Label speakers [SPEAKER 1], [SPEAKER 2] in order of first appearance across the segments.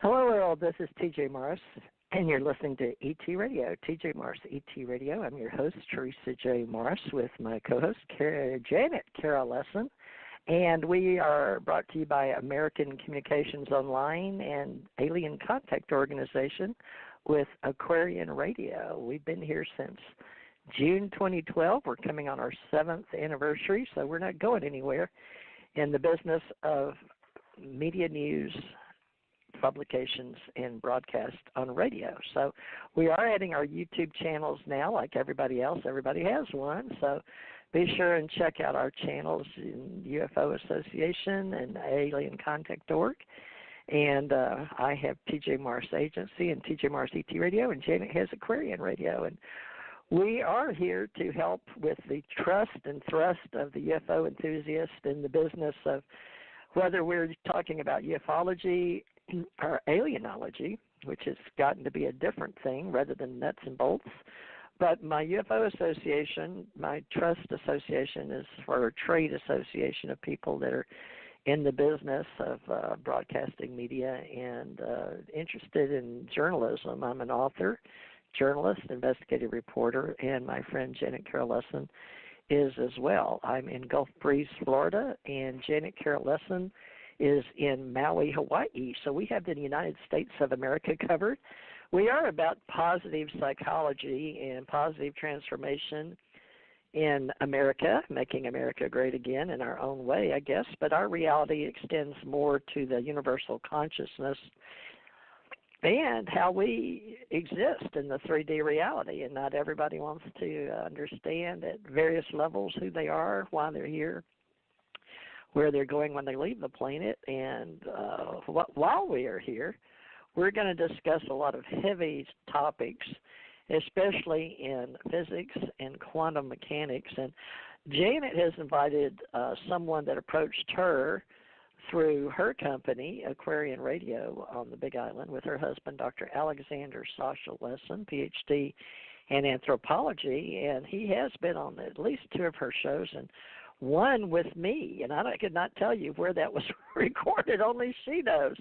[SPEAKER 1] Hello, world. This is TJ Morris, and you're listening to ET Radio. TJ Morris, ET Radio. I'm your host, Theresa J. Morris, with my co-host, Janet Lessin. And we are brought to you by American Communications Online and Alien Contact Organization with Aquarian Radio. We've been here since June 2012. We're coming on our 7th anniversary, so we're not going anywhere in the business of media news, publications, and broadcast on radio. So we are adding our YouTube channels now, like everybody else. Everybody has one. So be sure and check out our channels in UFO Association and Alien Contact Org. And I have TJ Morris Agency and TJ Morris ET Radio, and Janet has Aquarian Radio. And we are here to help with the trust and thrust of the UFO enthusiast in the business of whether we're talking about ufology or alienology, which has gotten to be a different thing rather than nuts and bolts. But my UFO association, my trust association, is for a trade association of people that are in the business of broadcasting media and interested in journalism. I'm an author, journalist, investigative reporter, and my friend Janet Lessin is as well. I'm in Gulf Breeze, Florida, and Janet Lessin is in Maui, Hawaii. So we have the United States of America covered. We are about positive psychology and positive transformation in America, making America great again in our own way, I guess. But our reality extends more to the universal consciousness and how we exist in the 3D reality. And not everybody wants to understand at various levels who they are, why they're here, where they're going when they leave the planet. And while we are here, we're going to discuss a lot of heavy topics, especially in physics and quantum mechanics. And Janet has invited someone that approached her through her company, Aquarian Radio, on the Big Island with her husband, Dr. Alexander Sasha Lessin, Ph.D. in anthropology, and he has been on at least 2 of her shows, and one with me, and I could not tell you where that was recorded. Only she knows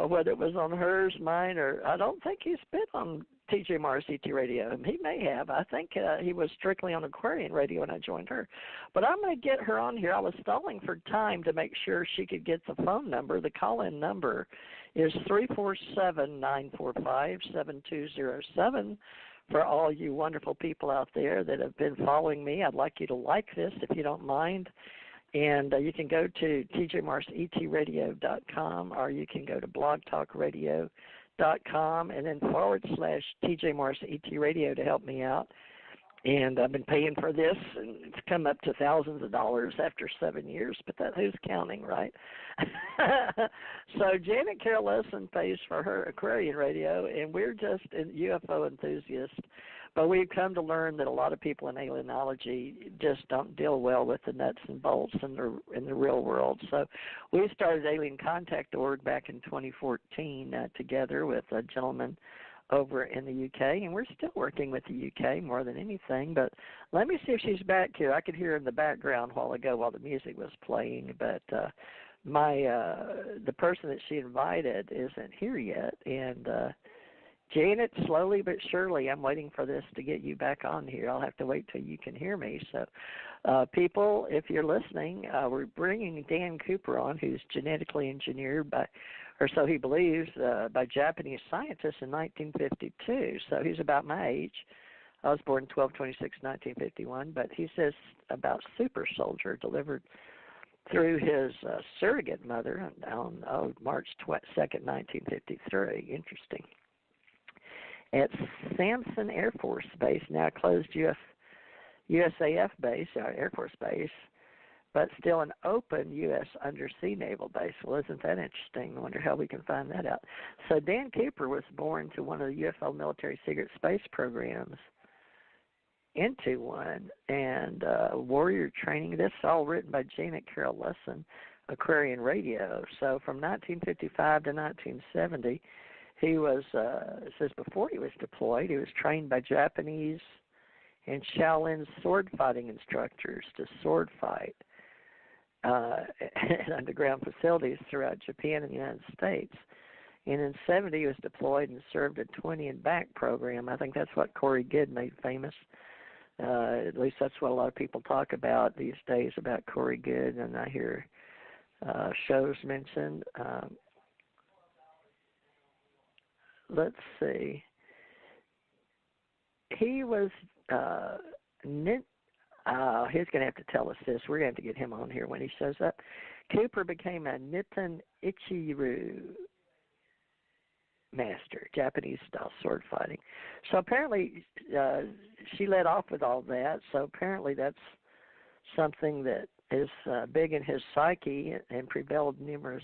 [SPEAKER 1] whether it was on hers, mine, or I don't think he's been on TJ Morris ET Radio. He may have. I think he was strictly on Aquarian Radio when I joined her. But I'm going to get her on here. I was stalling for time to make sure she could get the phone number. The call-in number is 347-945-7207. For all you wonderful people out there that have been following me, I'd like you to like this if you don't mind. And you can go to tjmorrisetradio.com, or you can go to blogtalkradio.com and then /TJ Morris ET Radio to help me out. And I've been paying for this, and it's come up to thousands of dollars after 7 years, but who's counting, right? So Janet Lessin pays for her Aquarian Radio, and we're just UFO enthusiasts. But we've come to learn that a lot of people in alienology just don't deal well with the nuts and bolts in the real world. So we started Alien Contact Org back in 2014 together with a gentleman over in the UK, and we're still working with the UK more than anything. But let me see if she's back here. I could hear her in the background a while ago while the music was playing, but the person that she invited isn't here yet. And Janet, slowly but surely, I'm waiting for this to get you back on here. I'll have to wait till you can hear me. So people, if you're listening, we're bringing Dan Cooper on, who's genetically engineered by, or so he believes, by Japanese scientists in 1952. So he's about my age. I was born 12/26/1951, but he says about super soldier delivered through his surrogate mother on March 2nd, 1953. Interesting. At Samson Air Force Base, now closed USAFB Base, Air Force Base, but still an open US Undersea Naval Base. Well, isn't that interesting? I wonder how we can find that out. So Dan Cooper was born to one of the UFO military secret space programs, into one, and warrior training. This is all written by Janet Lessin, Aquarian Radio. So from 1955 to 1970, he was, it says before he was deployed, he was trained by Japanese and Shaolin sword fighting instructors to sword fight in underground facilities throughout Japan and the United States. And in 70, he was deployed and served a 20 and back program. I think that's what Corey Gidd made famous. At least that's what a lot of people talk about these days about Corey Gidd, and I hear shows mentioned. Let's see. He was he's going to have to tell us this. We're going to have to get him on here when he shows up. Cooper became a Niten Ichi-Ryu master, Japanese style sword fighting. So apparently she led off with all that. So apparently that's something that is big in his psyche and prevailed numerous.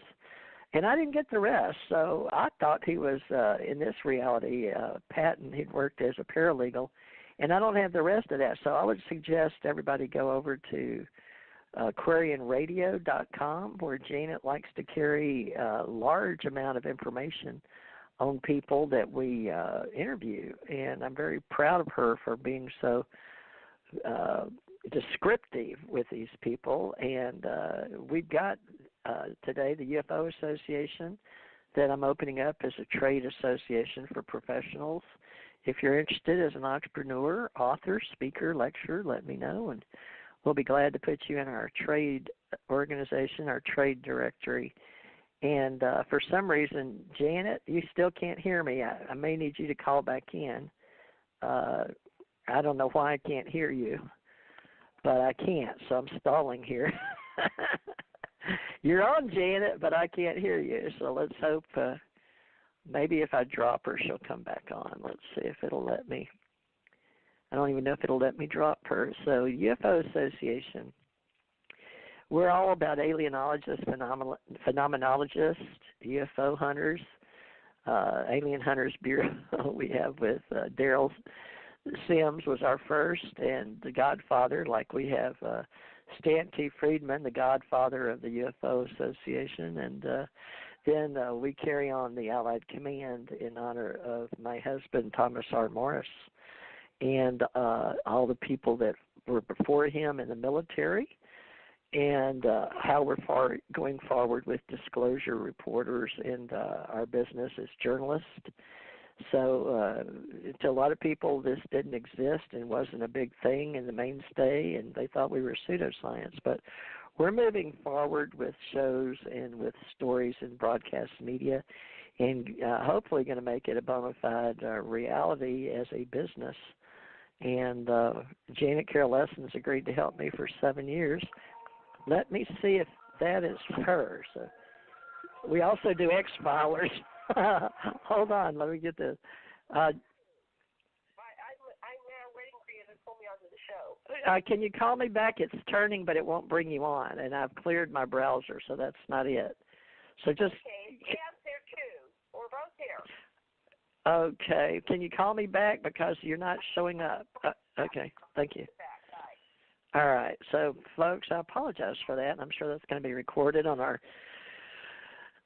[SPEAKER 1] And I didn't get the rest, so I thought he was, in this reality, Patton. He'd worked as a paralegal, and I don't have the rest of that. So I would suggest everybody go over to aquarianradio.com, where Janet likes to carry a large amount of information on people that we interview. And I'm very proud of her for being so descriptive with these people. And we've got today the UFO Association that I'm opening up as a trade association for professionals. If you're interested as an entrepreneur, author, speaker, lecturer, let me know, and we'll be glad to put you in our trade organization, our trade directory. And for some reason, Janet, you still can't hear me. I may need you to call back in. I don't know why I can't hear you, but I can't, so I'm stalling here. You're on, Janet, but I can't hear you, so let's hope maybe if I drop her, she'll come back on. Let's see if it'll let me. I don't even know if it'll let me drop her. So UFO Association, we're all about alienologists, phenomenologists, UFO hunters, Alien Hunters Bureau we have with Daryl Sims was our first, and the Godfather, like we have Stan T. Friedman, the Godfather of the UFO Association, and then we carry on the Allied Command in honor of my husband, Thomas R. Morris, and all the people that were before him in the military, and how we're going forward with disclosure reporters and our business as journalists. So to a lot of people, this didn't exist and wasn't a big thing in the mainstay, and they thought we were pseudoscience. But we're moving forward with shows and with stories in broadcast media, and hopefully going to make it a bona fide reality as a business. And Janet Carol Lessin's agreed to help me for 7 years. Let me see if that is her. So we also do X-Filers. Hold on, let me get this.
[SPEAKER 2] I'm now waiting for you to pull me onto the show.
[SPEAKER 1] Can you call me back? It's turning, but it won't bring you on, and I've cleared my browser, so that's not it. So just.
[SPEAKER 2] Okay, Dan's there too. We're both here.
[SPEAKER 1] Okay, can you call me back because you're not showing up? Okay, thank you. All right, so folks, I apologize for that. I'm sure that's going to be recorded on our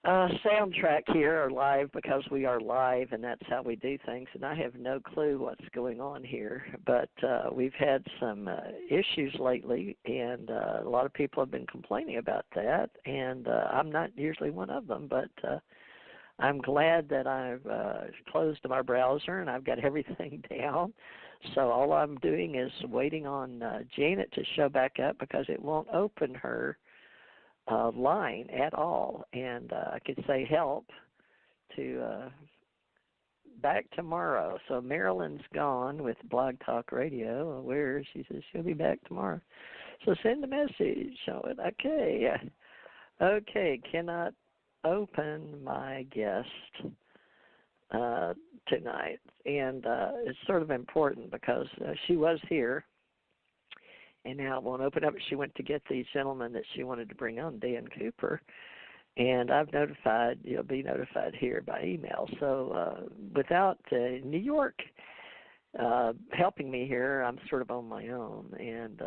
[SPEAKER 1] soundtrack here, or live, because we are live and that's how we do things, and I have no clue what's going on here, but we've had some issues lately, and a lot of people have been complaining about that, and I'm not usually one of them, but I'm glad that I've closed my browser and I've got everything down. So all I'm doing is waiting on Janet to show back up, because it won't open her line at all. And I could say help to back tomorrow. So Marilyn's gone with Blog Talk Radio. Where she says she'll be back tomorrow. So send a message. Show it. Okay. Okay. Cannot open my guest tonight, and it's sort of important because she was here, and now it won't open up. She went to get the gentleman that she wanted to bring on, Dan Cooper, and I've notified, you'll be notified here by email. So without New York helping me here, I'm sort of on my own, and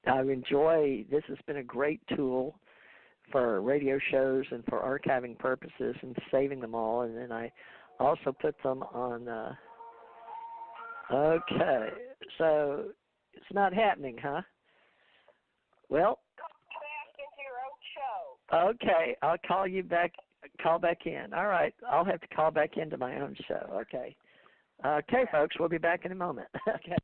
[SPEAKER 1] I enjoy, this has been a great tool for radio shows and for archiving purposes and saving them all, and then I also put them on, okay, so it's not happening, huh? Well,
[SPEAKER 2] Go back into your own show.
[SPEAKER 1] okay, I'll call you back. Call back in. All right. I'll have to call back into my own show. Okay. Okay, folks. We'll be back in a moment. Okay.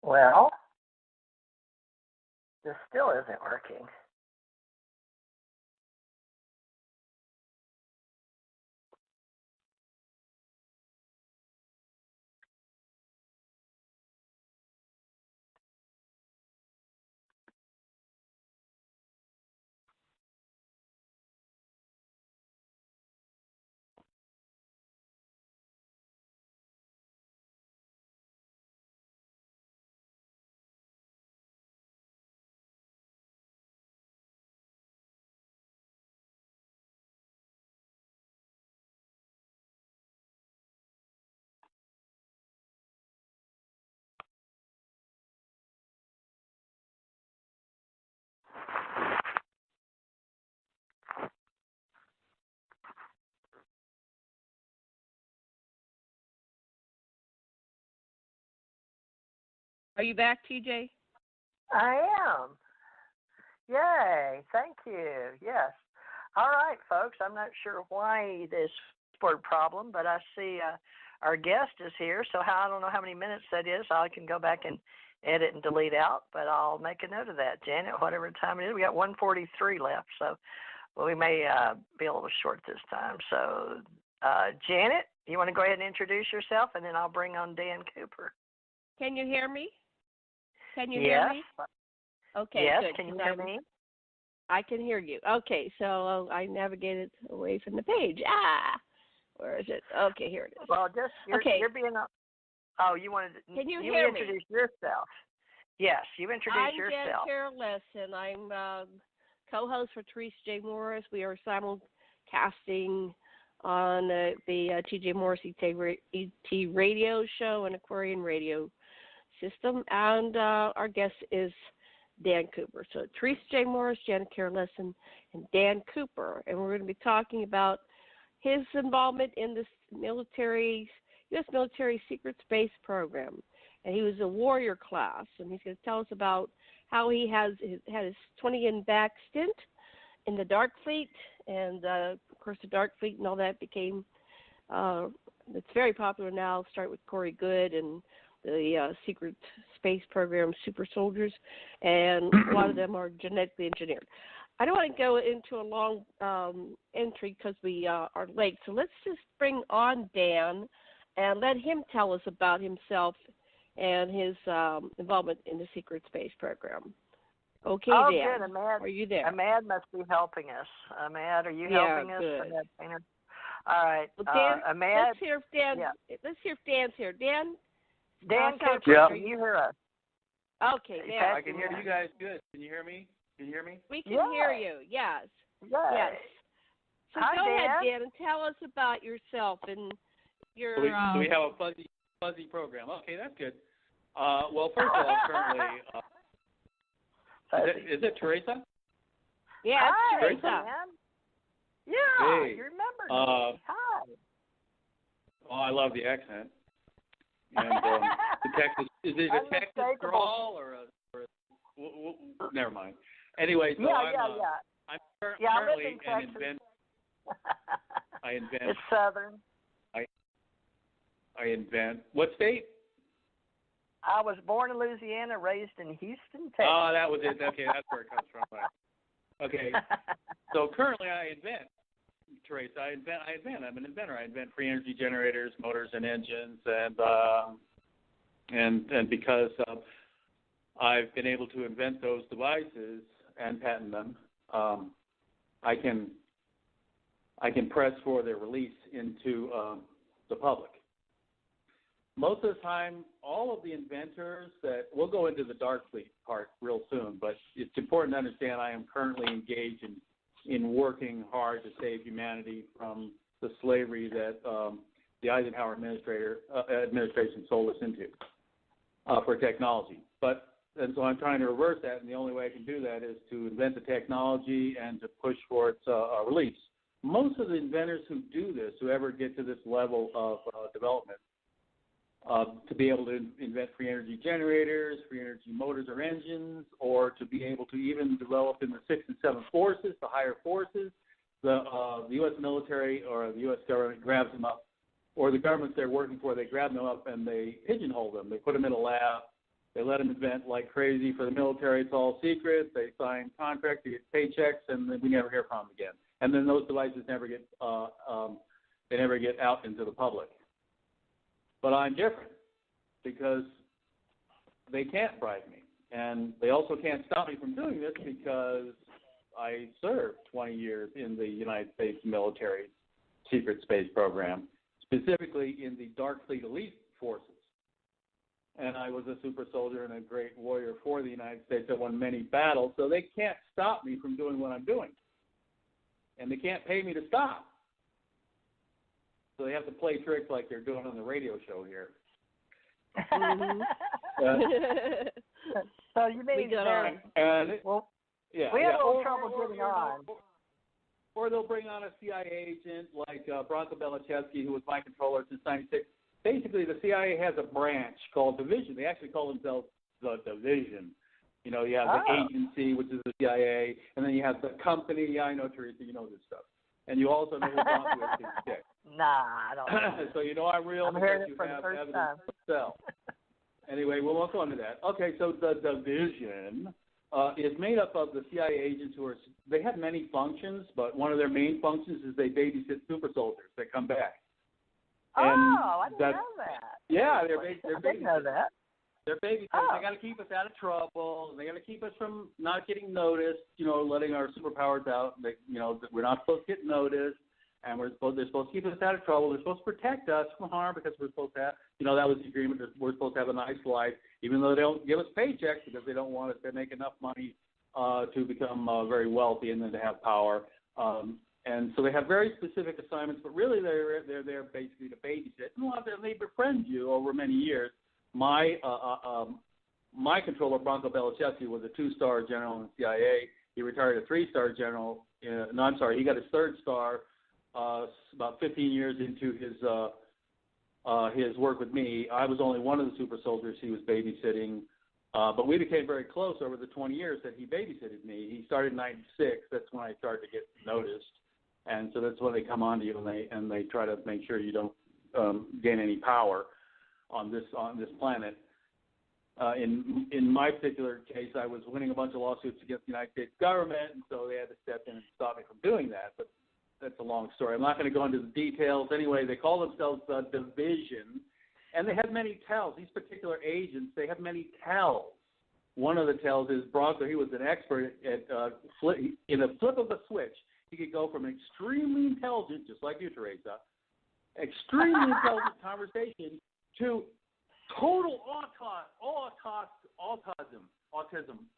[SPEAKER 1] Well, this still isn't working.
[SPEAKER 3] Are you back, TJ?
[SPEAKER 1] I am. Yay. Thank you. Yes. All right, folks. I'm not sure why this word problem, but I see our guest is here. So I don't know how many minutes that is. I can go back and edit and delete out, but I'll make a note of that. Janet, whatever time it is, we got 1:43 left, so we may be a little short this time. So, Janet, you want to go ahead and introduce yourself, and then I'll bring on Dan Cooper.
[SPEAKER 3] Can you hear me? Can you
[SPEAKER 1] Yes.
[SPEAKER 3] hear me? Okay,
[SPEAKER 1] yes,
[SPEAKER 3] good.
[SPEAKER 1] can you hear me?
[SPEAKER 3] I can hear you. Okay, so I navigated away from the page. Where is it? Okay, here it is.
[SPEAKER 1] Well, just you're being. Oh, you wanted to.
[SPEAKER 3] Can you
[SPEAKER 1] hear
[SPEAKER 3] me?
[SPEAKER 1] Introduce yourself. Yes, you introduce yourself.
[SPEAKER 3] I'm Lessin. I'm co-host for Theresa J. Morris. We are simulcasting on the TJ Morris ET radio show and Aquarian radio system, and our guest is Dan Cooper. So Theresa J. Morris, Janet Lessin, and Dan Cooper, and we're going to be talking about his involvement in this U.S. military secret space program. And he was a warrior class, and he's going to tell us about how he had his 20-year back stint in the Dark Fleet, and of course the Dark Fleet and all that became it's very popular now. Start with Corey Goode and the secret space program super soldiers, and a lot of them are genetically engineered. I don't want to go into a long entry because we are late, so let's just bring on Dan and let him tell us about himself and his involvement in the secret space program. Okay, Dan,
[SPEAKER 1] good. Ahmad,
[SPEAKER 3] are you there?
[SPEAKER 1] Ahmad must be helping us. Ahmad, are you helping us?
[SPEAKER 3] Good.
[SPEAKER 1] Amadpainter? All right.
[SPEAKER 3] Well, Dan,
[SPEAKER 1] Ahmad,
[SPEAKER 3] let's hear if Dan.
[SPEAKER 1] yeah.
[SPEAKER 3] Let's hear if Dan's here. Dan.
[SPEAKER 1] Dan,
[SPEAKER 3] sound
[SPEAKER 1] can you hear us?
[SPEAKER 3] Okay, Dan.
[SPEAKER 4] I can hear you guys good. Can you hear me?
[SPEAKER 3] We can hear you. Yes. Yes. So
[SPEAKER 1] Hi,
[SPEAKER 3] go
[SPEAKER 1] Dan.
[SPEAKER 3] ahead, Dan, and tell us about yourself and your.
[SPEAKER 4] So we have a fuzzy program. Okay, that's good. Well, first of all, currently, is it Theresa?
[SPEAKER 3] Yeah,
[SPEAKER 1] Hi,
[SPEAKER 3] it's Theresa.
[SPEAKER 1] Dan. Yeah,
[SPEAKER 4] Hey.
[SPEAKER 1] you remember me. Hi.
[SPEAKER 4] Oh, I love the accent. And the Texas, is it a Texas drawl or a never mind. Anyway, so I'm currently an inventor. I invent.
[SPEAKER 1] It's Southern.
[SPEAKER 4] I invent. What state?
[SPEAKER 1] I was born in Louisiana, raised in Houston, Texas.
[SPEAKER 4] Oh, that was it. Okay, that's where it comes from. Okay. So currently I invent, Theresa. I invent. I'm an inventor. I invent free energy generators, motors, and engines, and because I've been able to invent those devices and patent them, I can press for their release into the public. Most of the time, all of the inventors that we'll go into the dark fleet part real soon, but it's important to understand I am currently engaged in working hard to save humanity from the slavery that the Eisenhower administration sold us into for technology. And so I'm trying to reverse that, and the only way I can do that is to invent the technology and to push for its release. Most of the inventors who do this, who ever get to this level of development, to be able to invent free energy generators, free energy motors or engines, or to be able to even develop in the 6th and 7th forces, the higher forces, the U.S. military or the U.S. government grabs them up, or the governments they're working for, they grab them up and they pigeonhole them. They put them in a lab. They let them invent like crazy. For the military, it's all secret. They sign contracts, they get paychecks, and then we never hear from them again. And then those devices never get out into the public. But I'm different because they can't bribe me. And they also can't stop me from doing this because I served 20 years in the United States military secret space program, specifically in the Dark Fleet Elite Forces. And I was a super soldier and a great warrior for the United States that won many battles, so they can't stop me from doing what I'm doing. And they can't pay me to stop. So they have to play tricks like they're doing on the radio show here.
[SPEAKER 3] Mm-hmm.
[SPEAKER 1] So you made it we had a little trouble getting on.
[SPEAKER 4] Or they'll bring on a CIA agent like Branko Belichevsky, who was my controller since '96. Basically, the CIA has a branch called Division. They actually call themselves the Division. You know, you have the agency, which is the CIA, and then you have the company. Yeah, I know, Theresa, you know this stuff. And you also know who Branko is.
[SPEAKER 1] Nah, I don't.
[SPEAKER 4] So you know I'm real because you have evidence to sell. Anyway, we won't go into that. Okay, so the Division is made up of the CIA agents they have many functions, but one of their main functions is they babysit super soldiers that come back.
[SPEAKER 1] I didn't know that.
[SPEAKER 4] Yeah, they're
[SPEAKER 1] I didn't know that.
[SPEAKER 4] They're babysitters. They got to keep us out of trouble. They got to keep us from not getting noticed. You know, letting our superpowers out. We're not supposed to get noticed, and they're supposed to keep us out of trouble. They're supposed to protect us from harm because we're supposed to have. That was the agreement. We're supposed to have a nice life, even though they don't give us paychecks because they don't want us to make enough money to become very wealthy and then to have power. And so they have very specific assignments, but really they're there basically to babysit. And they befriend you over many years. My controller, Branko Belichevsky, was a 2-star general in the CIA. He retired a 3-star general. He got his 3rd star about 15 years into his work with me. I was only one of the super soldiers he was babysitting, but we became very close over the 20 years that he babysitted me. He started in '96. That's when I started to get noticed. And so that's when they come on to you and they try to make sure you don't gain any power on this planet. In my particular case, I was winning a bunch of lawsuits against the United States government, and so they had to step in and stop me from doing that. But that's a long story. I'm not going to go into the details. Anyway, they call themselves the Division, and they have many tells. These particular agents, they have many tells. One of the tells is Branko. He was an expert at in a flip of a switch. he could go from an extremely intelligent, just like you, Theresa, extremely intelligent conversation to total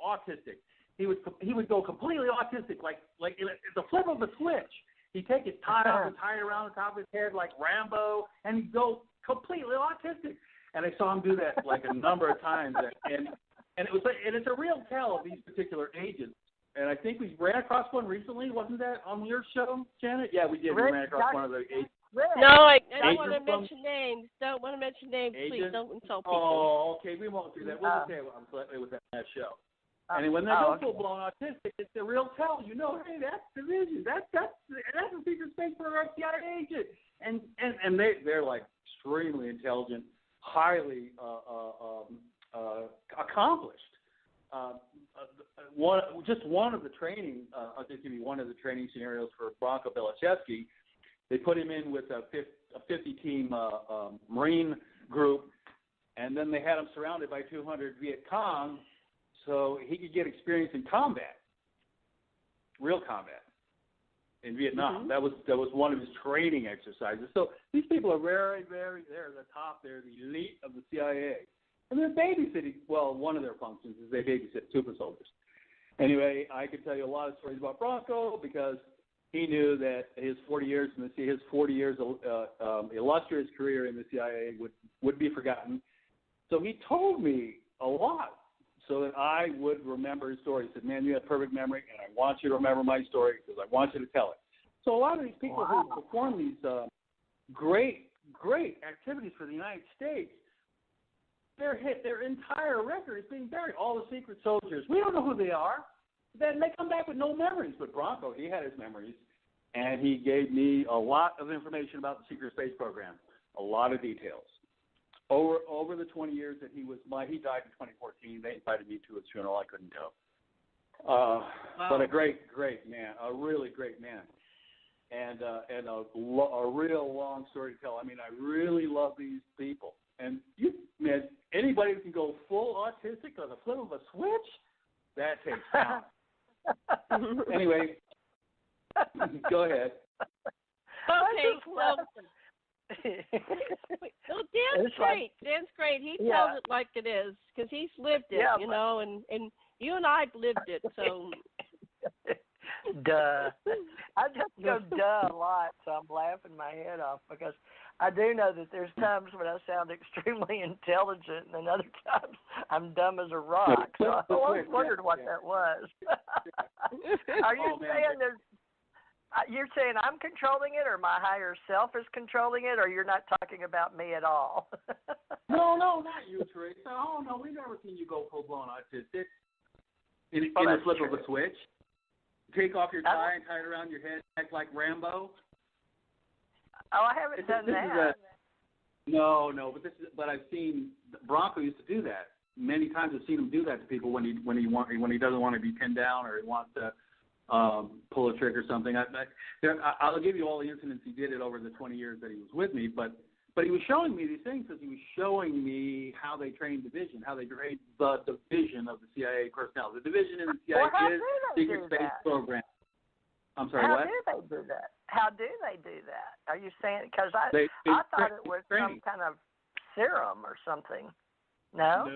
[SPEAKER 4] autistic. He would go completely autistic, like it's a flip of a switch. He'd take his tie off and tie it around the top of his head like Rambo, and he'd go completely autistic. And I saw him do that like a number of times, and it was like, and it's a real tell of these particular agents. And I think we ran across one recently. Wasn't that on your show, Janet? Yeah, we did. We ran across one of the agents.
[SPEAKER 3] No, I don't want to mention names. Don't want to mention names, please. Don't insult people.
[SPEAKER 4] Oh, okay. We won't do that. We'll just say it was that show. And when they go full-blown autistic, it's a real tell. You know, hey, that's division. That's a secret space for our CIA agent. And they're like extremely intelligent, highly accomplished. One of the training, I'll just give you one of the training scenarios for Branko Belichevsky. They put him in with a 50-team Marine group, and then they had him surrounded by 200 Viet Cong, so he could get experience in combat, real combat, in Vietnam. That was one of his training exercises. So these people are very, very, they're the top. They're the elite of the CIA. And they're babysitting. Well, one of their functions is they babysit super soldiers. Anyway, I could tell you a lot of stories about Branko because he knew that his 40 years in the his 40 years illustrious career in the CIA would be forgotten. So he told me a lot so that I would remember his story. He said, "Man, you have perfect memory, and I want you to remember my story because I want you to tell it." So a lot of these people who perform these great activities for the United States, their entire record is being buried. All the secret soldiers, we don't know who they are. Then they come back with no memories. But Branko, he had his memories, and he gave me a lot of information about the secret space program, a lot of details. Over the 20 years that he died in 2014. They invited me to his funeral. I couldn't go. But a great man, a really great man, and a real long story to tell. I mean, I really love these people. And anybody who can go full autistic on the flip of a switch, that takes talent. Anyway, go ahead.
[SPEAKER 3] Okay, so Dan's great. Dan's great. He tells it like it is because he's lived it, and you and I've lived it. So,
[SPEAKER 1] duh. I just go duh a lot, so I'm laughing my head off because I do know that there's times when I sound extremely intelligent, and then other times I'm dumb as a rock. So I always wondered what that was. Are you saying you're saying I'm controlling it, or my higher self is controlling it, or you're not talking about me at all?
[SPEAKER 4] No, not you, Theresa. Oh no, we've never seen you go full blown autistic in the flip of a switch. Take off your tie and tie it around your head, act like Rambo.
[SPEAKER 1] Oh, I haven't done that.
[SPEAKER 4] No, but I've seen Branko used to do that many times. I've seen him do that to people when he doesn't want to be pinned down or he wants to pull a trick or something. I'll give you all the incidents he did it over the 20 years that he was with me, but he was showing me these things because he was showing me how they trained division, how they trained the division of the CIA personnel. The division in the CIA is secret space program. I'm sorry, what?
[SPEAKER 1] How do they do that? How do they do that? Are you saying because I thought it was some kind of serum or something? No.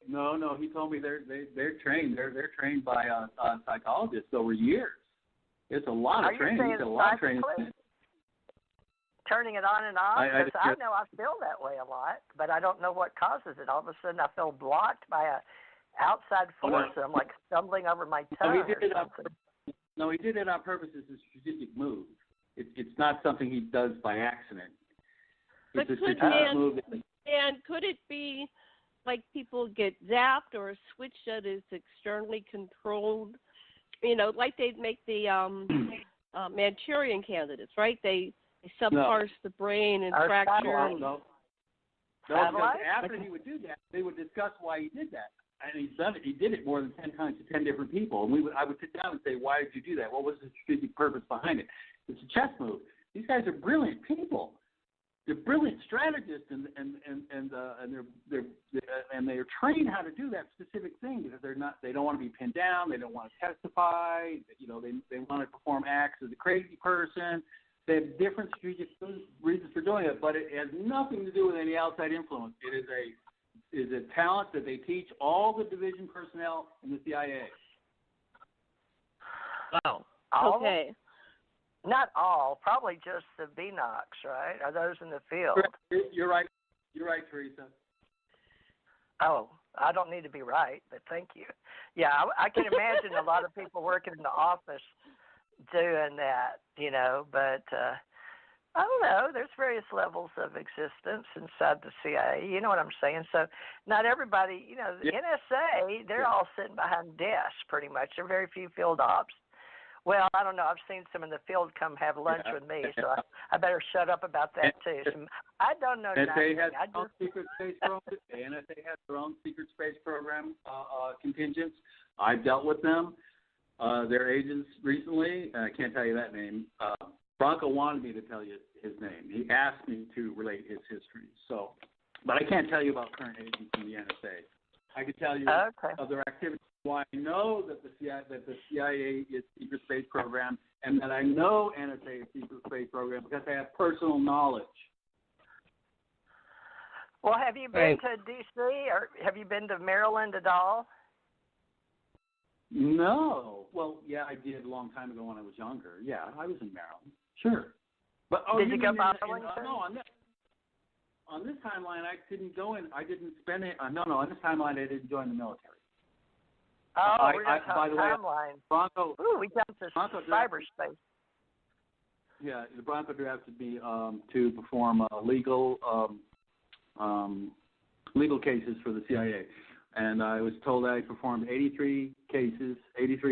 [SPEAKER 1] No. He told me they're trained. They're trained by psychologists over years. It's a lot of training. It's a lot of training. Turning it on and off. I know I feel that way a lot, but I don't know what causes it. All of a sudden, I feel blocked by a outside force. And I'm like stumbling over my tongue or something.
[SPEAKER 4] No, he did it on purpose. It's a strategic move. It's not something he does by accident. It's a strategic move.
[SPEAKER 3] And could it be like people get zapped or a switch that is externally controlled? Like they make the Manchurian candidates, right? They subparse the brain and fracture.
[SPEAKER 4] No. Because after he would do that, they would discuss why he did that. And he's done it. He did it more than 10 times to 10 different people. And I would sit down and say, "Why did you do that? What was the strategic purpose behind it?" It's a chess move. These guys are brilliant people. They're brilliant strategists, and and they're trained how to do that specific thing because they don't want to be pinned down, they don't want to testify, they want to perform acts as a crazy person. They have different strategic reasons for doing it, but it has nothing to do with any outside influence. It is a talent that they teach all the division personnel in the CIA.
[SPEAKER 3] Wow.
[SPEAKER 1] All?
[SPEAKER 3] Okay.
[SPEAKER 1] Not all, probably just the BNOCs, right? Are those in the field?
[SPEAKER 4] You're right. You're right, Theresa.
[SPEAKER 1] Oh, I don't need to be right, but thank you. Yeah, I can imagine a lot of people working in the office doing that, but I don't know. There's various levels of existence inside the CIA. You know what I'm saying? So not everybody, the NSA, they're all sitting behind desks pretty much. There are very few field ops. Well, I don't know. I've seen some in the field come have lunch with me, so I better shut up about that too. So I don't know nothing.
[SPEAKER 4] NSA has their own secret space program. The NSA has their own secret space program contingents. I've dealt with them. Their agents recently, I can't tell you that name. Bronco wanted me to tell you his name. He asked me to relate his history. But I can't tell you about current agents in the NSA. I can tell you of their activities. Why I know that the CIA is secret space program, and that I know NSA is secret space program because I have personal knowledge.
[SPEAKER 1] Well, have you been to D.C. or have you been to Maryland at all?
[SPEAKER 4] No. Well, yeah, I did a long time ago when I was younger. Yeah, I was in Maryland. Sure. But
[SPEAKER 1] did you go by Arlington?
[SPEAKER 4] No, on this timeline, I didn't go in. I didn't spend it. No, on this timeline, I didn't join the military.
[SPEAKER 1] Oh, we're not talking timeline.
[SPEAKER 4] Bronco.
[SPEAKER 1] Ooh, we jumped to cyberspace.
[SPEAKER 4] Yeah, the Bronco drafted me to perform legal cases for the CIA, and I was told I performed 83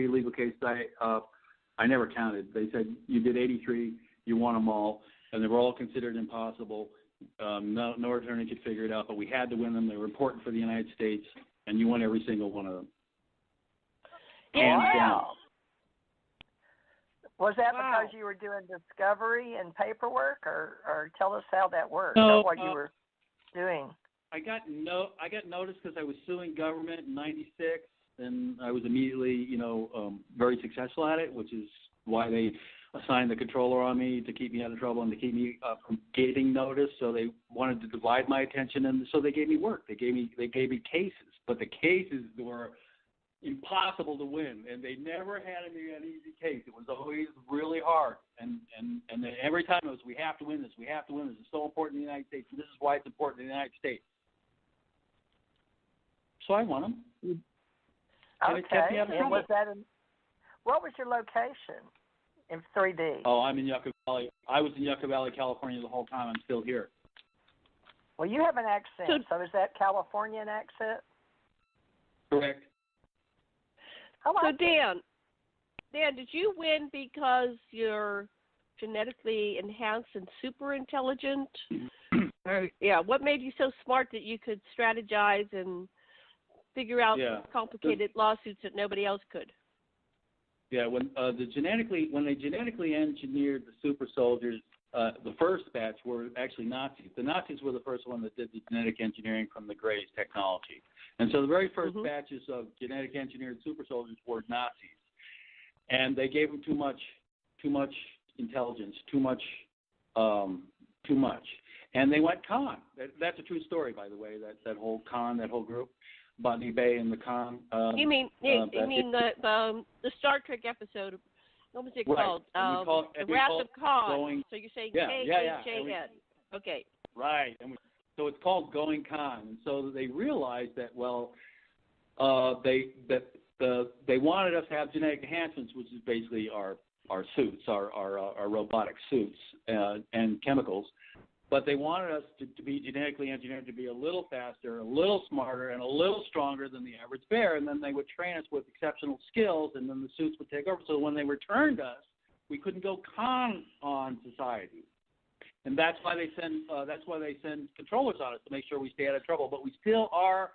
[SPEAKER 4] legal cases. I never counted. They said you did 83, you won them all, and they were all considered impossible. No attorney could figure it out, but we had to win them. They were important for the United States, and you won every single one of them.
[SPEAKER 1] Wow. Was that because you were doing discovery and paperwork, or tell us how that worked, or what you were doing?
[SPEAKER 4] I got noticed because I was suing government in '96, and I was immediately, very successful at it, which is why they assigned the controller on me to keep me out of trouble and to keep me from getting noticed. So they wanted to divide my attention, and so they gave me work. They gave me cases, but the cases were impossible to win, and they never had an easy case. It was always really hard, and then every time it was, we have to win this. It's so important in the United States, and this is why it's important in the United States. So I won them. And it kept me out of trouble.
[SPEAKER 1] What was your location in 3D?
[SPEAKER 4] Oh, I'm in Yucca Valley. I was in Yucca Valley, California the whole time. I'm still here.
[SPEAKER 1] Well, you have an accent, so is that Californian accent?
[SPEAKER 4] Correct.
[SPEAKER 1] So
[SPEAKER 3] Dan, did you win because you're genetically enhanced and super intelligent? What made you so smart that you could strategize and figure out complicated lawsuits that nobody else could?
[SPEAKER 4] Yeah, when they genetically engineered the super soldiers, the first batch were actually Nazis. The Nazis were the first one that did the genetic engineering from the Greys technology. And so the very first batches of genetic engineered super soldiers were Nazis. And they gave them too much intelligence, too much. And they went con. That's a true story, by the way, that whole group, Botany Bay and the con.
[SPEAKER 3] You mean the Star Trek episode? What was it called? The Wrath of Khan. So you're saying K-H-A-N. Okay.
[SPEAKER 4] Right. So it's called Going Con. And so they realized that, they wanted us to have genetic enhancements, which is basically our suits, our robotic suits and chemicals. But they wanted us to be genetically engineered to be a little faster, a little smarter, and a little stronger than the average bear. And then they would train us with exceptional skills, and then the suits would take over. So when they returned us, we couldn't go con on society. And that's why they send controllers on us to make sure we stay out of trouble. But we still are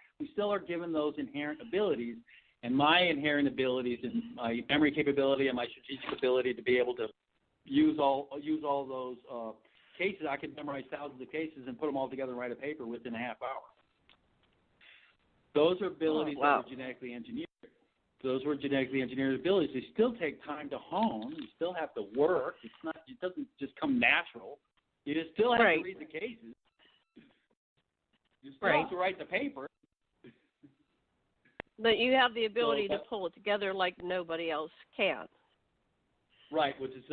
[SPEAKER 4] given those inherent abilities. And my inherent abilities and my memory capability and my strategic ability to be able to use all those cases. I could memorize thousands of cases and put them all together and write a paper within a half hour. Those are abilities
[SPEAKER 3] wow.
[SPEAKER 4] that were genetically engineered. Those were genetically engineered abilities. They still take time to hone. You still have to work. It doesn't just come natural. You still have to read the cases. You still have to write the paper.
[SPEAKER 3] But you have the ability to pull it together like nobody else can.
[SPEAKER 4] Right, which is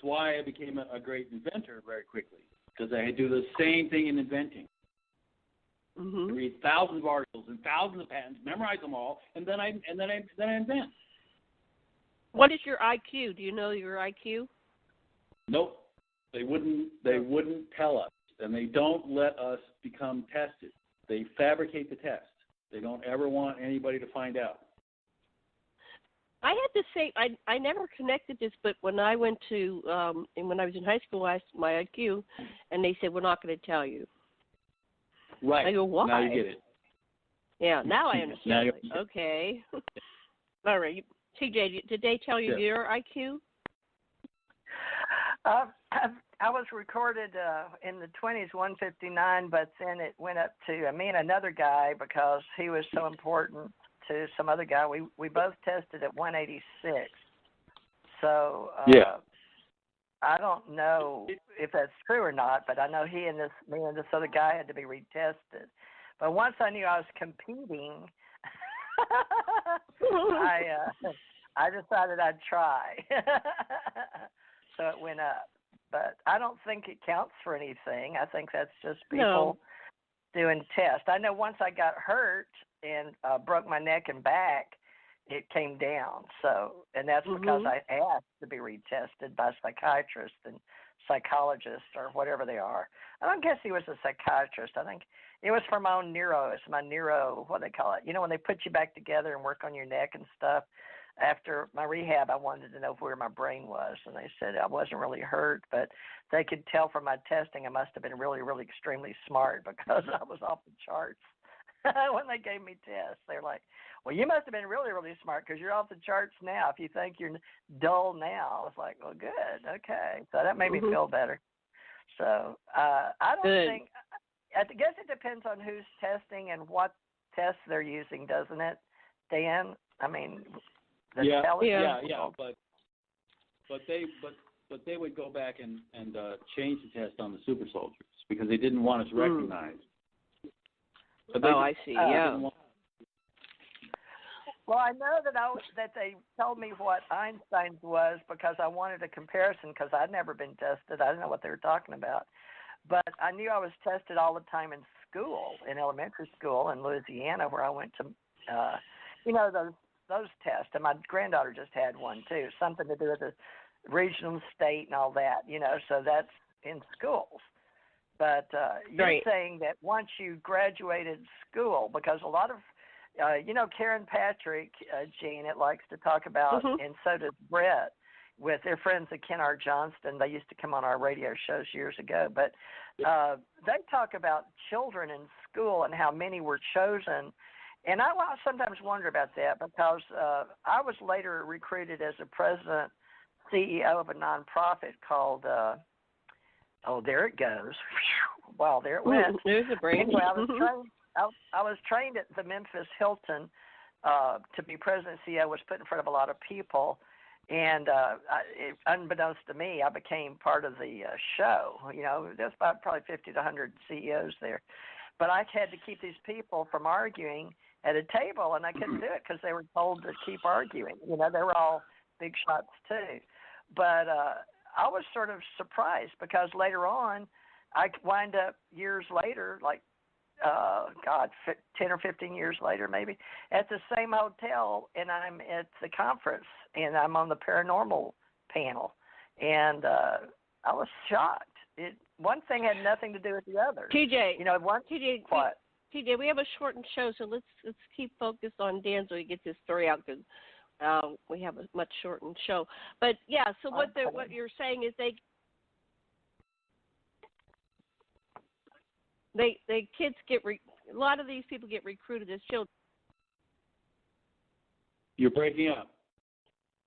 [SPEAKER 4] why I became a great inventor very quickly, because I do the same thing in inventing.
[SPEAKER 3] Mm-hmm.
[SPEAKER 4] I read thousands of articles and thousands of patents, memorize them all, and then I invent.
[SPEAKER 3] What is your IQ? Do you know your IQ?
[SPEAKER 4] Nope. They wouldn't tell us, and they don't let us become tested. They fabricate the test. They don't ever want anybody to find out.
[SPEAKER 3] I had to say, I never connected this, but when I went to, and when I was in high school, I asked my IQ, and they said, we're not going to tell you.
[SPEAKER 4] Right.
[SPEAKER 3] I go, why?
[SPEAKER 4] Now you get it.
[SPEAKER 3] Yeah, now I understand. Okay. All right. TJ, did they tell you your IQ?
[SPEAKER 1] I was recorded in the 20s, 159, but then it went up to me and another guy because he was so important to some other guy. We both tested at 186. So I don't know if that's true or not, but I know me and this other guy had to be retested. But once I knew I was competing, I decided I'd try. So it went up. But I don't think it counts for anything. I think that's just people doing tests. I know once I got hurt and broke my neck and back, it came down. So, and that's because I asked to be retested by psychiatrists and psychologists or whatever they are. I don't guess he was a psychiatrist. I think it was for my own neuro. It's my neuro, what they call it. You know, when they put you back together and work on your neck and stuff. After my rehab, I wanted to know where my brain was, and they said I wasn't really hurt, but they could tell from my testing I must have been really, really extremely smart because I was off the charts when they gave me tests. They're like, well, you must have been really, really smart because you're off the charts now. If you think you're dull now, I was like, well, good, okay. So that made me feel better. So I don't think – I guess it depends on who's testing and what tests they're using, doesn't it, Dan? I mean – but they would go back and change the test on the super soldiers because they didn't want us recognized.
[SPEAKER 3] I see.
[SPEAKER 1] Well, I know that they told me what Einstein's was because I wanted a comparison because I'd never been tested. I didn't know what they were talking about, but I knew I was tested all the time in school, in elementary school in Louisiana, where I went to, those tests, and my granddaughter just had one too, something to do with the regional, state, and all that, so that's in schools. But you're saying that once you graduated school, because a lot of, Karen Patrick, Janet, likes to talk about, and so does Brett, with their friends at Ken R. Johnston. They used to come on our radio shows years ago, but they talk about children in school and how many were chosen. And I sometimes wonder about that because I was later recruited as a president, CEO of a nonprofit called, there it goes. Wow, there it went.
[SPEAKER 3] There's a brain.
[SPEAKER 1] Anyway, I was trained at the Memphis Hilton to be president CEO, was put in front of a lot of people. And unbeknownst to me, I became part of the show. There's about probably 50 to 100 CEOs there. But I had to keep these people from arguing at a table, and I couldn't do it because they were told to keep arguing. They were all big shots too. But I was sort of surprised because later on, I wind up years later, like, 10 or 15 years later maybe, at the same hotel, and I'm at the conference, and I'm on the paranormal panel. And I was shocked. One thing had nothing to do with the other.
[SPEAKER 3] TJ,
[SPEAKER 1] what?
[SPEAKER 3] TJ, we have a shortened show, so let's keep focused on Dan so he gets his story out because we have a much shortened show. But yeah, so what you're saying is they kids get a lot of these people get recruited as children.
[SPEAKER 4] You're breaking up.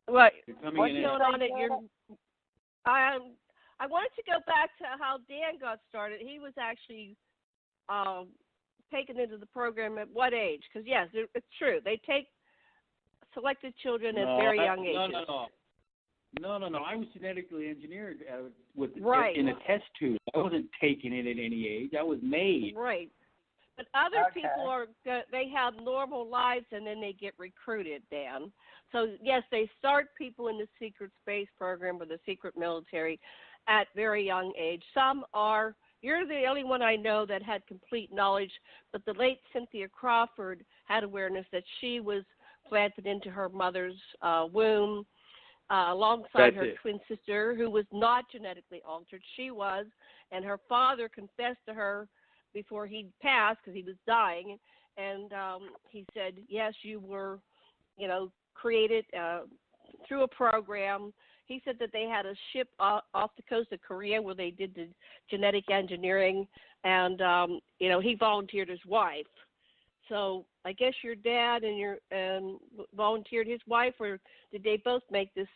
[SPEAKER 3] What?
[SPEAKER 4] You're coming
[SPEAKER 3] What's
[SPEAKER 4] in.
[SPEAKER 3] going on at your? I wanted to go back to how Dan got started. He was actually taken into the program at what age? Because, yes, it's true. They take selected children at very young ages.
[SPEAKER 4] No. I was genetically engineered
[SPEAKER 3] in
[SPEAKER 4] a test tube. I wasn't taking it at any age. I was made.
[SPEAKER 3] Right. But other people they have normal lives and then they get recruited, Dan. So, yes, they start people in the secret space program or the secret military at very young age. Some are, you're the only one I know that had complete knowledge, but the late Cynthia Crawford had awareness that she was planted into her mother's womb alongside her twin sister, who was not genetically altered. She was, and her father confessed to her before he passed because he was dying, and he said, yes, you were, created through a program. He said that they had a ship off the coast of Korea where they did the genetic engineering, and, he volunteered his wife. So I guess your dad and volunteered his wife, or did they both make this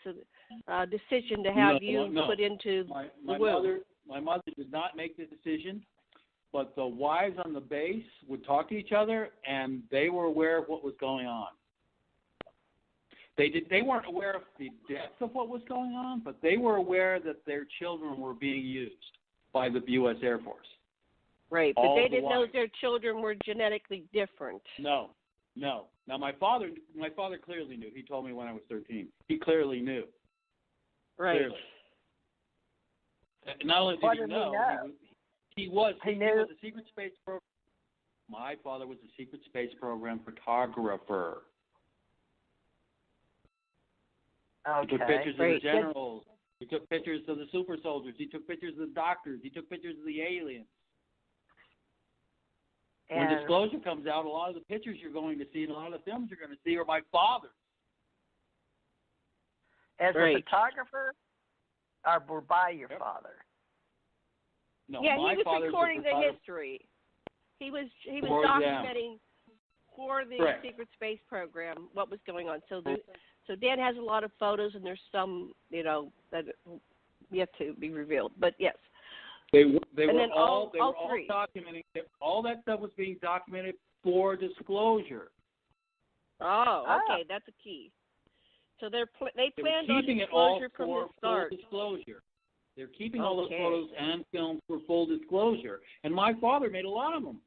[SPEAKER 3] decision to have put into the womb?
[SPEAKER 4] My mother did not make the decision, but the wives on the base would talk to each other, and they were aware of what was going on. They weren't aware of the depth of what was going on, but they were aware that their children were being used by the U.S. Air Force.
[SPEAKER 3] Right, but they didn't know their children were genetically different.
[SPEAKER 4] No. Now, my father clearly knew. He told me when I was 13. He clearly knew.
[SPEAKER 3] Right.
[SPEAKER 4] Clearly. Not only did he know, he was a secret space program. My father was a secret space program photographer.
[SPEAKER 1] Okay.
[SPEAKER 4] He took pictures of the generals. He took pictures of the super soldiers. He took pictures of the doctors. He took pictures of the aliens. When Disclosure comes out, a lot of the pictures you're going to see and a lot of the films you're going to see are my father's.
[SPEAKER 1] As a photographer, or by your father?
[SPEAKER 3] No, he was recording the history. He was documenting for the secret space program what was going on. So Dan has a lot of photos, and there's some that yet to be revealed. But yes.
[SPEAKER 4] They were all documenting. All that stuff was being documented for disclosure.
[SPEAKER 3] Oh, okay, that's a key. So they planned on disclosure from the start.
[SPEAKER 4] Full disclosure. They're keeping all those photos and films for full disclosure. And my father made a lot of them.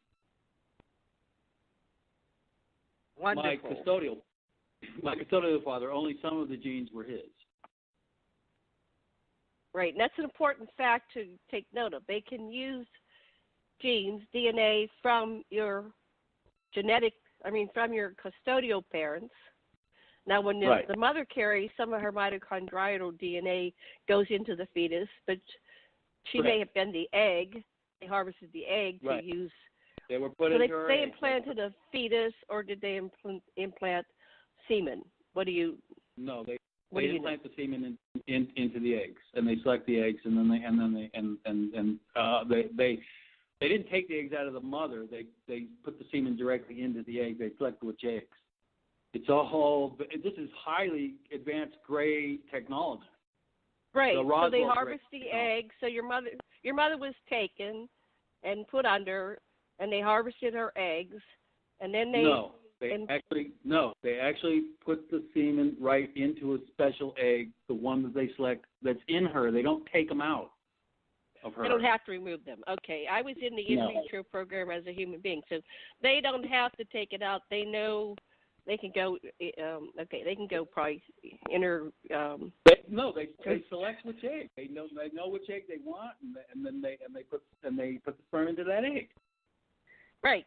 [SPEAKER 3] Wonderful.
[SPEAKER 4] My custodial father, only some of the genes were his.
[SPEAKER 3] Right, and that's an important fact to take note of. They can use genes, DNA, from your from your custodial parents. Now, when the mother carries, some of her mitochondrial DNA goes into the fetus, but she may have been the egg. They harvested the egg to use.
[SPEAKER 4] They were put into her egg.
[SPEAKER 3] They implanted a fetus, or did they implant semen?
[SPEAKER 4] No, they implant the semen into the eggs, and they select the eggs, and then they didn't take the eggs out of the mother. They put the semen directly into the egg. They select which eggs. This is highly advanced gray technology.
[SPEAKER 3] Right. So they harvest the eggs. So your mother was taken and put under, and they harvested her eggs, and then they actually put the semen right into a special egg, the one that they select that's in her. They don't take them out of her. They don't have to remove them. Okay, I was in the in vitro program as a human being, so they don't have to take it out. They know they can go. They can go probably inner.
[SPEAKER 4] They select which egg. They know which egg they want, and then they put the sperm into that egg.
[SPEAKER 3] Right,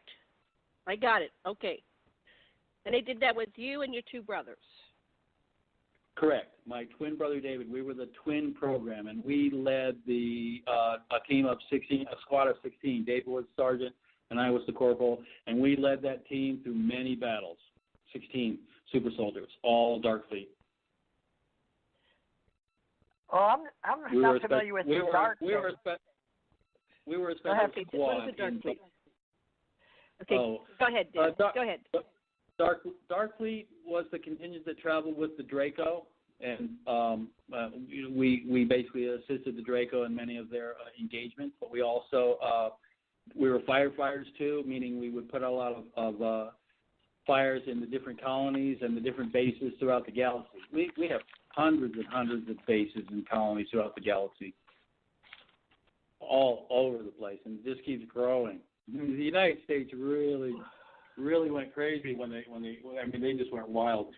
[SPEAKER 3] I got it. Okay. And they did that with you and your two brothers.
[SPEAKER 4] Correct. My twin brother David. We were the twin program, and we led a team of 16, a squad of 16. David was sergeant, and I was the corporal, and we led that team through many battles. 16 super soldiers, all Dark Fleet.
[SPEAKER 1] Oh, I'm not familiar with the Dark Fleet.
[SPEAKER 4] We were a special squad.
[SPEAKER 3] What is the Dark Fleet? Okay, go ahead, Dave. Go ahead.
[SPEAKER 4] Dark Fleet was the contingent that traveled with the Draco, and we basically assisted the Draco in many of their engagements. But we also we were firefighters too, meaning we would put a lot of fires in the different colonies and the different bases throughout the galaxy. We have hundreds and hundreds of bases and colonies throughout the galaxy, all over the place, and it just keeps growing. The United States really went crazy when they just went wild.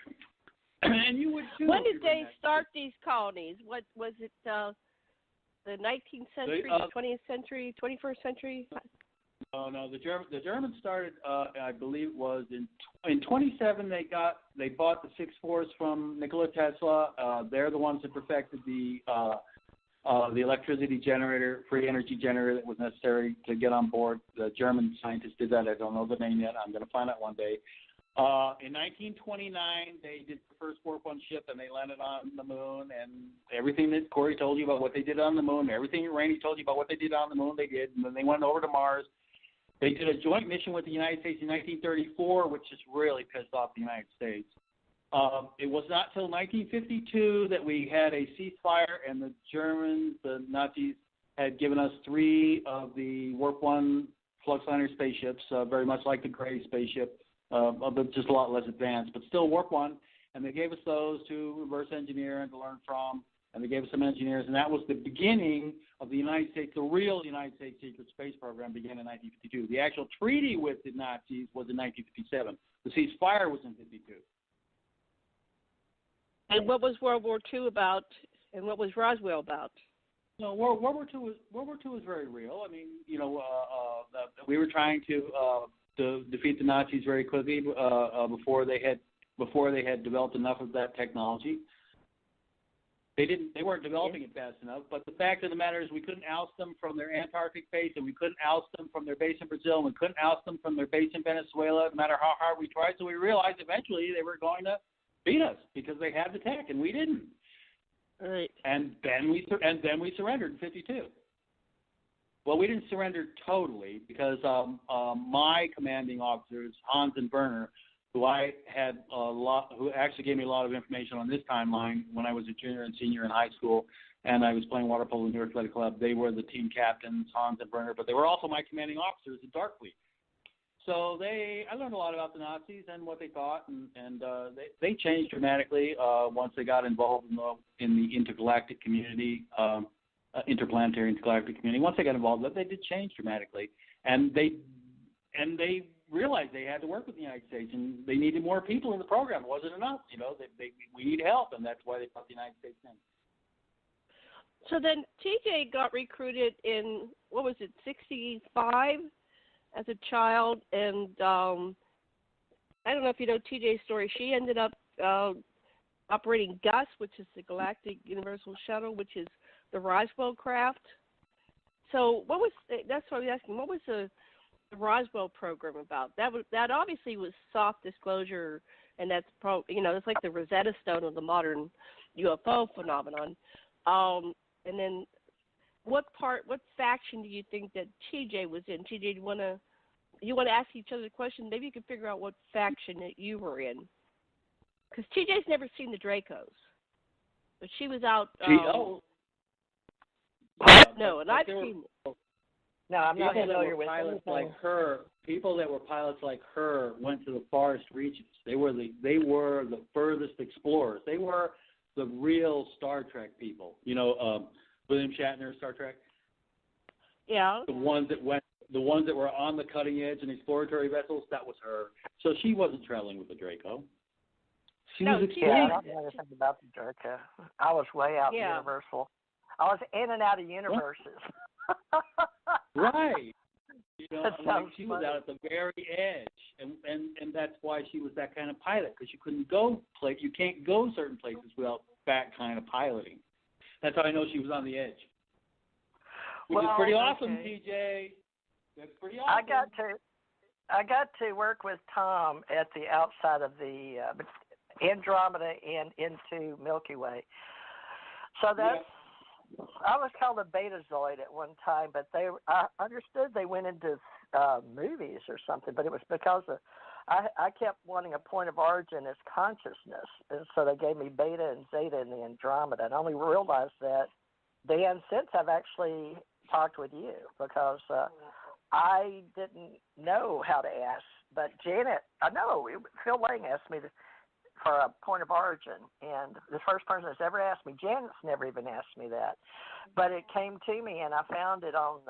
[SPEAKER 4] And you would too.
[SPEAKER 3] When did they start these colonies? What was it? The 19th century, the 20th century, 21st century?
[SPEAKER 4] No. The Germans started. I believe it was in 27. They bought the 6th Force from Nikola Tesla. They're the ones that perfected the electricity generator, free energy generator that was necessary to get on board. The German scientists did that. I don't know the name yet. I'm going to find out one day. In 1929, they did the first Warp 1 ship, and they landed on the moon. And everything that Corey told you about what they did on the moon, everything that Randy told you about what they did on the moon, they did. And then they went over to Mars. They did a joint mission with the United States in 1934, which just really pissed off the United States. It was not until 1952 that we had a ceasefire, and the Germans, the Nazis, had given us 3 of the Warp 1 Fluxliner spaceships, very much like the Gray spaceship, but just a lot less advanced, but still Warp 1. And they gave us those to reverse engineer and to learn from, and they gave us some engineers, and that was the beginning of the United States. The real United States secret space program began in 1952. The actual treaty with the Nazis was in 1957. The ceasefire was in 52.
[SPEAKER 3] And what was World War II about, and what was Roswell about?
[SPEAKER 4] No, World War II was very real. I mean, we were trying to defeat the Nazis very quickly before they had developed enough of that technology. They weren't developing it fast enough. But the fact of the matter is, we couldn't oust them from their Antarctic base, and we couldn't oust them from their base in Brazil, and we couldn't oust them from their base in Venezuela, no matter how hard we tried. So we realized eventually they were going to beat us because they had the tech and we didn't.
[SPEAKER 3] Right.
[SPEAKER 4] And then we surrendered in 52. Well, we didn't surrender totally because my commanding officers, Hans and Werner, who actually gave me a lot of information on this timeline when I was a junior and senior in high school, and I was playing water polo in the New York Athletic Club. They were the team captains, Hans and Werner, but they were also my commanding officers in Darkfleet. So I learned a lot about the Nazis and what they thought, and they changed dramatically once they got involved in the intergalactic community, interplanetary intergalactic community. Once they got involved, they did change dramatically, and they realized they had to work with the United States, and they needed more people in the program. It wasn't enough, we need help, and that's why they brought the United States in.
[SPEAKER 3] So then TJ got recruited in, 65? As a child, and I don't know if you know TJ's story. She ended up operating GUS, which is the Galactic Universal Shuttle, which is the Roswell craft. So that's what I was asking. What was the Roswell program about? That obviously was soft disclosure, and that's it's like the Rosetta Stone of the modern UFO phenomenon. And then what faction do you think that TJ was in? TJ, you want to ask each other a question? Maybe you can figure out what faction that you were in. Because TJ's never seen the Dracos, but she was out. No, and I've seen.
[SPEAKER 1] No, I'm not familiar with
[SPEAKER 4] pilots like her. People that were pilots like her went to the farthest reaches. They were the furthest explorers. They were the real Star Trek people. William Shatner, Star Trek.
[SPEAKER 3] Yeah.
[SPEAKER 4] The ones that were on the cutting edge in exploratory vessels, that was her. So she wasn't traveling with the Draco. She was exploring.
[SPEAKER 1] I don't know anything about the Draco. I was way out in Universal. I was in and out of universes.
[SPEAKER 4] Right. She was out at the very edge, and that's why she was that kind of pilot, because you can't go certain places without that kind of piloting. That's how I know she was on the edge. Which is pretty awesome, TJ. That's pretty awesome.
[SPEAKER 1] I got to work with Tom at the outside of the Andromeda and into Milky Way. So that's I was called a Betazoid at one time, but I understood they went into movies or something, but it was because I kept wanting a point of origin as consciousness, and so they gave me Beta and Zeta in the Andromeda, and I only realized that, Dan, since I've actually talked with you, because I didn't know how to ask, but Janet, Phil Lang asked me for a point of origin, and the first person that's ever asked me, Janet's never even asked me that, but it came to me, and I found it on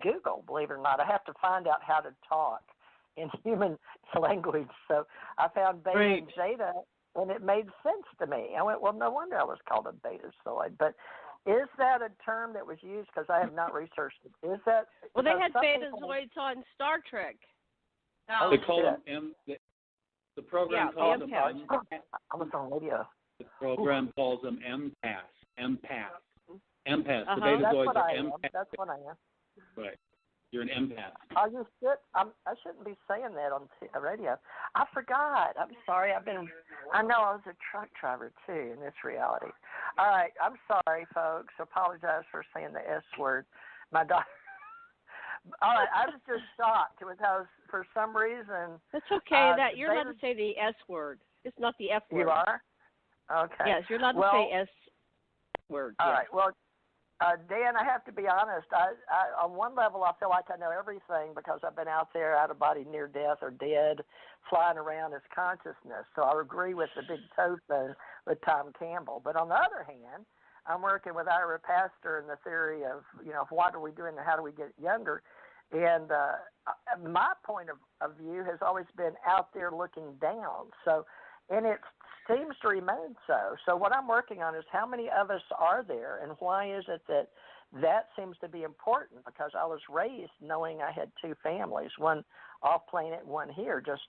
[SPEAKER 1] Google, believe it or not. I have to find out how to talk in human language, so I found beta and zeta, and it made sense to me. I went, well, no wonder I was called a betazoid, but is that a term that was used? Because I have not researched it. Is that?
[SPEAKER 3] Well, they had betazoids on Star Trek.
[SPEAKER 4] They call them the program calls them
[SPEAKER 1] I was on radio.
[SPEAKER 4] The program calls them empaths. Empaths.
[SPEAKER 1] Uh-huh.
[SPEAKER 4] The betazoids
[SPEAKER 1] are
[SPEAKER 4] empaths.
[SPEAKER 1] That's what I am.
[SPEAKER 4] Right. You're an empath.
[SPEAKER 1] I shouldn't be saying that on radio. I forgot. I'm sorry. I know I was a truck driver too in this reality. All right. I'm sorry, folks. Apologize for saying the S word. My daughter. All right. I was just shocked because for some reason.
[SPEAKER 3] That's okay. That you're allowed to say the S word. It's not the F word.
[SPEAKER 1] You are? Okay.
[SPEAKER 3] Yes, you're allowed to say S word.
[SPEAKER 1] All right. Well, Dan, I have to be honest. I on one level, I feel like I know everything because I've been out there, out of body, near death, or dead, flying around as consciousness. So I agree with the big toe thing with Tom Campbell. But on the other hand, I'm working with Ira Pastor in the theory of, what are we doing and how do we get younger? And my point of view has always been out there looking down. So, and it seems to remain so. So what I'm working on is how many of us are there, and why is it that seems to be important? Because I was raised knowing I had two families, one off planet and one here, just,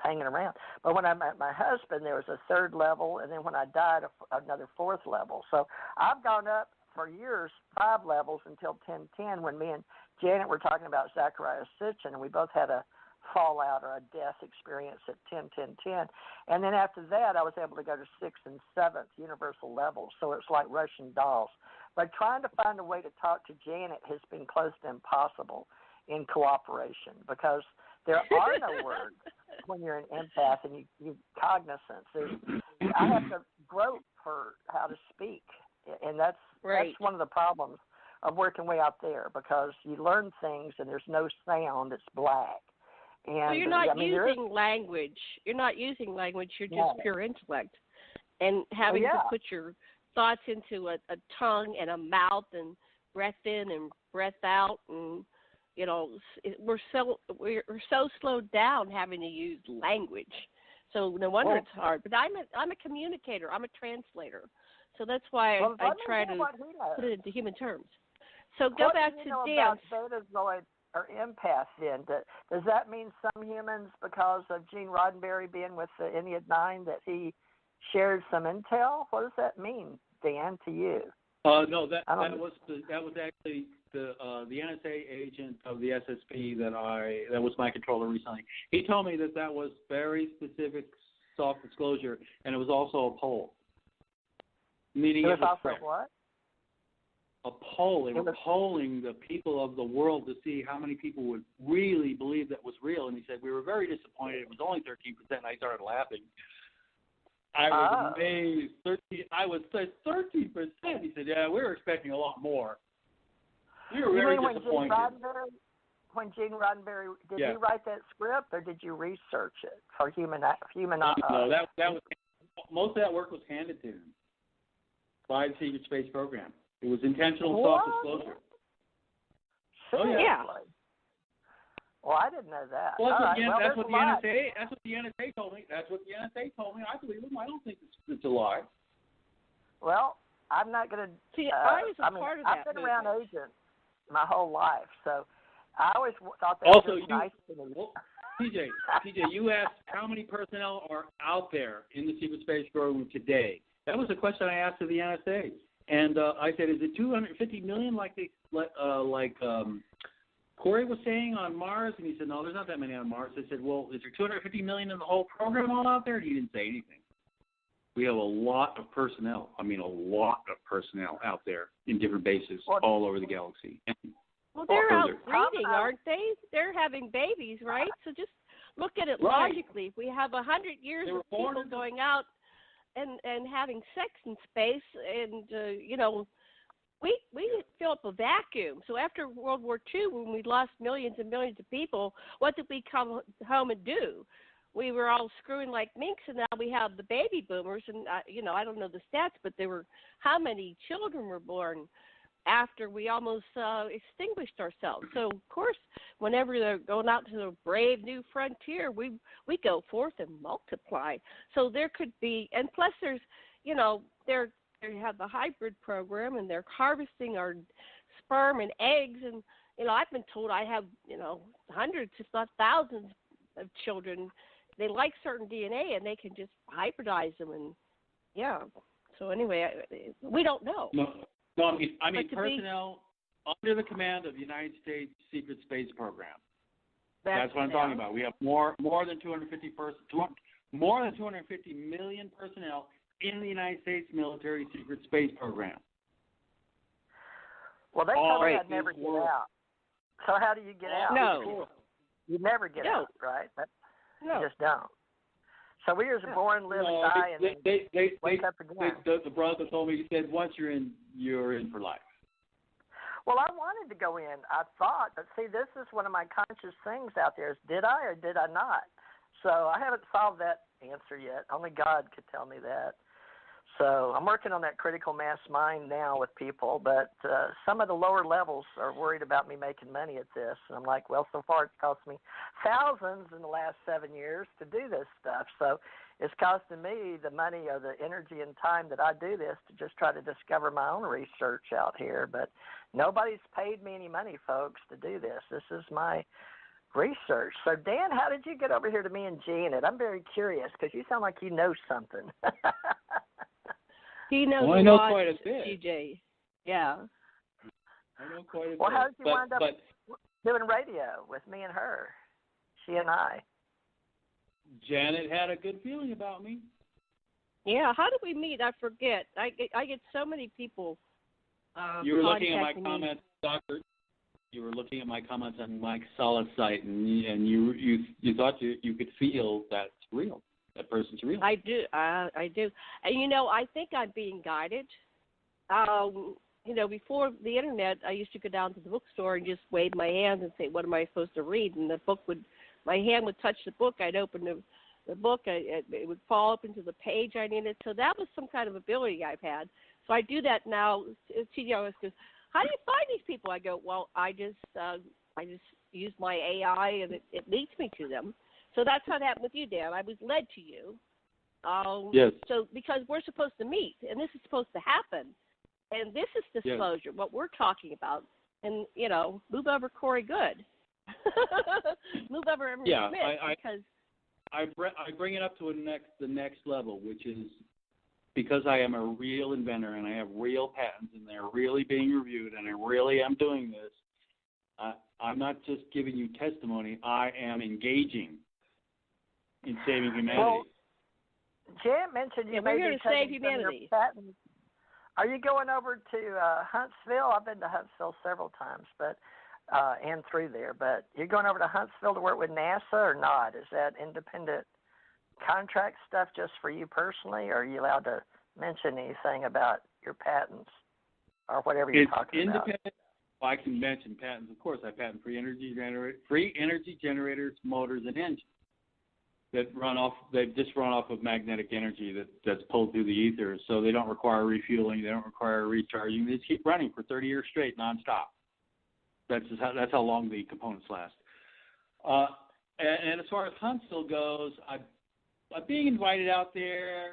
[SPEAKER 1] hanging around. But when I met my husband, there was a third level, and then when I died, another fourth level. So I've gone up for years 5 levels until 1010 when me and Janet were talking about Zachariah Sitchin, and we both had a fallout or a death experience at 10. And then after that, I was able to go to 6th and 7th universal levels. So it's like Russian dolls. But trying to find a way to talk to Janet has been close to impossible in cooperation because there are no words when you're an empath and you cognizance. I have to grope for how to speak, and that's one of the problems of working way out there because you learn things and there's no sound, it's black. And,
[SPEAKER 3] well, you're not using language. You're not using language. You're just pure intellect. And having to put your thoughts into a tongue and a mouth and breath in and breath out. And, we're so slowed down having to use language. So no wonder it's hard. But I'm a communicator. I'm a translator. So that's why I try to put it into human terms. So go back to dance.
[SPEAKER 1] Betazoid or empath then? Does that mean some humans, because of Gene Roddenberry being with the Ennead 9, that he shared some intel? What does that mean, Dan, to you?
[SPEAKER 4] No, that was actually the NSA agent of the SSP that was my controller recently. He told me that was very specific soft disclosure, and it was also a poll. Meaning it was also what? A poll. They were polling the people of the world to see how many people would really believe that was real. And he said, we were very disappointed. It was only 13%. And I started laughing. I was amazed. I would say 13%. He said, yeah, we were expecting a lot more. We were very disappointed.
[SPEAKER 1] When Gene Roddenberry, did you write that script or did you research it for human? No,
[SPEAKER 4] that was most of that work was handed to him by the Secret Space Program. It was intentional self-disclosure.
[SPEAKER 1] Seriously?
[SPEAKER 3] Yeah.
[SPEAKER 1] Well, I didn't know that.
[SPEAKER 4] Well, that's what the NSA told me. That's what the NSA told me. I believe them. I don't think it's a lie.
[SPEAKER 1] Well, I'm not going to.
[SPEAKER 3] See, I was a part of that.
[SPEAKER 1] I've been around agents my whole life, so I always thought that
[SPEAKER 4] also,
[SPEAKER 1] was nice to me.
[SPEAKER 4] Well, TJ, you asked how many personnel are out there in the Secret Space Program today. That was a question I asked of the NSA. And I said, is it 250 million like Corey was saying on Mars? And he said, no, there's not that many on Mars. I said, well, is there 250 million in the whole program all out there? And he didn't say anything. We have a lot of personnel. I mean, a lot of personnel out there in different bases all over the galaxy.
[SPEAKER 3] Well, they're out breeding, aren't they? They're having babies, right? So just look at it logically. If we have 100 years of people going out and having sex in space, and we fill up a vacuum. So after World War II, when we lost millions and millions of people, what did we come home and do? We were all screwing like minks, and now we have the baby boomers. And I don't know the stats, but there were how many children were born after we almost extinguished ourselves. So of course, whenever they're going out to the brave new frontier, we go forth and multiply. So there could be, and plus there's, they have the hybrid program, and they're harvesting our sperm and eggs. And, I've been told I have, hundreds, if not thousands of children. They like certain DNA, and they can just hybridize them. And, yeah. So anyway, we don't know.
[SPEAKER 4] No, I mean personnel under the command of the United States Secret Space Program. That's what I'm talking about. We have more than 250 million personnel in the United States military secret space program.
[SPEAKER 1] Well, they told me I'd never get out. So how do you get out?
[SPEAKER 3] No.
[SPEAKER 1] You never get out, right? You just don't. So we are born, live, and die, and
[SPEAKER 4] they
[SPEAKER 1] wake up again.
[SPEAKER 4] The brother told me, he said, once you're in for life.
[SPEAKER 1] Well, I wanted to go in. I thought, but see, this is one of my conscious things out there is, did I or did I not? So I haven't solved that answer yet. Only God could tell me that. So I'm working on that critical mass mind now with people, but some of the lower levels are worried about me making money at this. And I'm like, well, so far it's cost me thousands in the last 7 years to do this stuff. So it's costing me the money or the energy and time that I do this to just try to discover my own research out here. But nobody's paid me any money, folks, to do this. This is my research. So, Dan, how did you get over here to me and Janet? I'm very curious because you sound like you know something.
[SPEAKER 3] He knows
[SPEAKER 4] I know quite a bit.
[SPEAKER 3] TJ. Yeah.
[SPEAKER 4] I know quite a bit.
[SPEAKER 1] Well, how did you wind up doing radio with me and her? She and I.
[SPEAKER 4] Janet had a good feeling about me.
[SPEAKER 3] Yeah. How did we meet? I forget. I get so many people.
[SPEAKER 4] You were looking at my comments, Doctor. You were looking at my comments on Mike Solid's site, and you thought you could feel that's real. That person's real.
[SPEAKER 3] I do. I do. And, I think I'm being guided. Before the Internet, I used to go down to the bookstore and just wave my hands and say, what am I supposed to read? And my hand would touch the book. I'd open the book. It would fall up into the page I needed. So that was some kind of ability I've had. So I do that now. TJ always goes, how do you find these people? I go, well, I just use my AI, and it leads me to them. So that's how it happened with you, Dan. I was led to you.
[SPEAKER 4] Yes.
[SPEAKER 3] So because we're supposed to meet, and this is supposed to happen, and this is disclosure, what we're talking about, and, move over Corey Good. Move over Emery Smith. Because
[SPEAKER 4] I bring it up to the next level, which is because I am a real inventor and I have real patents and they're really being reviewed and I really am doing this. I'm not just giving you testimony. I am engaging in saving humanity.
[SPEAKER 1] Well, Jan mentioned you may be
[SPEAKER 3] save
[SPEAKER 1] taking some of your
[SPEAKER 3] humanity.
[SPEAKER 1] patents. Are you going over to Huntsville? I've been to Huntsville several times, but and through there. But you're going over to Huntsville to work with NASA or not? Is that independent contract stuff just for you personally, or are you allowed to mention anything about your patents or whatever you're talking about?
[SPEAKER 4] It's independent. Well, I can mention patents. Of course, I patent free energy generators, motors, and engines that they've just run off of magnetic energy that's pulled through the ether, so they don't require refueling, they don't require recharging. They just keep running for 30 years straight, nonstop. That's how long the components last. And as far as Huntsville goes, I'm being invited out there.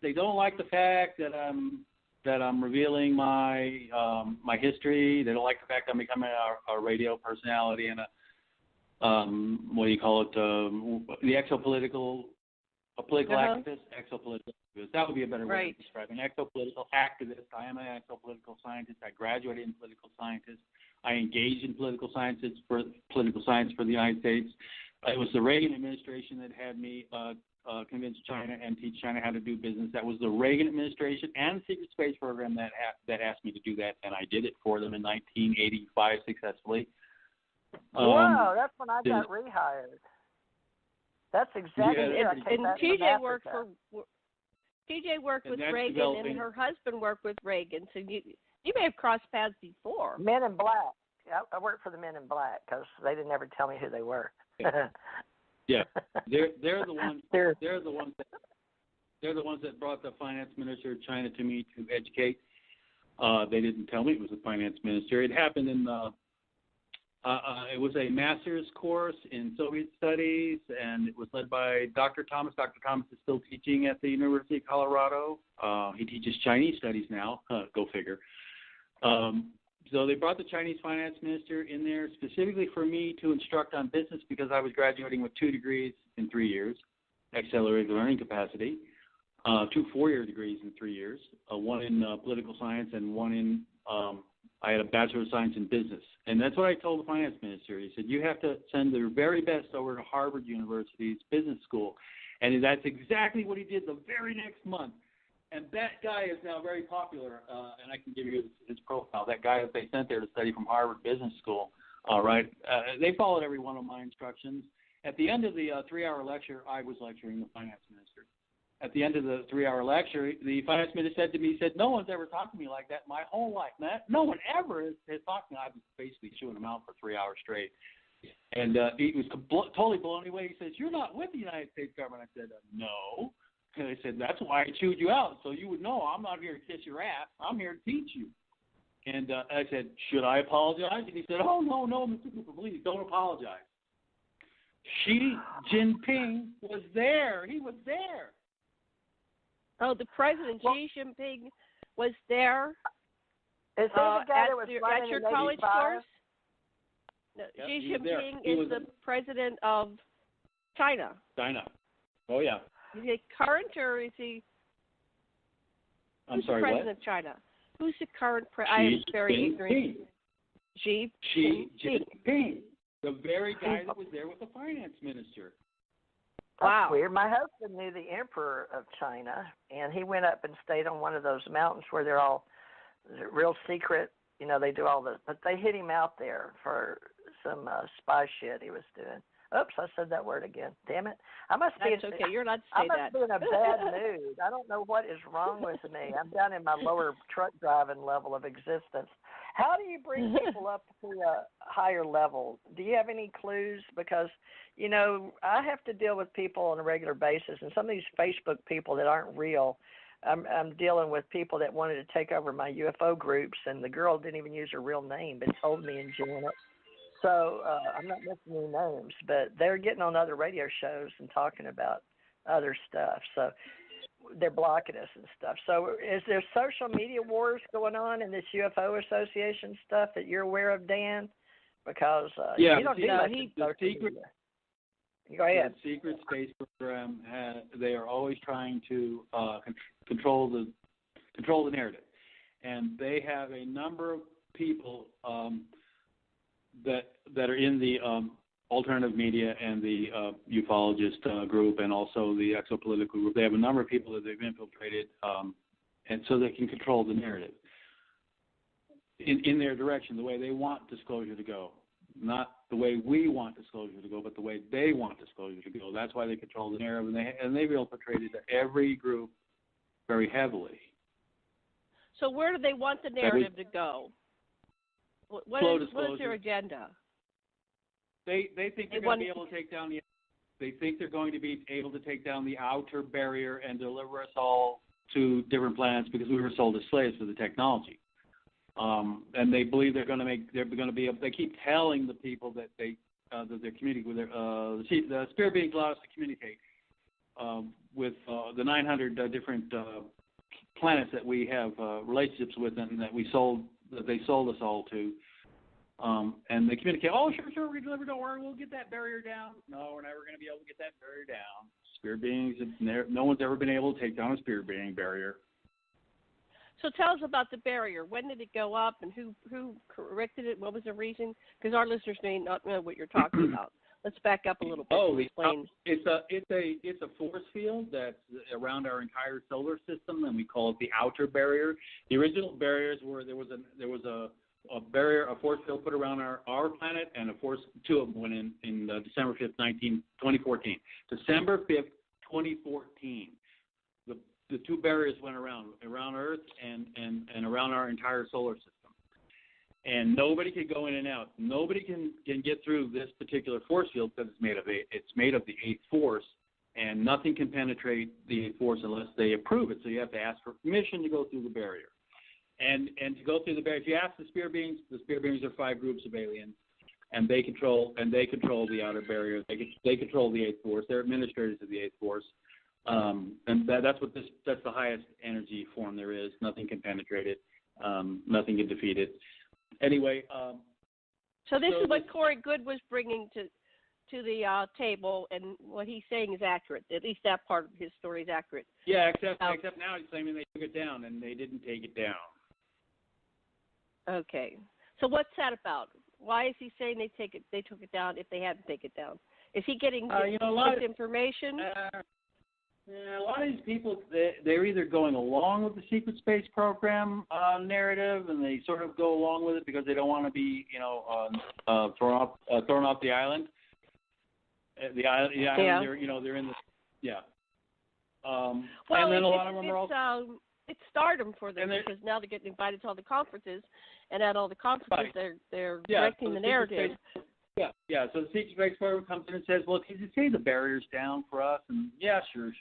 [SPEAKER 4] They don't like the fact that I'm revealing my history. They don't like the fact that I'm becoming a radio personality and the exopolitical, a political activist, exopolitical activist. That would be a better way of describing exopolitical activist. I am an exopolitical scientist. I graduated in political sciences. I engaged in political science for the United States. It was the Reagan administration that had me convince China and teach China how to do business. That was the Reagan administration and the Secret Space Program that asked me to do that, and I did it for them in 1985 successfully.
[SPEAKER 1] Wow, that's when I got rehired. That's exactly it.
[SPEAKER 3] And TJ worked for TJ worked
[SPEAKER 4] And
[SPEAKER 3] with
[SPEAKER 4] that's
[SPEAKER 3] Reagan,
[SPEAKER 4] developing.
[SPEAKER 3] and her husband worked with Reagan. So you may have crossed paths before.
[SPEAKER 1] Men in Black. I worked for the Men in Black because they didn't ever tell me who they were.
[SPEAKER 4] Yeah, they're the ones.
[SPEAKER 1] They're
[SPEAKER 4] the ones that brought the finance minister of China to me to educate. They didn't tell me it was the finance minister. It happened in it was a master's course in Soviet studies, and it was led by Dr. Thomas. Dr. Thomas is still teaching at the University of Colorado. He teaches Chinese studies now. Go figure. So they brought the Chinese finance minister in there specifically for me to instruct on business because I was graduating with 2 degrees in 3 years, accelerated learning capacity, 2 4-year degrees in 3 years, one in political science and one in I had a Bachelor of Science in Business. And that's what I told the finance minister. He said, you have to send their very best over to Harvard University's business school. And that's exactly what he did the very next month. And that guy is now very popular, and I can give you his profile. That guy that they sent there to study from Harvard Business School, they followed every one of my instructions. At the end of the 3-hour lecture, I was lecturing the finance minister. At the end of the 3-hour lecture, the finance minister said to me, no one's ever talked to me like that my whole life. No one ever has talked to me. I was basically chewing him out for 3 hours straight. And he was totally blown away. He says, you're not with the United States government. I said, no. And they said, that's why I chewed you out, so you would know I'm not here to kiss your ass. I'm here to teach you. And I said, should I apologize? And he said, oh, no, Mr. Cooper, please, don't apologize. Xi Jinping was there. He was there.
[SPEAKER 3] Oh, the President Xi Jinping was there.
[SPEAKER 1] Is he the guy that was
[SPEAKER 3] at your college course? No,
[SPEAKER 4] Yep,
[SPEAKER 3] Xi Jinping is the president of China.
[SPEAKER 4] China. Oh, yeah.
[SPEAKER 3] Is he current or is he?
[SPEAKER 4] I'm sorry,
[SPEAKER 3] the president
[SPEAKER 4] what?
[SPEAKER 3] of China? Who's the current president? I am very ignorant. Xi
[SPEAKER 4] Jinping. The very guy that was there with the finance minister.
[SPEAKER 1] Wow. That's weird. My husband knew the emperor of China, and he went up and stayed on one of those mountains where they're all real secret. You know, they do all the, but they hid him out there for some spy shit he was doing. Oops, I said that word again. Damn it.
[SPEAKER 3] That's okay. You're not to say that.
[SPEAKER 1] I must be in a bad mood. I don't know what is wrong with me. I'm down in my lower truck driving level of existence. How do you bring people up to a higher level? Do you have any clues? Because, you know, I have to deal with people on a regular basis, and some of these Facebook people that aren't real, I'm dealing with people that wanted to take over my UFO groups, and the girl didn't even use her real name, but told me in Janet. So I'm not missing any names, but they're getting on other radio shows and talking about other stuff. So they're blocking us and stuff. So is there social media wars going on in this UFO association stuff that you're aware of, Dan? Because you don't do much in social media. Go ahead.
[SPEAKER 4] The secret space program they are always trying to control the narrative, and they have a number of people that are in the alternative media and the ufologist group, and also the exopolitical group. They have a number of people that they've infiltrated, and so they can control the narrative in their direction, the way they want disclosure to go. Not the way we want disclosure to go, but the way they want disclosure to go. That's why they control the narrative, and they've infiltrated every group very heavily.
[SPEAKER 3] So where do they want the narrative to go? What is their agenda?
[SPEAKER 4] They think they're going to be able to take down the. They think they're going to be able to take down the outer barrier and deliver us all to different planets because we were sold as slaves for the technology. And they believe they're going to be able. They keep telling the people that that they're communicating with the spirit beings allow us to communicate with the 900 different planets that we have relationships with and that they sold us all to. And they communicate, oh, sure, we deliver, don't worry, we'll get that barrier down. No, we're never going to be able to get that barrier down. Spirit beings, no one's ever been able to take down a spirit being barrier.
[SPEAKER 3] So tell us about the barrier. When did it go up, and who corrected it? What was the reason? Because our listeners may not know what you're talking about. Let's back up a little bit.
[SPEAKER 4] Oh,
[SPEAKER 3] explain.
[SPEAKER 4] It's a force field that's around our entire solar system, and we call it the outer barrier. The original barriers were there was a barrier, a force field put around our planet, and two of them went in December 5th, 2014. December 5th, 2014. the two barriers went around Earth and around our entire solar system. And nobody could go in and out. Nobody can get through this particular force field because it's made of the eighth force, and nothing can penetrate the eighth force unless they approve it. So you have to ask for permission to go through the barrier. And to go through the barrier, if you ask the spear beings are 5 groups of aliens, and they control the outer barrier. They control the eighth force. They're administrators of the eighth force. And that's the highest energy form there is. Nothing can penetrate it. Nothing can defeat it. Anyway.
[SPEAKER 3] So this is what Corey Good was bringing to the table, and what he's saying is accurate. At least that part of his story is accurate.
[SPEAKER 4] Yeah, except now he's claiming they took it down, and they didn't take it down.
[SPEAKER 3] Okay. So what's that about? Why is he saying they took it down if they hadn't taken it down? Is he getting information?
[SPEAKER 4] A lot of these people, they're either going along with the secret space program narrative, and they sort of go along with it because they don't want to be, thrown off the island. The island, they're in the,
[SPEAKER 3] well,
[SPEAKER 4] and then a lot of them are also.
[SPEAKER 3] It's stardom for them because now they're getting invited to all the conferences, and at all the conferences they're directing the narrative.
[SPEAKER 4] Yeah. So the secret space program comes in and says, "Well, can you say the barrier's down for us?" And yeah, sure.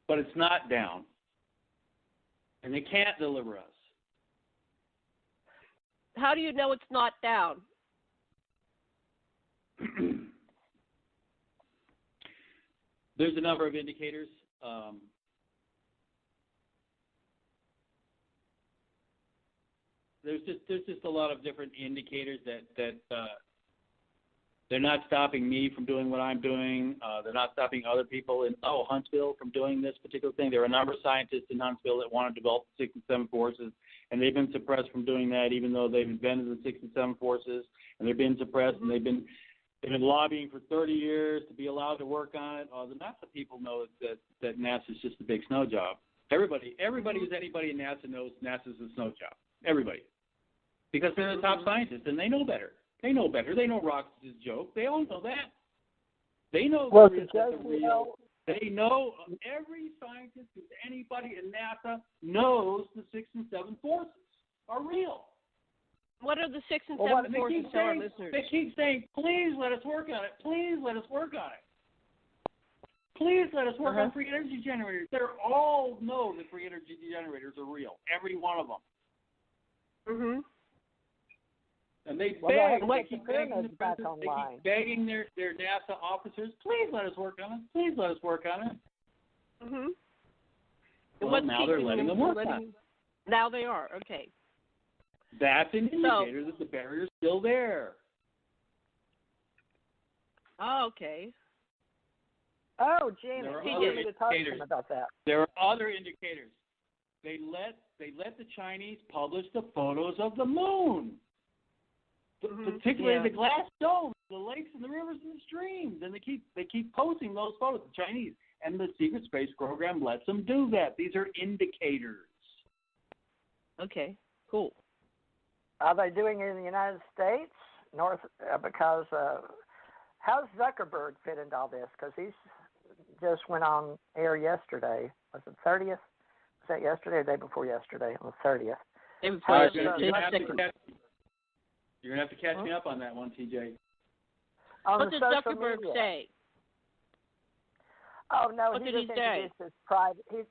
[SPEAKER 4] But it's not down, and they can't deliver us.
[SPEAKER 3] How do you know it's not down?
[SPEAKER 4] There's a number of indicators. There's just a lot of different indicators that they're not stopping me from doing what I'm doing. They're not stopping other people in Huntsville from doing this particular thing. There are a number of scientists in Huntsville that want to develop the 6 and 7 forces, and they've been suppressed from doing that, even though they've invented the 6 and 7 forces, and they've been suppressed, and they've been lobbying for 30 years to be allowed to work on it. The NASA people know that NASA's just a big snow job. Everybody who's anybody in NASA knows NASA's a snow job. Everybody. Because they're the top scientists, and they know better. They know rocks is a joke. They all know that. They know real. They know every scientist, anybody in NASA knows the 6 and 7 forces are real.
[SPEAKER 3] What are the 6 and 7 forces to our listeners?
[SPEAKER 4] They keep saying, please let us work on it. Please let us work on it. Please let us work on free energy generators. They all know that free energy generators are real. Every one of them.
[SPEAKER 3] Mm-hmm.
[SPEAKER 4] And they keep begging their NASA officers, please let us work on it. Please let us work on it.
[SPEAKER 3] Mm-hmm.
[SPEAKER 4] Well, now they're letting them work on it.
[SPEAKER 3] Now they are, okay.
[SPEAKER 4] That's an indicator that the barrier's still there.
[SPEAKER 3] Oh, okay.
[SPEAKER 1] Oh, Janet, he didn't need to talk to him about that.
[SPEAKER 4] There are other indicators. They let the Chinese publish the photos of the moon. Particularly the glass domes, the lakes and the rivers and the streams, and they keep posting those photos, the Chinese, and the secret space program lets them do that. These are indicators.
[SPEAKER 3] Okay, cool.
[SPEAKER 1] Are they doing it in the United States? Because how does Zuckerberg fit into all this? Because he's just went on air yesterday. Was it 30th? Was that yesterday or the day before yesterday? On the 30th.
[SPEAKER 4] You're going to have to catch me up on that one, TJ.
[SPEAKER 3] What did Zuckerberg say?
[SPEAKER 1] Oh, no,
[SPEAKER 3] what
[SPEAKER 1] he
[SPEAKER 3] did
[SPEAKER 1] just
[SPEAKER 3] he say?
[SPEAKER 1] His private, his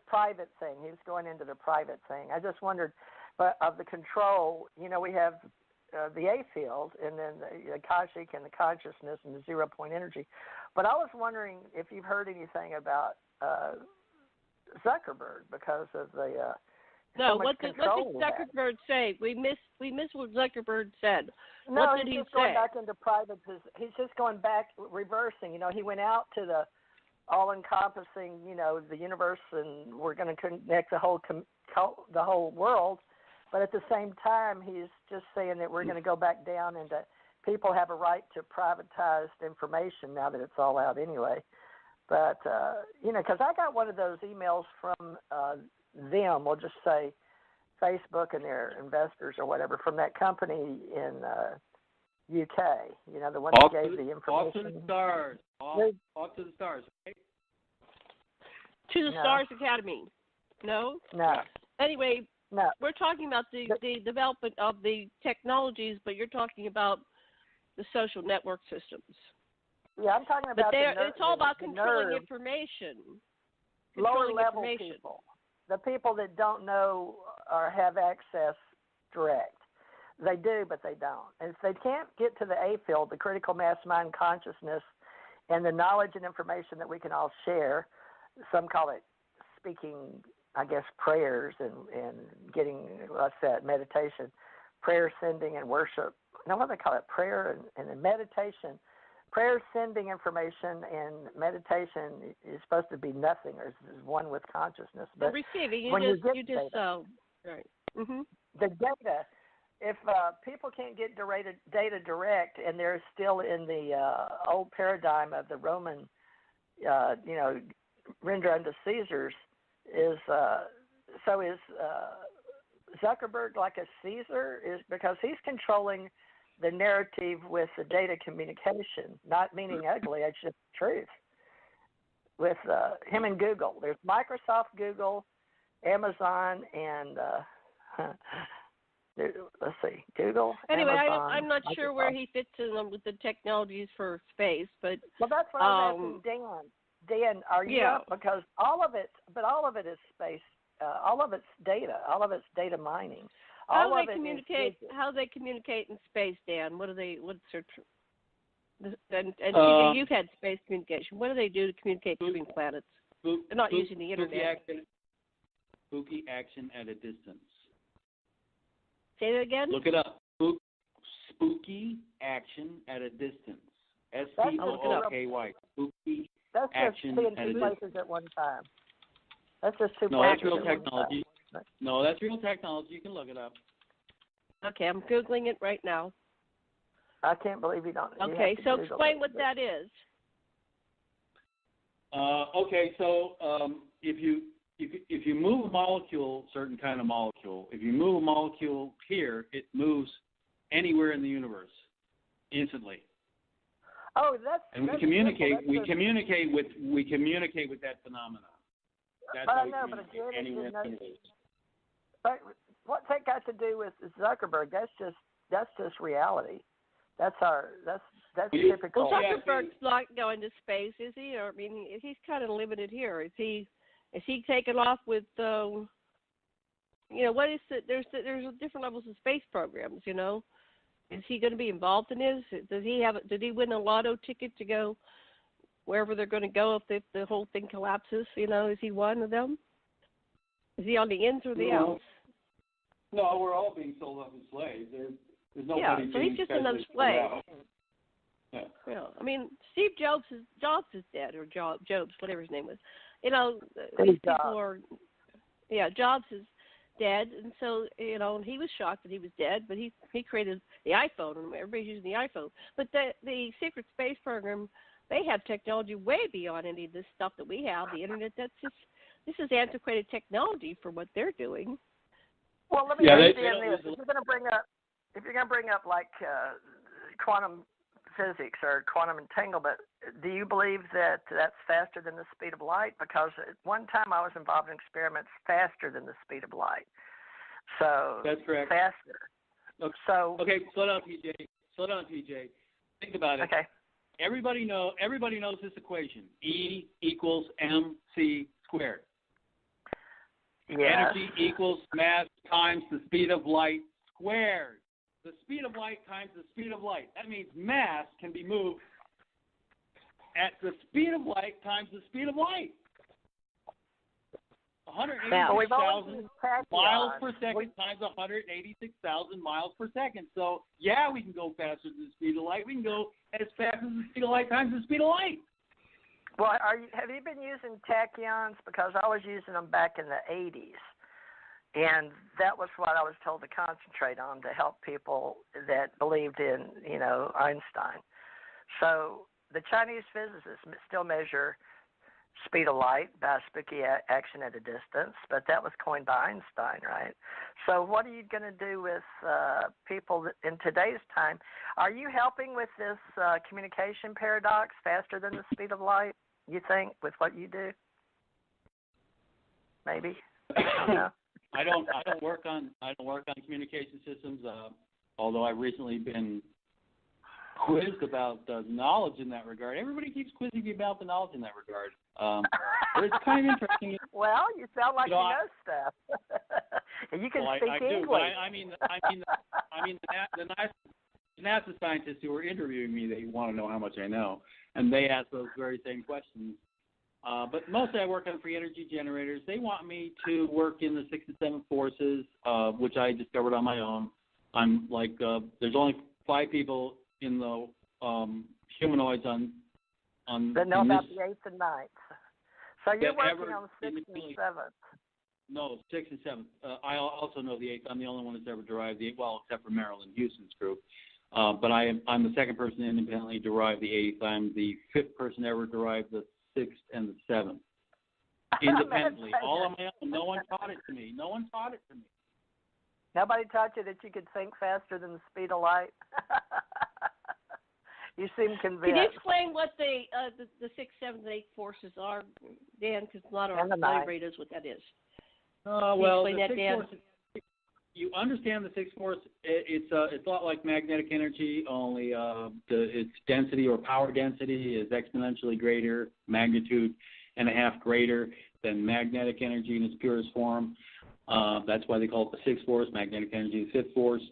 [SPEAKER 1] private thing. He was going into the private thing. I just wondered, but of the control, we have the A field and then the Akashic and the consciousness and the 0-point energy. But I was wondering if you've heard anything about Zuckerberg because of the...
[SPEAKER 3] No, what did Zuckerberg say? We missed what Zuckerberg said.
[SPEAKER 1] No,
[SPEAKER 3] what did he
[SPEAKER 1] just
[SPEAKER 3] say?
[SPEAKER 1] Going back into private. He's just going back, reversing. He went out to the all-encompassing, the universe, and we're going to connect the whole world. But at the same time, he's just saying that we're going to go back down into people have a right to privatized information now that it's all out anyway. But because I got one of those emails from them, we'll just say Facebook and their investors or whatever, from that company in UK, the one that gave the information.
[SPEAKER 4] Off to the stars. Off to the stars, okay?
[SPEAKER 3] To the Stars Academy. No?
[SPEAKER 1] No.
[SPEAKER 3] Anyway,
[SPEAKER 1] No.
[SPEAKER 3] we're talking about the development of the technologies, but you're talking about the social network systems.
[SPEAKER 1] Yeah, I'm talking about
[SPEAKER 3] it's all about controlling information.
[SPEAKER 1] Lower level people. The people that don't know or have access direct. They do, but they don't. And if they can't get to the A field, the critical mass mind consciousness, and the knowledge and information that we can all share, some call it speaking, I guess, prayers and getting, what's that, meditation, prayer sending and worship. Now, what do they call it? Prayer and then meditation. Prayer sending information and meditation is supposed to be nothing, or is one with consciousness. But
[SPEAKER 3] receiving,
[SPEAKER 1] when
[SPEAKER 3] you
[SPEAKER 1] get
[SPEAKER 3] just
[SPEAKER 1] data,
[SPEAKER 3] right. Mm-hmm.
[SPEAKER 1] The data, if people can't get data direct, and they're still in the old paradigm of the Roman, render unto Caesar's, is Zuckerberg like a Caesar? Is because he's controlling the narrative with the data communication, not meaning ugly, it's just truth. With him and Google, there's Microsoft, Google, Amazon, and let's see, Google.
[SPEAKER 3] Anyway,
[SPEAKER 1] Amazon,
[SPEAKER 3] I'm not sure
[SPEAKER 1] Microsoft.
[SPEAKER 3] where he fits in with the technologies for space, but
[SPEAKER 1] well, that's what I was asking Dan. Dan, are you up? Because all of it is space. All of it's data. All of it's data mining.
[SPEAKER 3] How do they communicate? How do they communicate in space, Dan? What's their and you've had space communication. What do they do to communicate between planets? They're not using the internet.
[SPEAKER 4] Spooky action at a distance.
[SPEAKER 3] Say that again.
[SPEAKER 4] Look it up. Spooky action at a distance. SPOOKY. Spooky action at a distance. That's just being two places
[SPEAKER 1] at one time. That's just two places.
[SPEAKER 4] No, that's real technology. No, that's real technology. You can look it up.
[SPEAKER 3] Okay, I'm Googling it right now.
[SPEAKER 1] I can't believe you don't.
[SPEAKER 3] Okay, so explain what that is.
[SPEAKER 4] Okay, so if you move a molecule, certain kind of molecule, if you move a molecule here, it moves anywhere in the universe instantly.
[SPEAKER 1] Oh,
[SPEAKER 4] and we communicate. We communicate with that phenomenon. That's how we communicate anywhere in the universe.
[SPEAKER 1] But what's that got to do with Zuckerberg? That's just reality. That's typical.
[SPEAKER 3] Well, Zuckerberg's not going to space, is he? Or I mean, he's kind of limited here. Is he taken off with? What is it? There's different levels of space programs. Is he going to be involved in this? Did he win a lotto ticket to go wherever they're going to go if the whole thing collapses? Is he one of them? Is he on the ins or the outs?
[SPEAKER 4] No, we're all being sold off as slaves. There's nobody.
[SPEAKER 3] Yeah, so he's just another slave.
[SPEAKER 4] Yeah.
[SPEAKER 3] I mean, Steve Jobs is dead, or Jobs, whatever his name was. These people are. Yeah, Jobs is dead, and so he was shocked that he was dead, but he created the iPhone, and everybody's using the iPhone. But the secret space program, they have technology way beyond any of this stuff that we have. The internet, this is antiquated technology for what they're doing.
[SPEAKER 1] Well, let me ask you this: if you're going to bring up like quantum physics or quantum entanglement, do you believe that that's faster than the speed of light? Because at one time I was involved in experiments faster than the speed of light. So
[SPEAKER 4] that's correct.
[SPEAKER 1] Faster.
[SPEAKER 4] Okay.
[SPEAKER 1] So
[SPEAKER 4] Slow down, PJ. Think about it.
[SPEAKER 1] Okay.
[SPEAKER 4] Everybody knows this equation: E equals mc squared.
[SPEAKER 1] Yes.
[SPEAKER 4] Energy equals mass times the speed of light squared. The speed of light times the speed of light. That means mass can be moved at the speed of light times the speed of light. 186,000 miles per second times 186,000 miles per second. So, yeah, we can go faster than the speed of light. We can go as fast as the speed of light times the speed of light.
[SPEAKER 1] Well, have you been using tachyons? Because I was using them back in the 80s. And that was what I was told to concentrate on to help people that believed in, Einstein. So the Chinese physicists still measure speed of light by spooky action at a distance, but that was coined by Einstein, right? So what are you going to do with people in today's time? Are you helping with this communication paradox faster than the speed of light, you think, with what you do? maybe. I don't know.
[SPEAKER 4] I don't work on communication systems. Although I've recently been quizzed about knowledge in that regard. Everybody keeps quizzing me about the knowledge in that regard. But it's kind of interesting.
[SPEAKER 1] Well, you sound like you know stuff. And you can speak
[SPEAKER 4] I do,
[SPEAKER 1] English.
[SPEAKER 4] but I mean, the NASA scientists who were interviewing me, they want to know how much I know, and they ask those very same questions. But mostly I work on free energy generators. They want me to work in the 6th and 7th forces, which I discovered on my own. I'm like, there's only 5 people in the humanoids on
[SPEAKER 1] that know about the 8th and 9th. So you're working on the 6th and 7th.
[SPEAKER 4] No, 6th and 7th. I also know the 8th. I'm the only one that's ever derived the 8th, well, except for Marilyn Houston's group. But I'm the second person to independently derive the 8th. I'm the 5th person to ever derive the 6th and the 7th. Independently, all on my own. No one taught it to me.
[SPEAKER 1] Nobody taught you that you could think faster than the speed of light? You seem convinced.
[SPEAKER 3] Can you explain what the 6th, 7th, and 8th forces are, Dan? Because a lot of our everybody knows what that is.
[SPEAKER 4] Well, the
[SPEAKER 3] 6th
[SPEAKER 4] force, you understand the 6th force. It's a lot like magnetic energy, only its density or power density is exponentially greater, magnitude and a half greater than magnetic energy in its purest form. That's why they call it the 6th force. Magnetic energy, the 5th force.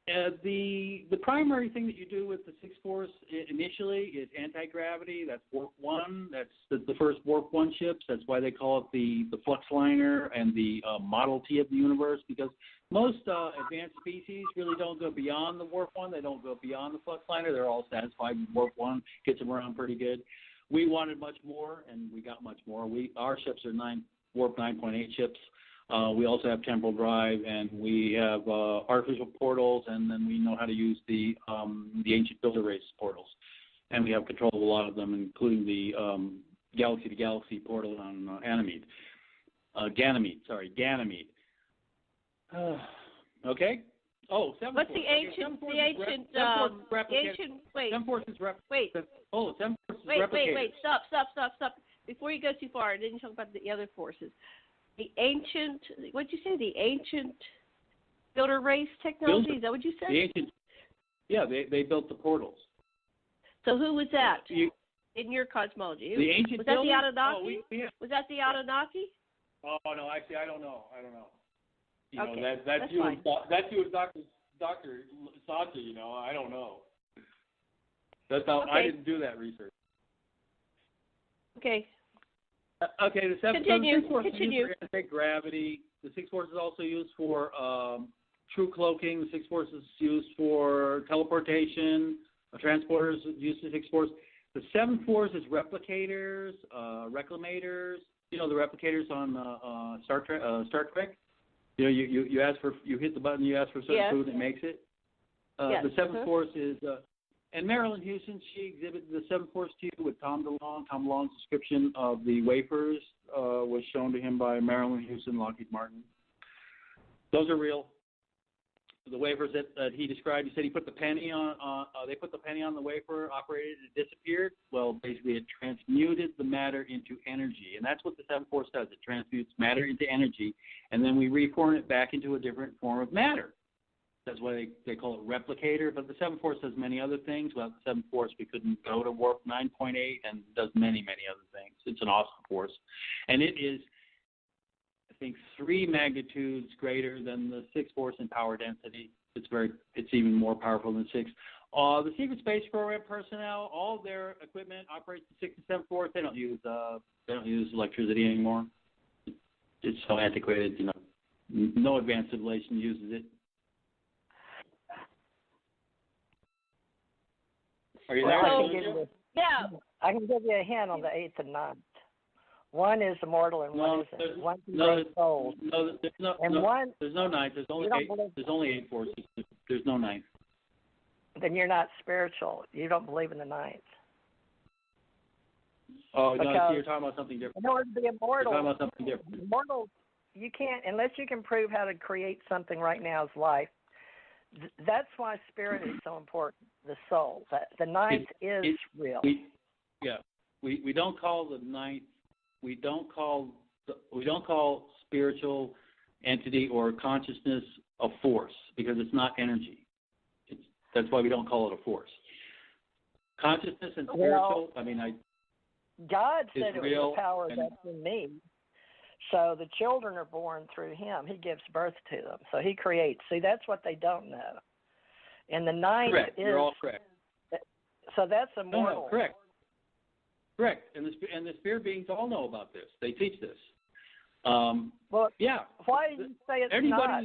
[SPEAKER 4] The primary thing that you do with the 6th force initially is anti-gravity. That's Warp 1. That's the first Warp 1 ships. That's why they call it the Flux Liner and the Model T of the universe, because most advanced species really don't go beyond the Warp 1. They don't go beyond the Flux Liner. They're all satisfied with Warp 1. Gets them around pretty good. We wanted much more, and we got much more. Our ships are Warp 9.8 ships. We also have temporal drive, and we have artificial portals, and then we know how to use the ancient builder race portals, and we have control of a lot of them, including the galaxy-to-galaxy portal on Ganymede. Okay. Oh, 7
[SPEAKER 3] what's
[SPEAKER 4] force.
[SPEAKER 3] the ancient?
[SPEAKER 4] Okay.
[SPEAKER 3] The ancient. Wait.
[SPEAKER 4] 7 force is
[SPEAKER 3] Wait.
[SPEAKER 4] 7 force is
[SPEAKER 3] Wait. Stop. Before you go too far, I didn't talk about the other forces. The ancient, what'd you say? The ancient builder race technology? Is that what you said?
[SPEAKER 4] The ancient, yeah, they built the portals.
[SPEAKER 3] So who was that in your cosmology?
[SPEAKER 4] The ancient
[SPEAKER 3] was that
[SPEAKER 4] builders?
[SPEAKER 3] the Anunnaki?
[SPEAKER 4] Oh,
[SPEAKER 3] was that the Anunnaki?
[SPEAKER 4] Oh no, actually I don't know. You
[SPEAKER 3] okay,
[SPEAKER 4] know, that's you
[SPEAKER 3] fine.
[SPEAKER 4] That's you and Dr. Satya. You know, I don't know. That's how I didn't do that research.
[SPEAKER 3] Okay.
[SPEAKER 4] Okay, the 6th force is used for anti-gravity. The 6th force is also used for true cloaking. The 6th force is used for teleportation. Transporters use the 6th force. The 7th force is replicators, reclamators. You know the replicators on Star Trek. You know, you hit the button, you ask for certain food, and it makes it. The 7th force is. And Marilyn Houston, she exhibited the 7th force to you with Tom DeLonge. Tom DeLonge's description of the wafers was shown to him by Marilyn Houston, Lockheed Martin. Those are real. The wafers that he described, he said he put the penny on. They put the penny on the wafer, operated, it disappeared. Well, basically, it transmuted the matter into energy, and that's what the 7th force does. It transmutes matter into energy, and then we reform it back into a different form of matter. That's why they call it replicator. But the 7th force does many other things. Without the 7th force, we couldn't go to Warp 9.8 and does many, many other things. It's an awesome force. And it is, I think, 3 magnitudes greater than the 6th force in power density. It's even more powerful than 6. The Secret Space Program personnel, all of their equipment operates the 6th and 7th force. They don't use electricity anymore. It's so antiquated, you know. No advanced civilization uses it. Are you there?
[SPEAKER 1] I can give you a hint on the 8th and 9th. One is immortal and one isn't. One's soul.
[SPEAKER 4] No, there's no 9th. There's only 8 forces. There's no 9th.
[SPEAKER 1] Then you're not spiritual. You don't believe in the 9th.
[SPEAKER 4] Oh, no, so you're talking about something different.
[SPEAKER 1] In order to be immortal,
[SPEAKER 4] you're talking about something different.
[SPEAKER 1] Immortal, you can't, unless you can prove how to create something right now as life. That's why spirit is so important, the soul. The 9th is real.
[SPEAKER 4] We don't call the 9th, we don't call spiritual entity or consciousness a force because it's not energy. That's why we don't call it a force. Consciousness and spiritual.
[SPEAKER 1] God said it
[SPEAKER 4] real
[SPEAKER 1] was a power that's in me. So the children are born through him. He gives birth to them. So he creates. See, that's what they don't know. And the ninth
[SPEAKER 4] correct.
[SPEAKER 1] is.
[SPEAKER 4] You're all correct.
[SPEAKER 1] So that's immortal.
[SPEAKER 4] No, correct. Correct. And the spirit beings all know about this. They teach this.
[SPEAKER 1] Well,
[SPEAKER 4] yeah.
[SPEAKER 1] Why do you say it's not?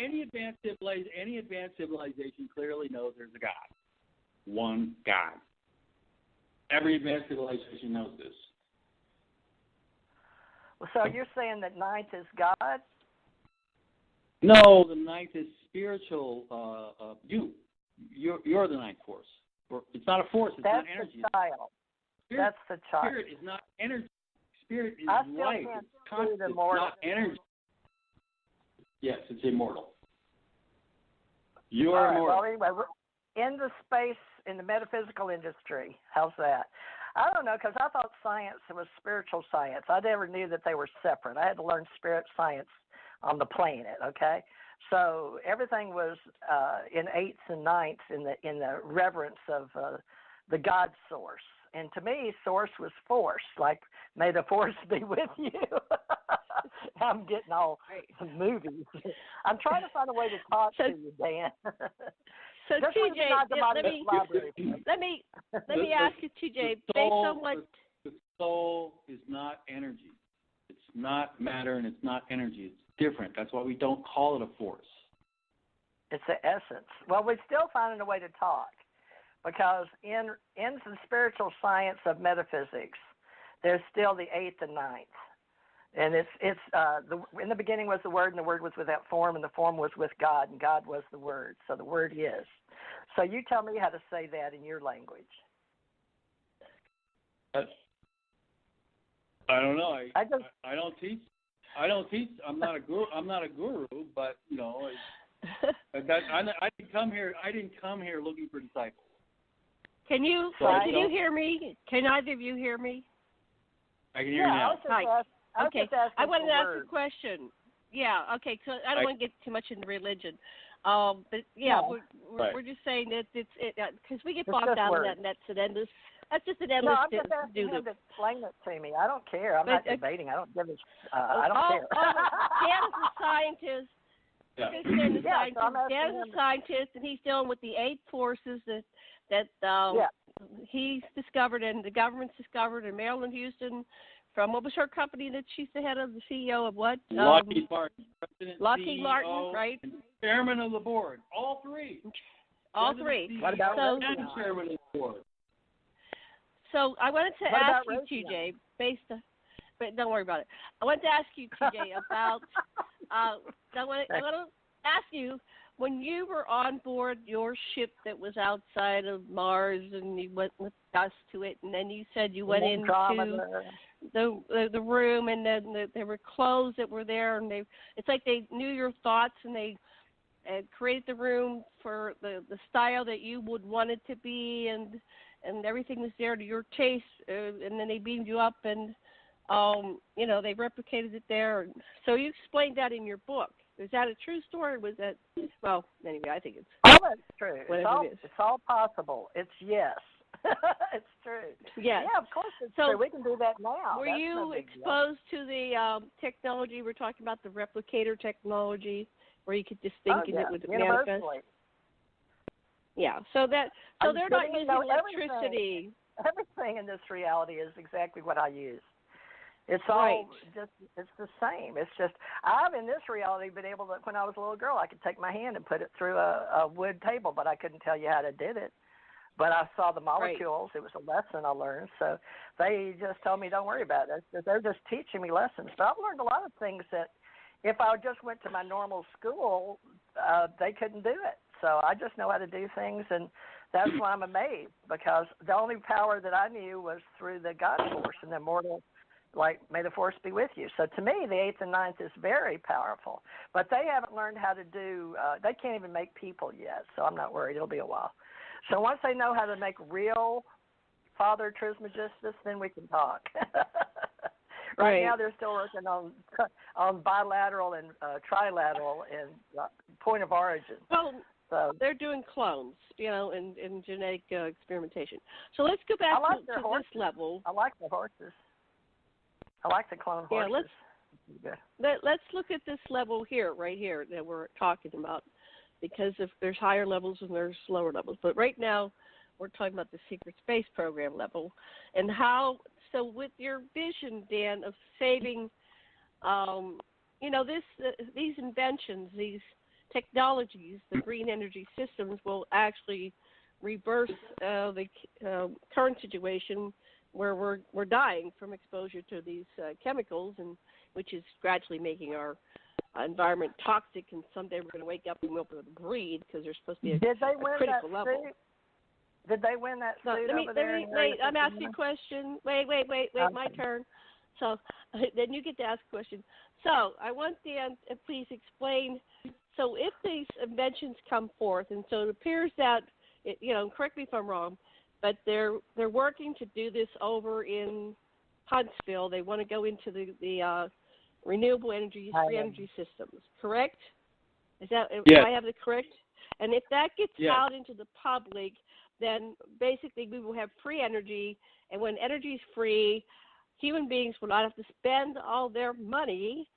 [SPEAKER 4] Any advanced civilization clearly knows there's a God. One God. Every advanced civilization knows this.
[SPEAKER 1] So you're saying that ninth is God?
[SPEAKER 4] No, the ninth is spiritual. You're the ninth force. It's not a force. It's
[SPEAKER 1] That's
[SPEAKER 4] not energy.
[SPEAKER 1] The child. That's the child.
[SPEAKER 4] Spirit is not energy. Spirit is
[SPEAKER 1] I still
[SPEAKER 4] life.
[SPEAKER 1] Can't
[SPEAKER 4] it's conscious. It's not energy. Yes, it's immortal. You are immortal.
[SPEAKER 1] Well, anyway, we're in the space, in the metaphysical industry. How's that? I don't know, because I thought science was spiritual science. I never knew that they were separate. I had to learn spirit science on the planet, okay? So everything was in eighths and ninths in the reverence of the God source. And to me, source was force, like may the force be with you. I'm getting all movies. I'm trying to find a way to talk to you, Dan.
[SPEAKER 3] So TJ, let me ask you, TJ, based on what
[SPEAKER 4] the soul is not energy. It's not matter and it's not energy. It's different. That's why we don't call it a force.
[SPEAKER 1] It's the essence. Well, we're still finding a way to talk. Because in the spiritual science of metaphysics, there's still the eighth and ninth, and in the beginning was the Word, and the Word was without form, and the form was with God, and God was the Word. So the Word is. So you tell me how to say that in your language.
[SPEAKER 4] I don't know. I don't teach. I'm not a guru, but I didn't come here looking for disciples.
[SPEAKER 3] Can you hear me? Can either of you hear me?
[SPEAKER 4] I can hear you now.
[SPEAKER 3] Okay. I wanted to ask a question. Yeah. Okay. So I don't want to get too much into religion. But yeah, we're just saying that it's because we get bogged down in that, and that's an endless. That's just an endless.
[SPEAKER 1] No, I'm just asking him to explain it to me. I don't care. I'm not debating. I don't give a. I don't care.
[SPEAKER 3] Dan is a scientist. Dan is a scientist, and he's dealing with the eight forces that he's discovered and the government's discovered in Maryland, Houston, from what was her company that she's the head of, the CEO of what?
[SPEAKER 4] Lockheed Martin, President,
[SPEAKER 3] Lockheed
[SPEAKER 4] CEO,
[SPEAKER 3] Martin, right?
[SPEAKER 4] And chairman of the board, all three.
[SPEAKER 3] All three.
[SPEAKER 1] What about
[SPEAKER 4] chairman of the board?
[SPEAKER 3] So I wanted to ask you, TJ, but don't worry about it. I wanted to ask you, TJ, about. I want to ask you, when you were on board your ship that was outside of Mars and you went with us to it, and then you said you went into the room, and then there were clothes that were there, and it's like they knew your thoughts, and they created the room for the style that you would want it to be, and everything was there to your taste, and then they beamed you up, and they replicated it there. So you explained that in your book. Is that a true story? Or was that, well, anyway, I think it's.
[SPEAKER 1] Oh, that's true. It's all possible. It's yes. It's true.
[SPEAKER 3] Yes.
[SPEAKER 1] Yeah, of course it's true. We can do that now.
[SPEAKER 3] Were you exposed to the technology? We're talking about the replicator technology, where you could just think it would manifest. Yeah. So they're not using electricity.
[SPEAKER 1] Everything in this reality is exactly what I use. It's all it's the same. It's just, I've in this reality been able to, when I was a little girl, I could take my hand and put it through a wood table, but I couldn't tell you how to do it. But I saw the molecules. It was a lesson I learned. So they just told me, don't worry about it. They're just teaching me lessons. But I've learned a lot of things that if I just went to my normal school, they couldn't do it. So I just know how to do things, and that's why I'm amazed, because the only power that I knew was through the God force and the immortal, like, may the force be with you. So to me, the eighth and ninth is very powerful. But they haven't learned how to do, they can't even make people yet, so I'm not worried. It'll be a while. So once they know how to make real Father Trismegistus, then we can talk. Right now, they're still working on bilateral and trilateral and point of origin.
[SPEAKER 3] Well,
[SPEAKER 1] so
[SPEAKER 3] they're doing clones, in genetic experimentation. So let's go back to this level.
[SPEAKER 1] I like the horses. I like the clone horses.
[SPEAKER 3] Let's look at this level here, right here, that we're talking about, because if there's higher levels and there's lower levels. But right now, we're talking about the secret space program level, and how. So with your vision, Dan, of saving, these inventions, these technologies, the green energy systems will actually reverse the current situation where we're dying from exposure to these chemicals, and which is gradually making our environment toxic. And someday we're going to wake up and we'll be able to breathe because there's supposed to be a critical level.
[SPEAKER 1] Did they win that suit over there?
[SPEAKER 3] Wait, I'm asking a question. Wait, okay. My turn. So then you get to ask a question. So I want Dan to please explain. So if these inventions come forth, and so it appears that, correct me if I'm wrong, but they're working to do this over in Huntsville. They want to go into the renewable energy, free energy systems, correct? Is that,
[SPEAKER 4] yes.
[SPEAKER 3] Do I have the correct? And if that gets out into the public, then basically we will have free energy, and when energy is free, human beings will not have to spend all their money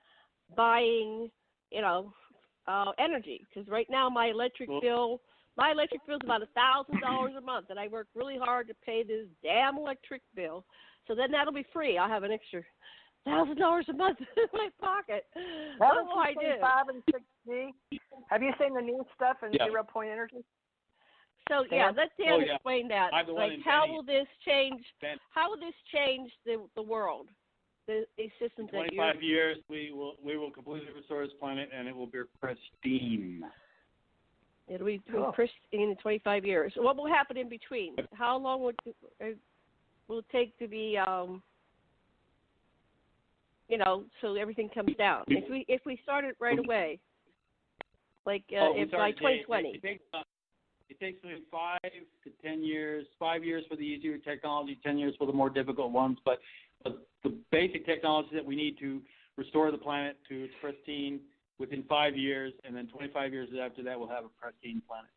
[SPEAKER 3] buying, energy. Because right now my electric bill is about $1,000 a month, and I work really hard to pay this damn electric bill. So then that'll be free. I'll have an extra $1,000 a month in my pocket. What will I do?
[SPEAKER 1] 5 and 6G. Have you seen the new stuff in 0 point energy?
[SPEAKER 3] So let Dan explain that. Like, how will this change? How will this change the world? These systems
[SPEAKER 4] in 25 years, we will completely restore this planet, and it will be pristine.
[SPEAKER 3] It'll be pristine in 25 years. What will happen in between? How long will it take to be? So everything comes down. If we started right away, like if by 2020.
[SPEAKER 4] It takes between 5 to 10 years. 5 years for the easier technology, 10 years for the more difficult ones. But the basic technology that we need to restore the planet to its pristine within 5 years, and then 25 years after that, we'll have a pristine planet.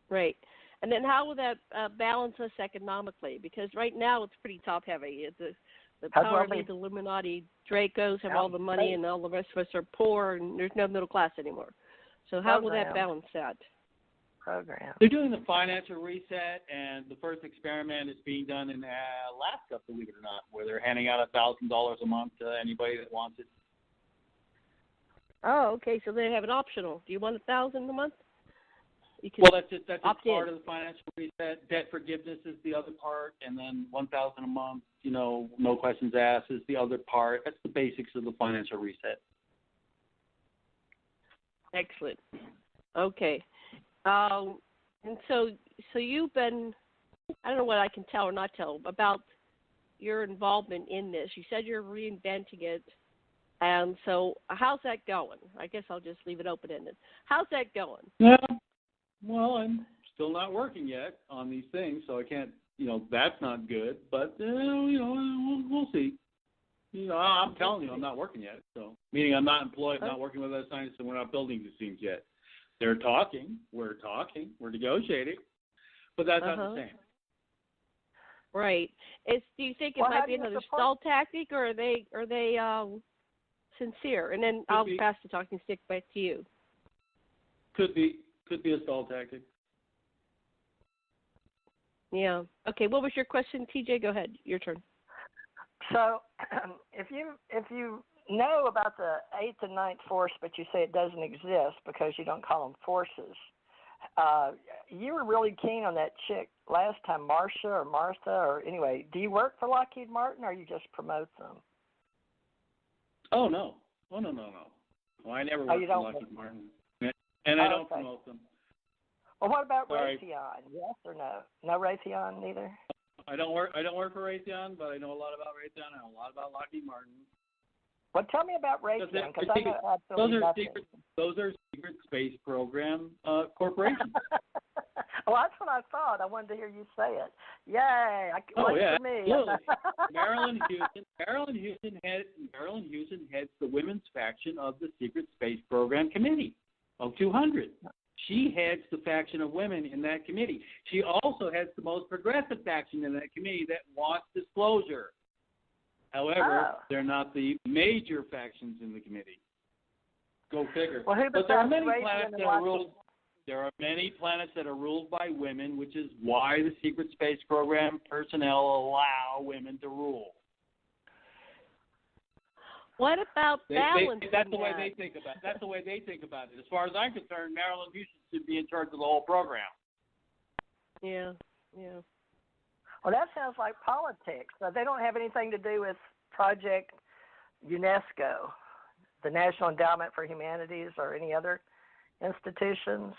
[SPEAKER 3] Right. And then how will that balance us economically? Because right now it's pretty top-heavy. The power of these Illuminati Dracos have all the money, and all the rest of us are poor, and there's no middle class anymore. So how will that balance that?
[SPEAKER 1] Program.
[SPEAKER 4] They're doing the financial reset, and the first experiment is being done in Alaska, believe it or not, where they're handing out $1,000 a month to anybody that wants it.
[SPEAKER 3] Oh, okay. So they have an optional. Do you want $1,000 a month?
[SPEAKER 4] That's just part of the financial reset. Debt forgiveness is the other part, and then $1,000 a month, no questions asked is the other part. That's the basics of the financial reset.
[SPEAKER 3] Excellent. Okay. And so you've been, I don't know what I can tell or not tell about your involvement in this. You said you're reinventing it. And so how's that going? I guess I'll just leave it open-ended. How's that going?
[SPEAKER 4] Yeah. Well, I'm still not working yet on these things, so I can't, that's not good. But, we'll see. I'm telling you, I'm not working yet. So, meaning I'm not employed, not working with other scientists, and we're not building these things yet. They're talking, we're negotiating, but that's not the same.
[SPEAKER 3] Right. Do you think it might be another stall tactic, or are they sincere? And then I'll pass the talking stick back to you.
[SPEAKER 4] Could be a stall tactic.
[SPEAKER 3] Yeah. Okay. What was your question, TJ? Go ahead. Your turn.
[SPEAKER 1] So, if you know about the 8th and 9th force, but you say it doesn't exist because you don't call them forces, you were really keen on that chick last time, Marcia or Martha, or anyway. Do you work for Lockheed Martin, or you just promote them?
[SPEAKER 4] Oh no! No. Well, I never worked for Lockheed Martin, and I don't promote them.
[SPEAKER 1] Well, what about Raytheon? Yes or no? No Raytheon neither.
[SPEAKER 4] I don't work for Raytheon, but I know a lot about Raytheon. I know a lot about Lockheed Martin.
[SPEAKER 1] Well, tell me about Raytheon, because I know absolutely nothing.
[SPEAKER 4] Those are secret space program corporations.
[SPEAKER 1] Well, that's what I thought. I wanted to hear you say it. Yay! One for me.
[SPEAKER 4] Absolutely. Marilyn Houston heads the women's faction of the Secret Space Program Committee of 200. She heads the faction of women in that committee. She also heads the most progressive faction in that committee that wants disclosure. However, they're not the major factions in the committee. Go figure.
[SPEAKER 1] Well,
[SPEAKER 4] but there are many planets that are ruled. There are many planets that are ruled by women, which is why the Secret Space Program personnel allow women to rule.
[SPEAKER 3] What about balance?
[SPEAKER 4] That's the way they think about it. That's the way they think about it. As far as I'm concerned, Marilyn Houston should be in charge of the whole program.
[SPEAKER 3] Yeah.
[SPEAKER 1] Well, that sounds like politics. They don't have anything to do with Project UNESCO, the National Endowment for Humanities, or any other institutions?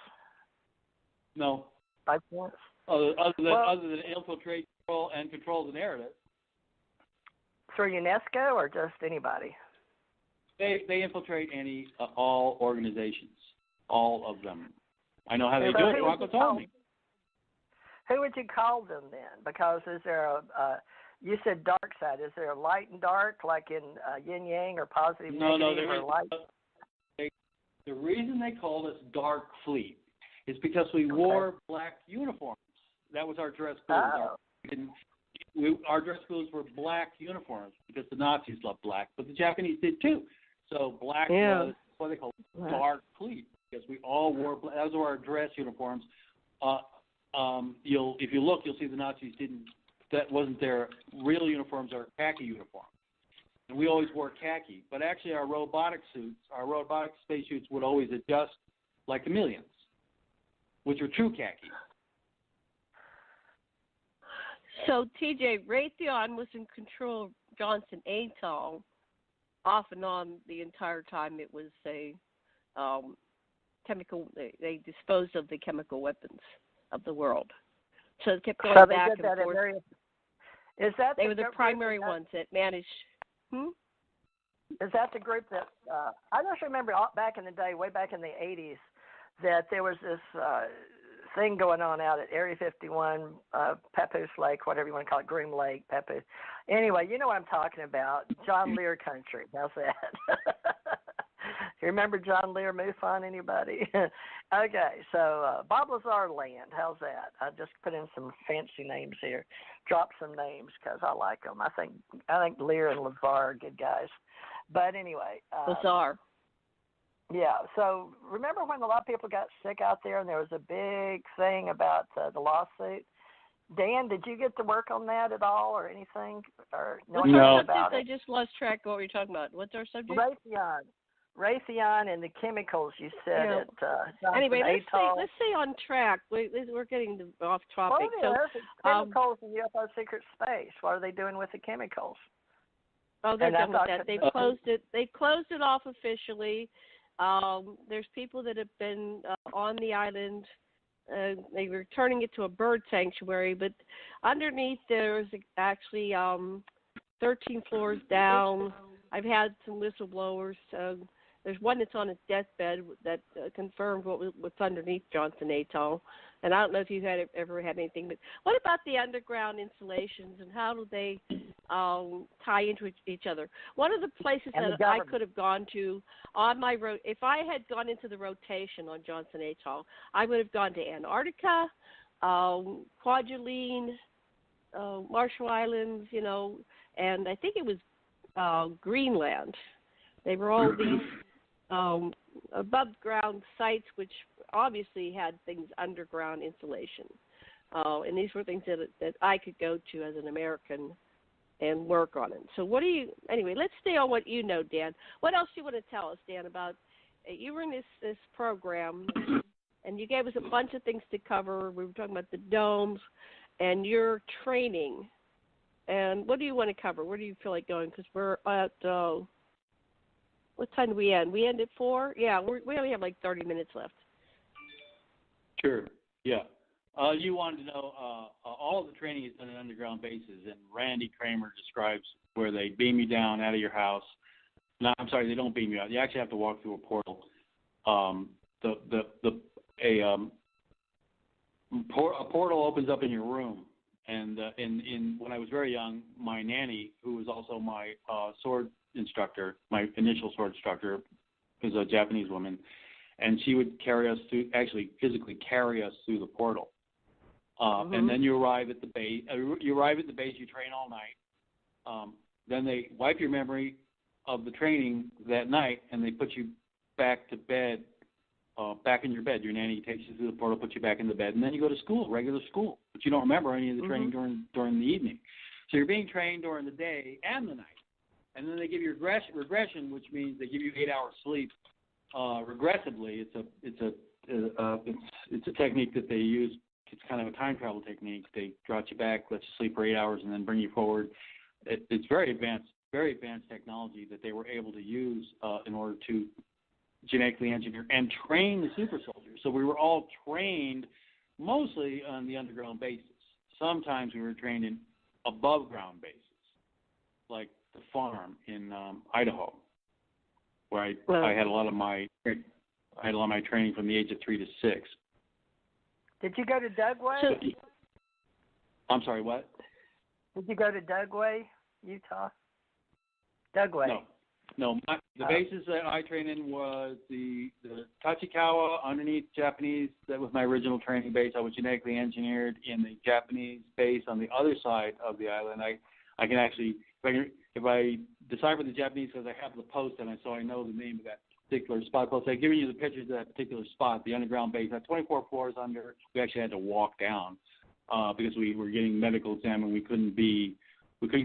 [SPEAKER 4] No.
[SPEAKER 1] By chance?
[SPEAKER 4] Other than infiltrate, control the narrative.
[SPEAKER 1] Through UNESCO or just anybody?
[SPEAKER 4] They infiltrate all organizations, all of them. I know how they do it. Rocco told me.
[SPEAKER 1] Who would you call them then? Because is there you said dark side. Is there a light and dark, like in yin yang, or positive, negative, or light?
[SPEAKER 4] The reason they called us Dark Fleet is because we wore black uniforms. That was our dress code. Our dress codes were black uniforms because the Nazis loved black, but the Japanese did too. So black was what they called Dark Fleet because we all wore black. Those were our dress uniforms. If you look, you'll see the Nazis didn't. That wasn't their real uniforms or khaki uniforms. And we always wore khaki. But actually our robotic spacesuits would always adjust like chameleons, which are true khaki.
[SPEAKER 3] So, TJ, Raytheon was in control of Johnson Atoll off and on the entire time it was a chemical. They disposed of the chemical weapons of the world. So it kept going back and forth. They were the primary ones that managed.
[SPEAKER 1] Is that the group that I just remember back in the day, way back in the 80s, that there was this thing going on out at Area 51, Papoose Lake, whatever you want to call it, Groom Lake, Papoose. Anyway, you know what I'm talking about. John Lear country. How's that? You remember John Lear, MUFON, anybody? Okay, so Bob Lazar land. How's that? I just put in some fancy names here. Drop some names because I like them. I think Lear and Lazar are good guys. But anyway.
[SPEAKER 3] Lazar.
[SPEAKER 1] Yeah, so remember when a lot of people got sick out there and there was a big thing about the lawsuit? Dan, did you get to work on that at all or anything? Or
[SPEAKER 3] no. I just lost track of what you're talking about. What's our subject?
[SPEAKER 1] Raytheon and the chemicals you said at
[SPEAKER 3] anyway, let's stay on track. We're getting off topic.
[SPEAKER 1] Well, chemicals in UFO secret space. What are they doing with the chemicals?
[SPEAKER 3] Oh, they're done with that. They've closed it. They closed it off officially. There's people that have been on the island. They were turning it to a bird sanctuary, but underneath there's actually 13 floors down. I've had some whistleblowers. There's one that's on his deathbed that confirmed what's underneath Johnson Atoll. And I don't know if you ever had anything, but what about the underground installations and how do they tie into each other? One of the places that I could have gone to on my road, if I had gone into the rotation on Johnson Atoll, I would have gone to Antarctica, Kwajalein, Marshall Islands, and I think it was Greenland. They were all these above ground sites which obviously had things underground insulation. And these were things that I could go to as an American and work on it. So anyway, let's stay on what you know, Dan. What else do you want to tell us, Dan, about, you were in this program and you gave us a bunch of things to cover. We were talking about the domes and your training. And what do you want to cover? Where do you feel like going? Because we're at, what time do we end? We end at 4? Yeah, we only have like 30 minutes left.
[SPEAKER 4] Sure, yeah. You wanted to know, all of the training is done in underground bases, and Randy Kramer describes where they beam you down out of your house. No, I'm sorry, they don't beam you out. You actually have to walk through a portal. A portal opens up in your room, And when I was very young, my nanny, who was also my sword instructor, my initial sword instructor, was a Japanese woman, and she would physically carry us through the portal. And then you arrive at the base. You train all night. Then they wipe your memory of the training that night, and they put you back to bed, back in your bed. Your nanny takes you through the portal, puts you back in the bed, and then you go to school, regular school. But you don't remember any of the training during the evening. So you're being trained during the day and the night. And then they give you regression, which means they give you 8 hours sleep regressively. It's a technique that they use. It's kind of a time travel technique. They drop you back, let you sleep for 8 hours, and then bring you forward. It's very advanced technology that they were able to use in order to genetically engineer and train the super soldiers. So we were all trained mostly on the underground bases. Sometimes we were trained in above ground bases, like the farm in Idaho, where I had a lot of my training from the age of 3 to 6.
[SPEAKER 1] Did you go to Dugway?
[SPEAKER 4] I'm sorry, what?
[SPEAKER 1] Did you go to Dugway, Utah? Dugway.
[SPEAKER 4] No. The bases that I trained in was the Tachikawa underneath Japanese. That was my original training base. I was genetically engineered in the Japanese base on the other side of the island. I can actually, if I decipher the Japanese because I have the post and so I know the name of that particular spot. Plus, I've given you the pictures of that particular spot, the underground base. At 24 floors under, we actually had to walk down because we were getting medical exam and we couldn't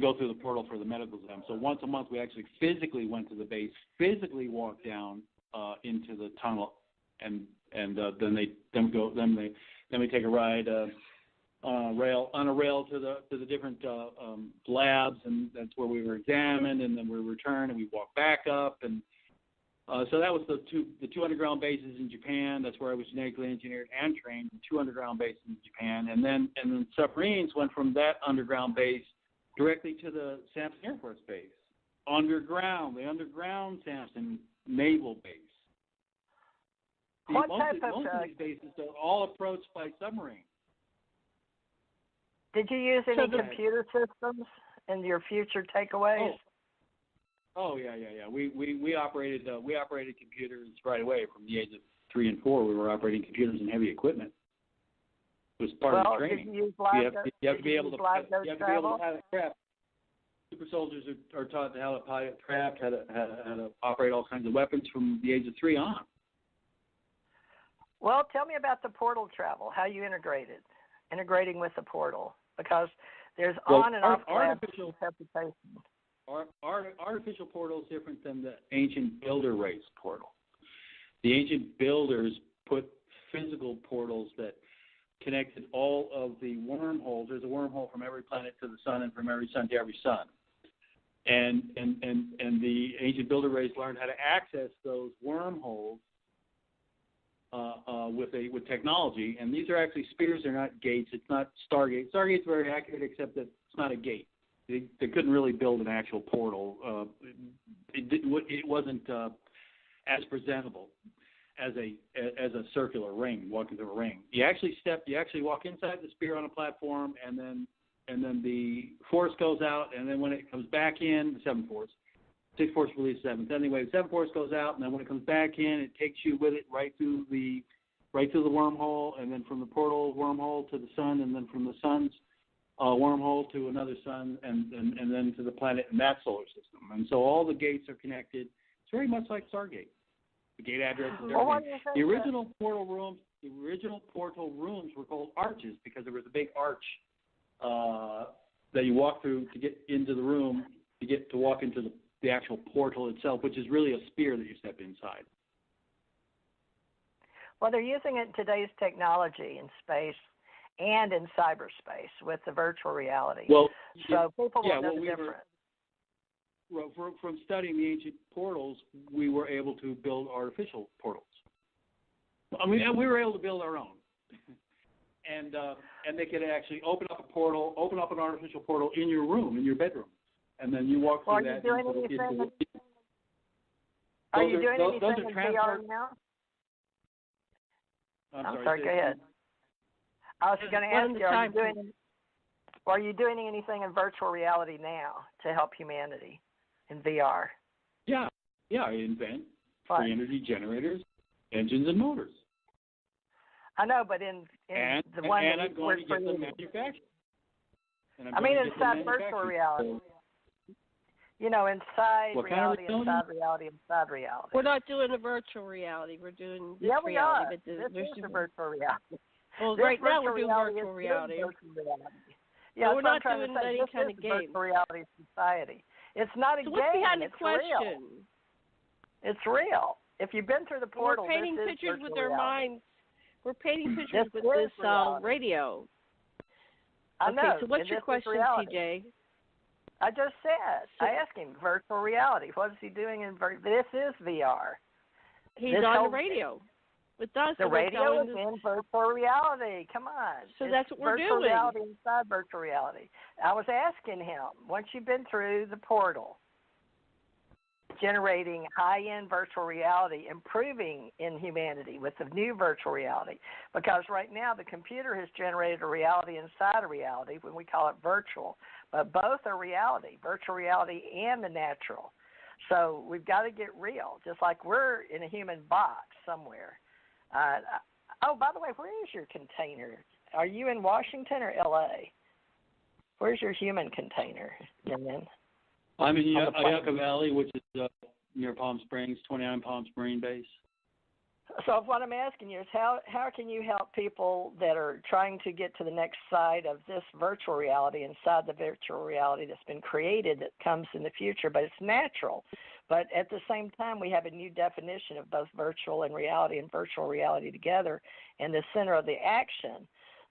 [SPEAKER 4] go through the portal for the medical exam. So once a month, we actually physically went to the base, physically walked down into the tunnel, and then we take a ride on a rail to the different labs, and that's where we were examined, and then we returned and we walked back up, and so that was the two underground bases in Japan. That's where I was genetically engineered and trained. 2 underground bases in Japan, and then submarines went from that underground base directly to the Samson Air Force Base, the underground Samson Naval Base. Most of these bases are all approached by submarines.
[SPEAKER 1] Did you use any computer systems in your future takeaways?
[SPEAKER 4] Oh yeah. We operated computers right away from the age of 3 and 4. We were operating computers and heavy equipment. It was part of the training.
[SPEAKER 1] Did you use live
[SPEAKER 4] you have to be able to pilot craft. Super soldiers are taught how to pilot craft, how to operate all kinds of weapons from the age of 3 on.
[SPEAKER 1] Well, tell me about the portal travel. How you integrating with the portal, because there's on and off
[SPEAKER 4] artificial portal is different than the ancient builder race portal. The ancient builders put physical portals that connected all of the wormholes. There's a wormhole from every planet to the sun, and from every sun to every sun. And the ancient builder race learned how to access those wormholes with technology. And these are actually spears. They're not gates. It's not Stargate. Stargate's very accurate, except that it's not a gate. They couldn't really build an actual portal. It wasn't as presentable as a circular ring, walking through a ring. You actually walk inside the spear on a platform, and then the force goes out, and then when it comes back in, the 7th force, 6th force releases 7th. Anyway, the 7th force goes out, and then when it comes back in, it takes you with it right through the wormhole, and then from the portal wormhole to the sun, and then from the sun's wormhole to another sun, and then to the planet in that solar system. And so all the gates are connected. It's very much like Stargate. The gate address is everything. The original portal rooms were called arches because there was a big arch that you walk through to get into the room, to walk into the actual portal itself, which is really a spear that you step inside.
[SPEAKER 1] Well, they're using it in today's technology in space and in cyberspace with the virtual reality.
[SPEAKER 4] Well,
[SPEAKER 1] so people will know the difference.
[SPEAKER 4] From studying the ancient portals, we were able to build artificial portals. I mean, we were able to build our own, and they could actually open up an artificial portal in your room, in your bedroom, and then you walk through that.
[SPEAKER 1] Are you doing anything in VR now?
[SPEAKER 4] I'm
[SPEAKER 1] sorry. Go ahead. I was going to ask you, are you doing? Or are you doing anything in virtual reality now to help humanity in VR?
[SPEAKER 4] Yeah, I invent free energy generators, engines, and motors.
[SPEAKER 1] I know, but in the one
[SPEAKER 4] and
[SPEAKER 1] that
[SPEAKER 4] I'm going to get them manufactured.
[SPEAKER 1] I mean, inside virtual reality. You know, inside reality, inside reality, inside reality.
[SPEAKER 3] We're not doing the virtual reality. We're doing this
[SPEAKER 1] we
[SPEAKER 3] reality.
[SPEAKER 1] are.
[SPEAKER 3] But
[SPEAKER 1] this is the virtual reality.
[SPEAKER 3] Well, right now we're doing virtual reality.
[SPEAKER 1] Yeah,
[SPEAKER 3] we're not doing any kind of game.
[SPEAKER 1] Virtual reality society. It's not a
[SPEAKER 3] so
[SPEAKER 1] game.
[SPEAKER 3] What's behind the
[SPEAKER 1] it's
[SPEAKER 3] question?
[SPEAKER 1] Real. It's real. If you've been through the portal,
[SPEAKER 3] we're painting
[SPEAKER 1] this
[SPEAKER 3] pictures
[SPEAKER 1] is
[SPEAKER 3] with
[SPEAKER 1] reality.
[SPEAKER 3] our minds. We're painting pictures with this radio.
[SPEAKER 1] I know.
[SPEAKER 3] So what's your question, TJ?
[SPEAKER 1] I just said. I asked him virtual reality. What is he doing in this is VR.
[SPEAKER 3] He's on the radio. With us,
[SPEAKER 1] the radio is in virtual reality. Come on.
[SPEAKER 3] So that's what we're
[SPEAKER 1] virtual
[SPEAKER 3] doing.
[SPEAKER 1] Reality inside virtual reality. I was asking him, once you've been through the portal, generating high-end virtual reality, improving in humanity with the new virtual reality. Because right now the computer has generated a reality inside a reality when we call it virtual. But both are reality, virtual reality and the natural. So we've got to get real, just like we're in a human box somewhere. By the way, where is your container? Are you in Washington or L.A.? Where's your human container, Niten?
[SPEAKER 4] I'm in Yucca Valley, which is near Palm Springs, 29 Palm Springs Base.
[SPEAKER 1] So what I'm asking you is how can you help people that are trying to get to the next side of this virtual reality inside the virtual reality that's been created that comes in the future, but it's natural. But at the same time, we have a new definition of both virtual and virtual reality together in the center of the action.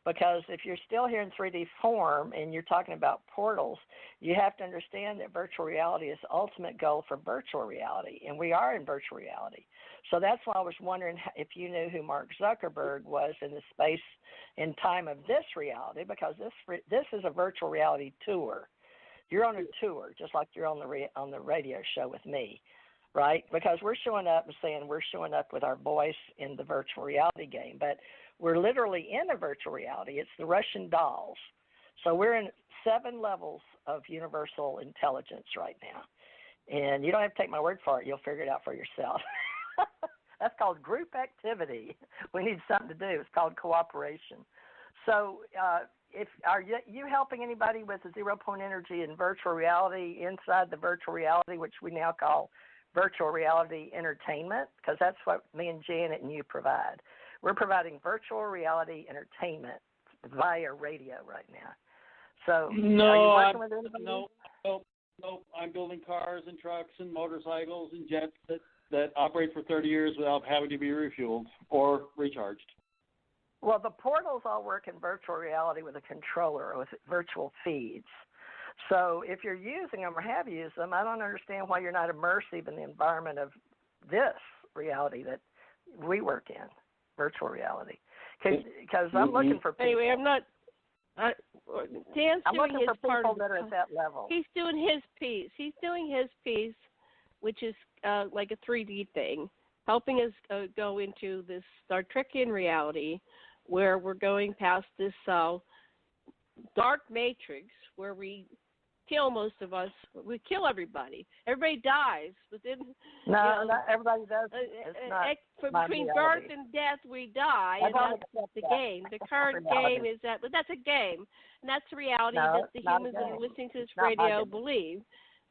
[SPEAKER 1] Because if you're still here in 3D form and you're talking about portals, you have to understand that virtual reality is the ultimate goal for virtual reality, and we are in virtual reality. So that's why I was wondering if you knew who Mark Zuckerberg was in the space and time of this reality, because this is a virtual reality tour. You're on a tour, just like you're on the radio show with me, right? Because we're showing up and saying we're showing up with our voice in the virtual reality game, but we're literally in a virtual reality. It's the Russian dolls. So we're in 7 levels of universal intelligence right now. And you don't have to take my word for it. You'll figure it out for yourself. That's called group activity. We need something to do. It's called cooperation. So are you helping anybody with the 0-point energy in virtual reality inside the virtual reality, which we now call virtual reality entertainment? Because that's what me and Janet and you provide. We're providing virtual reality entertainment via radio right now. So are you working with anybody?
[SPEAKER 4] No. I'm building cars and trucks and motorcycles and jets that operate for 30 years without having to be refueled or recharged.
[SPEAKER 1] Well, the portals all work in virtual reality with a controller or with virtual feeds. So if you're using them or have used them, I don't understand why you're not immersive in the environment of this reality that we work in. Virtual reality, because I'm looking for people.
[SPEAKER 3] Anyway, I'm not. Dan's
[SPEAKER 1] I'm
[SPEAKER 3] doing
[SPEAKER 1] looking
[SPEAKER 3] his
[SPEAKER 1] for
[SPEAKER 3] part
[SPEAKER 1] people
[SPEAKER 3] of
[SPEAKER 1] that are at that level.
[SPEAKER 3] He's doing his piece. Which is like a 3D thing, helping us go into this Star Trekian reality, where we're going past this dark matrix where we kill most of us. We kill everybody. Everybody dies. But then,
[SPEAKER 1] not everybody does. It's not
[SPEAKER 3] between birth and death, we die, and that's the game. The current game is that, but that's a game, and that's the reality that the humans that are listening to this radio believe.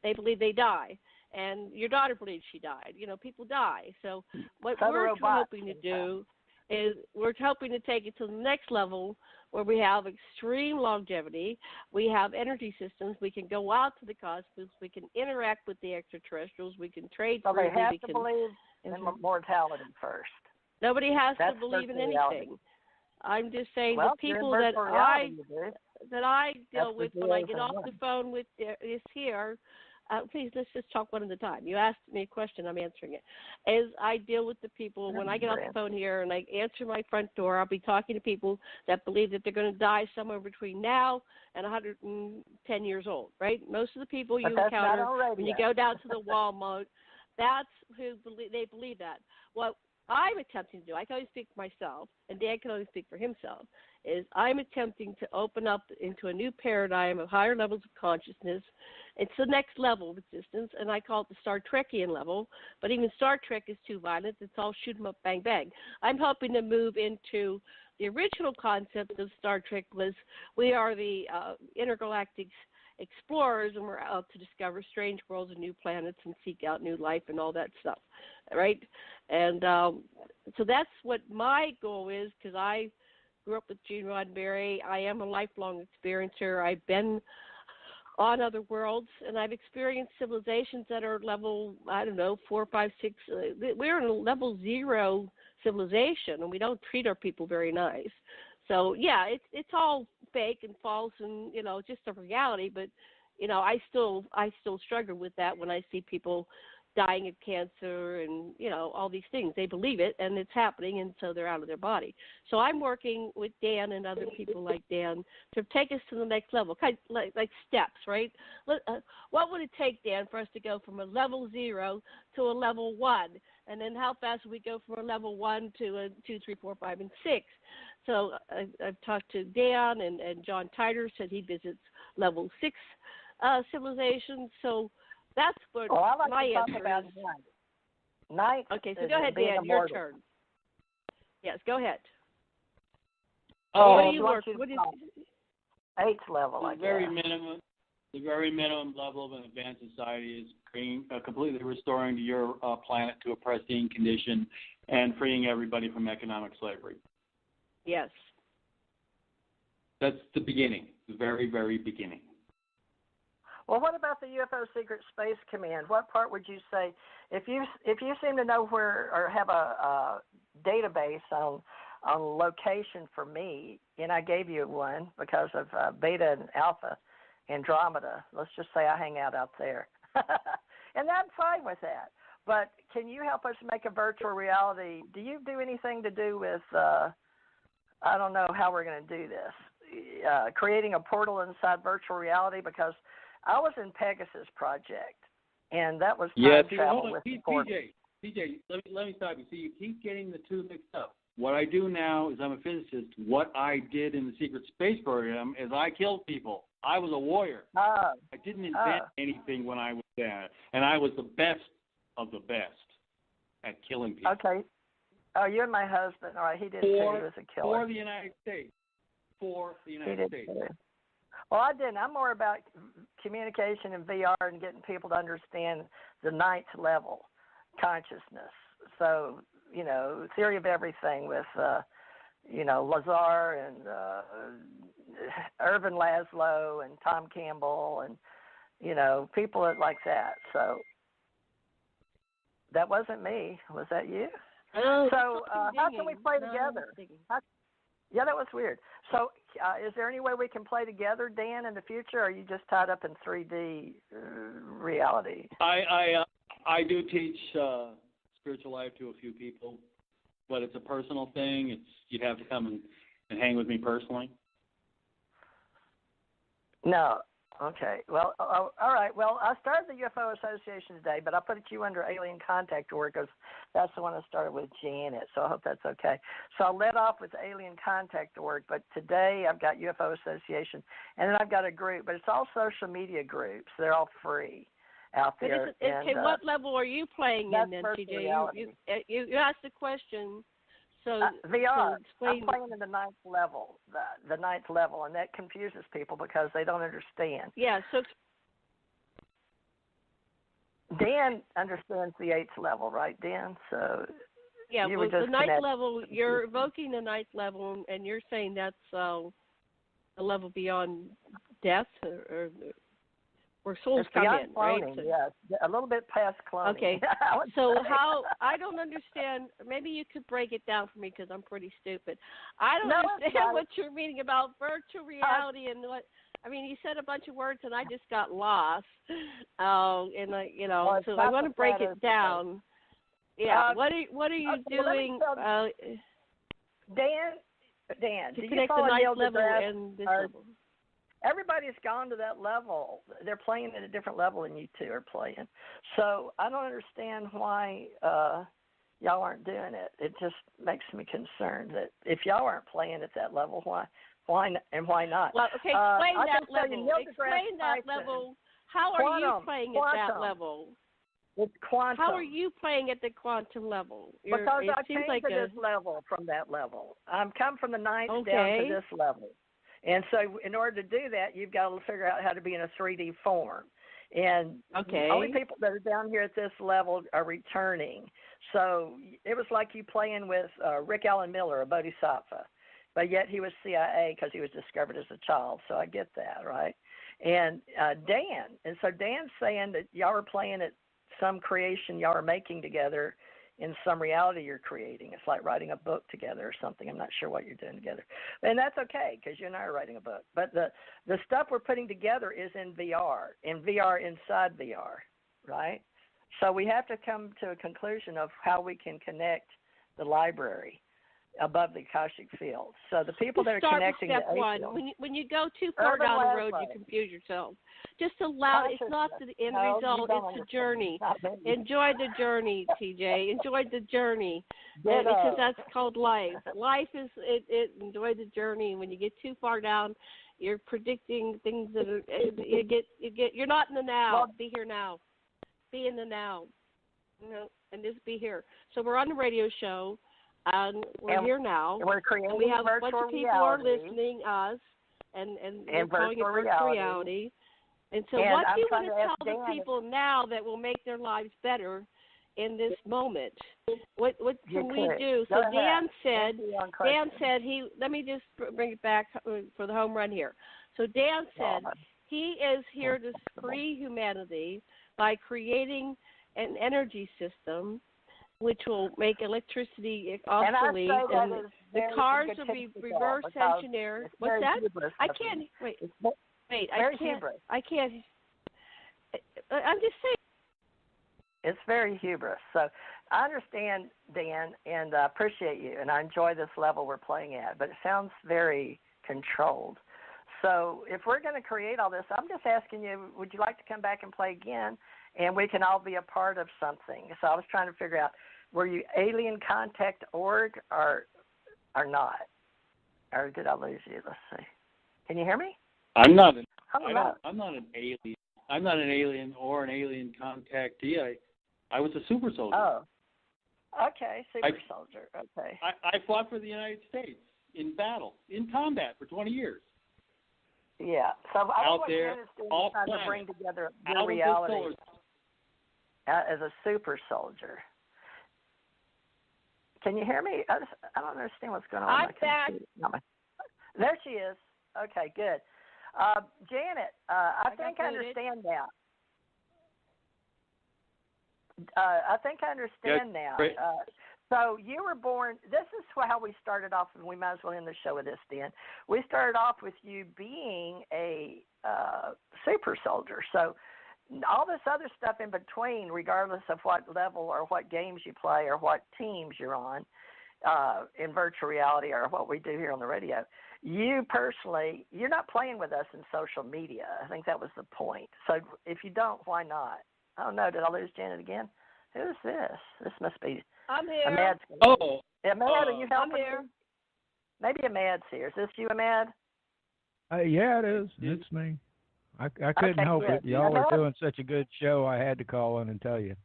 [SPEAKER 3] They believe they die, and your daughter believes she died. People die. So what we're hoping to do is we're hoping to take it to the next level where we have extreme longevity, we have energy systems, we can go out to the cosmos, we can interact with the extraterrestrials, we can trade freely.
[SPEAKER 1] They have to believe in mortality first.
[SPEAKER 3] Nobody has to believe in anything. I'm just saying the people that I deal with when I get off the phone with is here. Please, let's just talk one at a time. You asked me a question, I'm answering it. As I deal with the people, when I get off the phone here and I answer my front door, I'll be talking to people that believe that they're going to die somewhere between now and 110 years old, right? Most of the people you encounter when you go down to the Walmart, that's who they believe that. What I'm attempting to do, I can only speak for myself, and Dan can only speak for himself, is I'm attempting to open up into a new paradigm of higher levels of consciousness. It's the next level of existence, and I call it the Star Trekian level, but even Star Trek is too violent. It's all shoot 'em up, bang, bang. I'm hoping to move into the original concept of Star Trek was we are the intergalactic explorers, and we're out to discover strange worlds and new planets and seek out new life and all that stuff, right? And so that's what my goal is, because I grew up with Gene Roddenberry. I am a lifelong experiencer. I've been on other worlds, and I've experienced civilizations that are level, 4, 5, 6. We're in a level 0 civilization, and we don't treat our people very nice. So, yeah, it's all fake and false and, just a reality. But, I still struggle with that when I see people dying of cancer and, all these things. They believe it, and it's happening, and so they're out of their body. So I'm working with Dan and other people like Dan to take us to the next level, kind of like steps, right? What would it take, Dan, for us to go from a level 0 to a level 1? And then how fast would we go from a level 1 to a 2, 3, 4, 5, and 6? So I've talked to Dan, and John Titor said he visits level 6 civilizations. So that's what my answer is.
[SPEAKER 1] Ninth.
[SPEAKER 3] Okay, so go ahead, Dan. Your turn. Yes, go ahead.
[SPEAKER 1] Oh,
[SPEAKER 3] what do you work? What is
[SPEAKER 1] 8th level?
[SPEAKER 4] The very minimum level of an advanced society is completely restoring your planet to a pristine condition and freeing everybody from economic slavery.
[SPEAKER 3] Yes.
[SPEAKER 4] That's the beginning, the very, very beginning.
[SPEAKER 1] Well, what about the UFO Secret Space Command? What part would you say, if you seem to know where or have a database on location for me, and I gave you one because of Beta and Alpha Andromeda. Let's just say I hang out there, and I'm fine with that. But can you help us make a virtual reality? Do you do anything to do with? I don't know how we're going to do this. Creating a portal inside virtual reality, because I was in Pegasus Project, and that was time travel with the portal.
[SPEAKER 4] TJ, let me stop you. See, you keep getting the two mixed up. What I do now is I'm a physicist. What I did in the secret space program is I killed people. I was a warrior. I didn't invent anything when I was there, and I was the best of the best at killing people.
[SPEAKER 1] Okay. Oh, you and my husband. All right, he did too. He was a killer.
[SPEAKER 4] For the United States.
[SPEAKER 1] Well, I didn't. I'm more about communication and VR and getting people to understand the 9th level consciousness. So, theory of everything with, Lazar and Irvin Laszlo and Tom Campbell and, people like that. So that wasn't me. Was that you?
[SPEAKER 3] Oh,
[SPEAKER 1] so how can we play together? Yeah, that was weird. So is there any way we can play together, Dan, in the future, or are you just tied up in 3D reality?
[SPEAKER 4] I do teach spiritual life to a few people, but it's a personal thing. You'd have to come and hang with me personally. No.
[SPEAKER 1] Okay. Well, all right. Well, I started the UFO Association today, but I put you under alien contact work because that's the one I started with Janet, so I hope that's okay. So I'll let off with alien contact work, but today I've got UFO Association, and then I've got a group, but it's all social media groups. They're all free out there.
[SPEAKER 3] Okay, what level are you playing in then, TJ? You asked the question. So
[SPEAKER 1] VR.
[SPEAKER 3] So
[SPEAKER 1] I'm playing in the 9th level, the 9th level, and that confuses people because they don't understand.
[SPEAKER 3] Yeah. So
[SPEAKER 1] Dan understands the 8th level, right, Dan? So
[SPEAKER 3] yeah, well, the 9th level. You're evoking the 9th level, and you're saying that's a level beyond death, or where souls come in,
[SPEAKER 1] cloning,
[SPEAKER 3] right? So,
[SPEAKER 1] yes, a little bit past cloning.
[SPEAKER 3] Okay. So how, I don't understand, maybe you could break it down for me because I'm pretty stupid. I don't understand what you're meaning about virtual reality and what, I mean, you said a bunch of words and I just got lost. So I want to break it down. Yeah, what are you doing?
[SPEAKER 1] Dan,
[SPEAKER 3] to
[SPEAKER 1] do
[SPEAKER 3] connect
[SPEAKER 1] you follow
[SPEAKER 3] the 9th
[SPEAKER 1] Neil
[SPEAKER 3] level
[SPEAKER 1] deGrasse
[SPEAKER 3] and this level?
[SPEAKER 1] Everybody's gone to that level. They're playing at a different level than you two are playing. So I don't understand why y'all aren't doing it. It just makes me concerned that if y'all aren't playing at that level, why not?
[SPEAKER 3] Well, okay, explain that level. Explain that level. How are you playing at that level?
[SPEAKER 1] It's quantum.
[SPEAKER 3] How are you playing at the quantum level?
[SPEAKER 1] Because I came to this level from that level. I'm come from the ninth down to this level. And so in order to do that, you've got to figure out how to be in a 3D form. And the only people that are down here at this level are returning. So it was like you playing with Rick Allen Miller, a bodhisattva. But yet he was CIA because he was discovered as a child. So I get that, right? And Dan. And so Dan's saying that y'all are playing at some creation y'all are making together in some reality you're creating. It's like writing a book together or something. I'm not sure what you're doing together. And that's okay because you and I are writing a book. But the stuff we're putting together is in VR inside VR, right? So we have to come to a conclusion of how we can connect the library above the Akashic field. So the people that are connecting
[SPEAKER 3] step
[SPEAKER 1] to
[SPEAKER 3] one. When you go too far down the road, you confuse yourself. Just allow. It's not the end result. It's the journey. Enjoy the journey, TJ. Enjoy the journey, because that's called life. Life is it. Enjoy the journey. When you get too far down, you're predicting things that are, you get. You're not in the now. Well, be here now. Be in the now. And just be here. So we're on the radio show. And we're here now.
[SPEAKER 1] And we're creating
[SPEAKER 3] we have a bunch of people are
[SPEAKER 1] reality.
[SPEAKER 3] Listening us, and
[SPEAKER 1] we're calling it
[SPEAKER 3] virtual reality. And so, what do you want to tell the people now that will make their lives better in this moment? What can we do? So Dan said he. Let me just bring it back for the home run here. So Dan said he is here to free humanity by creating an energy system which will make electricity obsolete, and the cars will be reverse engineered. What's that? I can't. Wait. I can't. I'm just saying.
[SPEAKER 1] It's very hubris. So I understand, Dan, and I appreciate you, and I enjoy this level we're playing at, but it sounds very controlled. So if we're going to create all this, I'm just asking you, would you like to come back and play again? And we can all be a part of something. So I was trying to figure out, were you alien contact org or not? Or did I lose you? Let's see. Can you hear me?
[SPEAKER 4] I'm not an alien. I'm not an alien or an alien contactee. I was a super soldier.
[SPEAKER 1] Oh. Okay, super soldier. Okay.
[SPEAKER 4] I fought for the United States in battle, in combat for 20 years.
[SPEAKER 1] Yeah. So I
[SPEAKER 4] out there, all
[SPEAKER 1] trying to bring together your reality as a super soldier. Can you hear me? I don't understand what's going on.
[SPEAKER 3] I'm back.
[SPEAKER 1] There she is. Okay, good. Janet, I think I understand now. I think I understand now. So you were born, this is how we started off, and we might as well end the show with this then. We started off with you being a super soldier. So all this other stuff in between, regardless of what level or what games you play or what teams you're on in virtual reality or what we do here on the radio, you personally, you're not playing with us in social media. I think that was the point. So if you don't, why not? I don't know. Did I lose Janet again? Who's this? This must be...
[SPEAKER 3] I'm here.
[SPEAKER 1] Ahmad's Ahmad, are you helping?
[SPEAKER 3] I'm here.
[SPEAKER 1] Me? Maybe Ahmad's here. Is this you, Ahmad?
[SPEAKER 5] Yeah, it is. It's me. I couldn't help
[SPEAKER 1] good.
[SPEAKER 5] it. Y'all are doing such a good show, I had to call in and tell you.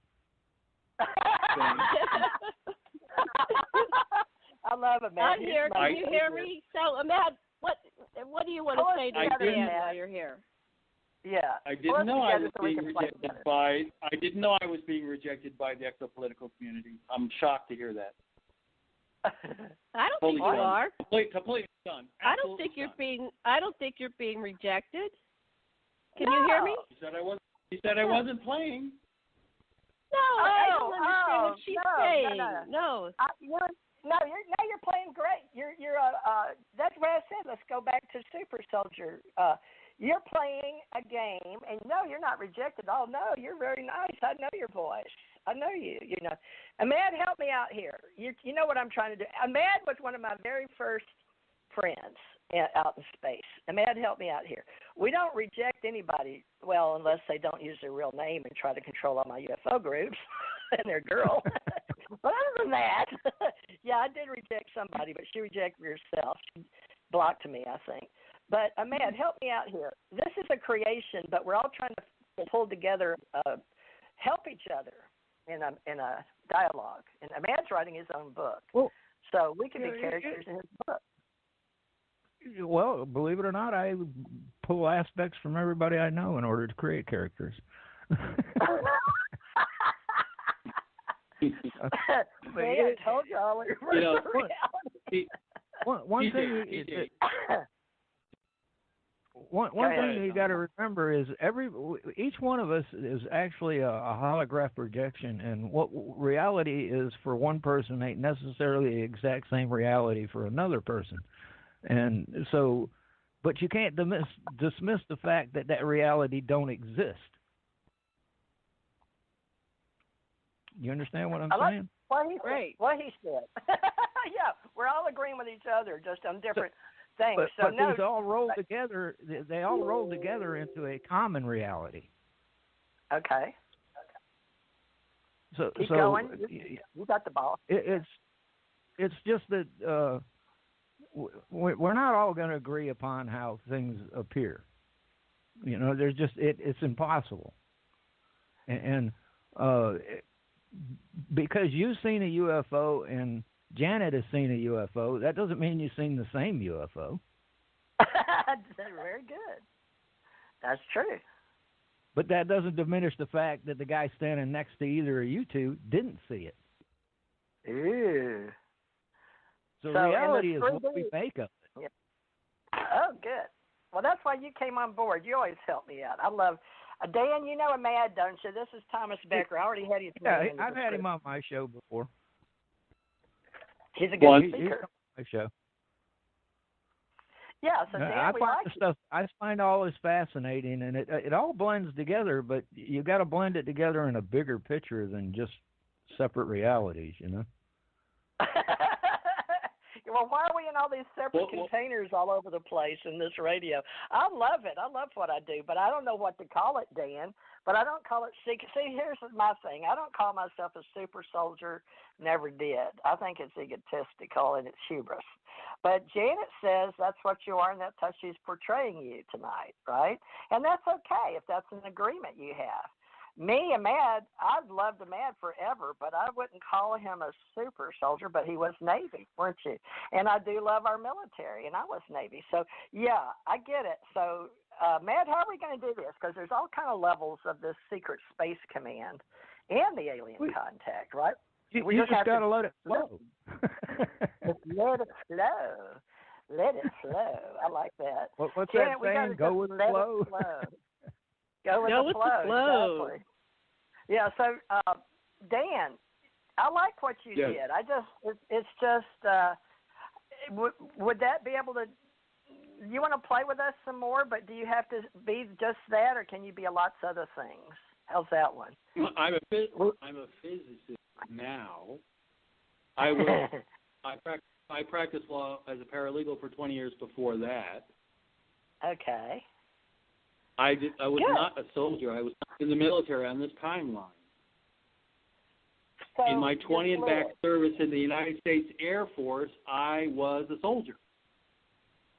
[SPEAKER 1] I love Ahmad.
[SPEAKER 3] I'm here. Can you hear me? So, Ahmad, what do you want to say to Dan while you're here?
[SPEAKER 1] Yeah.
[SPEAKER 4] I didn't know I was being rejected by. I didn't know I was being rejected by the exopolitical community. I'm shocked to hear that.
[SPEAKER 3] I don't think you are.
[SPEAKER 4] Completely done.
[SPEAKER 3] I don't think you're being rejected. Can you hear me?
[SPEAKER 4] He said I wasn't playing.
[SPEAKER 3] No, I don't understand what she's saying. No.
[SPEAKER 1] You're playing great. You're that's what I said. Let's go back to Super Soldier. You're playing a game, and no, you're not rejected. Oh no, you're very nice. I know your voice. I know you. You know, Ahmad, help me out here. You know what I'm trying to do. Ahmad was one of my very first friends out in space. Ahmad, help me out here. We don't reject anybody, well, unless they don't use their real name and try to control all my UFO groups and their girl. But other than that, yeah, I did reject somebody, but she rejected herself. She blocked me, I think. But Ahmad, help me out here. This is a creation, but we're all trying to pull together, help each other in a dialogue. And Ahmad's writing his own book, so we can be characters in his book.
[SPEAKER 5] Well, believe it or not, I pull aspects from everybody I know in order to create characters.
[SPEAKER 1] See, I told you all
[SPEAKER 5] one thing you got to remember is each one of us is actually a holograph projection, and what reality is for one person ain't necessarily the exact same reality for another person. And so, but you can't dismiss the fact that reality don't exist. You understand what I'm saying?
[SPEAKER 1] What he said. Yeah, we're all agreeing with each other, just on different things.
[SPEAKER 5] But these all roll together. They all roll together into a common reality.
[SPEAKER 1] Okay.
[SPEAKER 5] So
[SPEAKER 1] keep going. You got the ball.
[SPEAKER 5] It's just that we're not all going to agree upon how things appear. You know, there's just it's impossible. And because you've seen a UFO and Janet has seen a UFO, that doesn't mean you've seen the same UFO.
[SPEAKER 1] Very good. That's true.
[SPEAKER 5] But that doesn't diminish the fact that the guy standing next to either of you two didn't see it.
[SPEAKER 1] Ooh.
[SPEAKER 5] So reality is what we make of it.
[SPEAKER 1] Yeah. Oh, good. Well, that's why you came on board. You always help me out. I love Dan, you know Ahmad, don't you? This is Thomas Becker. I already had his name.
[SPEAKER 5] Yeah, I've had him on my show before.
[SPEAKER 1] He's a good speaker.
[SPEAKER 5] He's on my show.
[SPEAKER 1] Yeah, so Dan,
[SPEAKER 5] I find the stuff. I find all this fascinating, and it all blends together. But you got to blend it together in a bigger picture than just separate realities, you know.
[SPEAKER 1] Well, why are we in all these separate containers all over the place in this radio? I love it. I love what I do, but I don't know what to call it, Dan. But I don't call it secret. See, here's my thing. I don't call myself a super soldier. Never did. I think it's egotistical and it's hubris. But Janet says that's what you are, and that's how she's portraying you tonight, right? And that's okay if that's an agreement you have. Me, Ahmad, I've loved Ahmad forever, but I wouldn't call him a super soldier, but he was Navy, weren't you? And I do love our military, and I was Navy. So, yeah, I get it. So, Ahmad, how are we going to do this? Because there's all kind of levels of this secret space command and the alien contact, right?
[SPEAKER 5] You just got to let it flow.
[SPEAKER 1] Let it flow. Let it flow. I like that.
[SPEAKER 5] What's that saying? Go with the flow.
[SPEAKER 1] Go with the flow. Exactly. Yeah. So, Dan, I like what you did. It's just. Would that be able to? You want to play with us some more, but do you have to be just that, or can you be lots of other things? How's that one?
[SPEAKER 4] I'm a physicist now. I will. I practiced law as a paralegal for 20 years before that.
[SPEAKER 1] Okay.
[SPEAKER 4] I was not a soldier. I was in the military on this timeline. So in my 20 and back service in the United States Air Force, I was a soldier.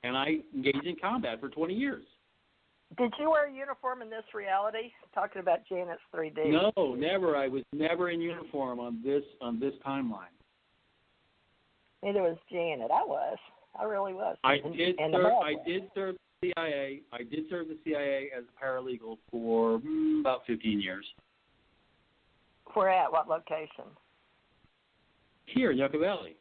[SPEAKER 4] And I engaged in combat for 20 years.
[SPEAKER 1] Did you wear a uniform in this reality? Talking about Janet's 3D.
[SPEAKER 4] No, never. I was never in uniform on this timeline.
[SPEAKER 1] Neither was Janet. I was. I really was.
[SPEAKER 4] I did serve the CIA. I did serve the CIA as a paralegal for about 15 years.
[SPEAKER 1] Where at? What location?
[SPEAKER 4] Here in Yucca Valley.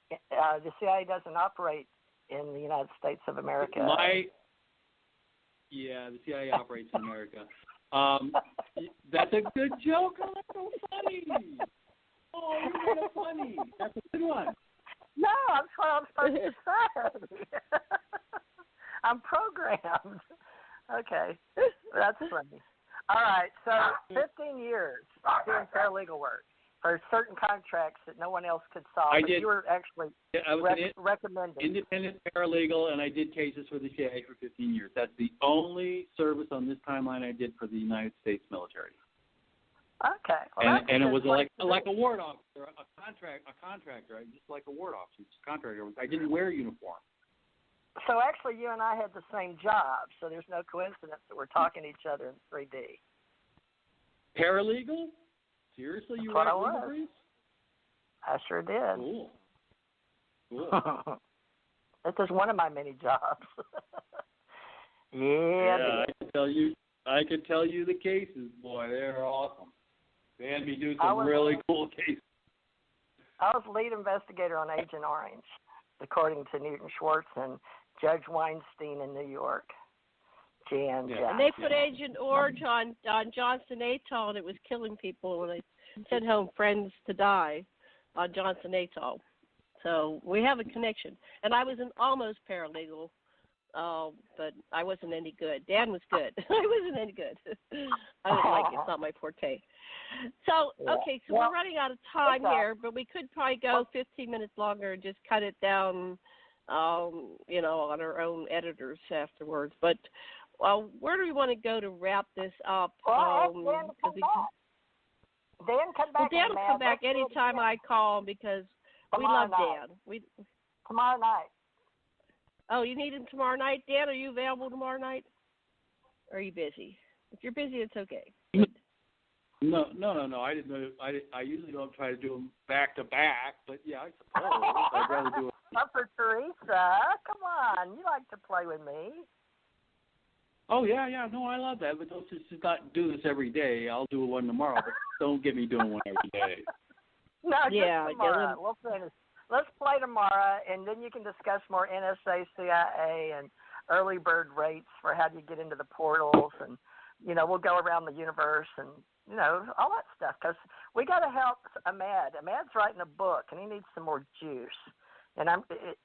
[SPEAKER 1] The CIA doesn't operate in the United States of America.
[SPEAKER 4] The CIA operates in America. That's a good joke. Oh, that's so funny. Oh, you made it funny. That's a good one.
[SPEAKER 1] No, that's what I'm supposed to say. I'm programmed. Okay, that's funny. All right, so 15 years doing paralegal work for certain contracts that no one else could solve.
[SPEAKER 4] I did.
[SPEAKER 1] You were actually recommended.
[SPEAKER 4] Independent paralegal, and I did cases for the CIA for 15 years. That's the only service on this timeline I did for the United States military.
[SPEAKER 1] Okay. Well,
[SPEAKER 4] and it was like a ward officer, a contractor, just like a ward officer, contractor. I didn't wear a uniform.
[SPEAKER 1] So actually, you and I had the same job, so there's no coincidence that we're talking to each other in 3D.
[SPEAKER 4] Paralegal? Seriously, you write legal briefs?
[SPEAKER 1] I sure did.
[SPEAKER 4] Cool.
[SPEAKER 1] This is one of my many jobs.
[SPEAKER 4] Yeah, I could tell you the cases, boy. They're awesome. They had me do some really cool cases.
[SPEAKER 1] I was lead investigator on Agent Orange, according to Newton Schwartz and Judge Weinstein in New York. And
[SPEAKER 3] they put Agent Orange on Johnson Atoll, and it was killing people, and they sent home friends to die on Johnson Atoll. So we have a connection. And I was an almost paralegal, but I wasn't any good. Dan was good. I wasn't any good. I was like, it's not my forte. So, okay, so we're running out of time here, but we could probably go 15 minutes longer and just cut it down, on our own editors afterwards. But where do we want to go to wrap this up?
[SPEAKER 1] Dan, come back.
[SPEAKER 3] Dan will come back anytime I call him because we love Dan.
[SPEAKER 1] Tomorrow night.
[SPEAKER 3] Oh, you need him tomorrow night? Dan, are you available tomorrow night? Or are you busy? If you're busy, it's okay.
[SPEAKER 4] No. I didn't know. I usually don't try to do them back to back, but yeah, I suppose I'd rather do it.
[SPEAKER 1] For Theresa, come on, you like to play with me.
[SPEAKER 4] Oh yeah. No, I love that, but don't just not do this every day. I'll do one tomorrow, but don't get me doing one every day.
[SPEAKER 1] No, just tomorrow. We'll finish. Let's play tomorrow, and then you can discuss more NSA, CIA, and early bird rates for how do you get into the portals, and we'll go around the universe and all that stuff because we got to help Ahmad. Ahmad's writing a book, and he needs some more juice, and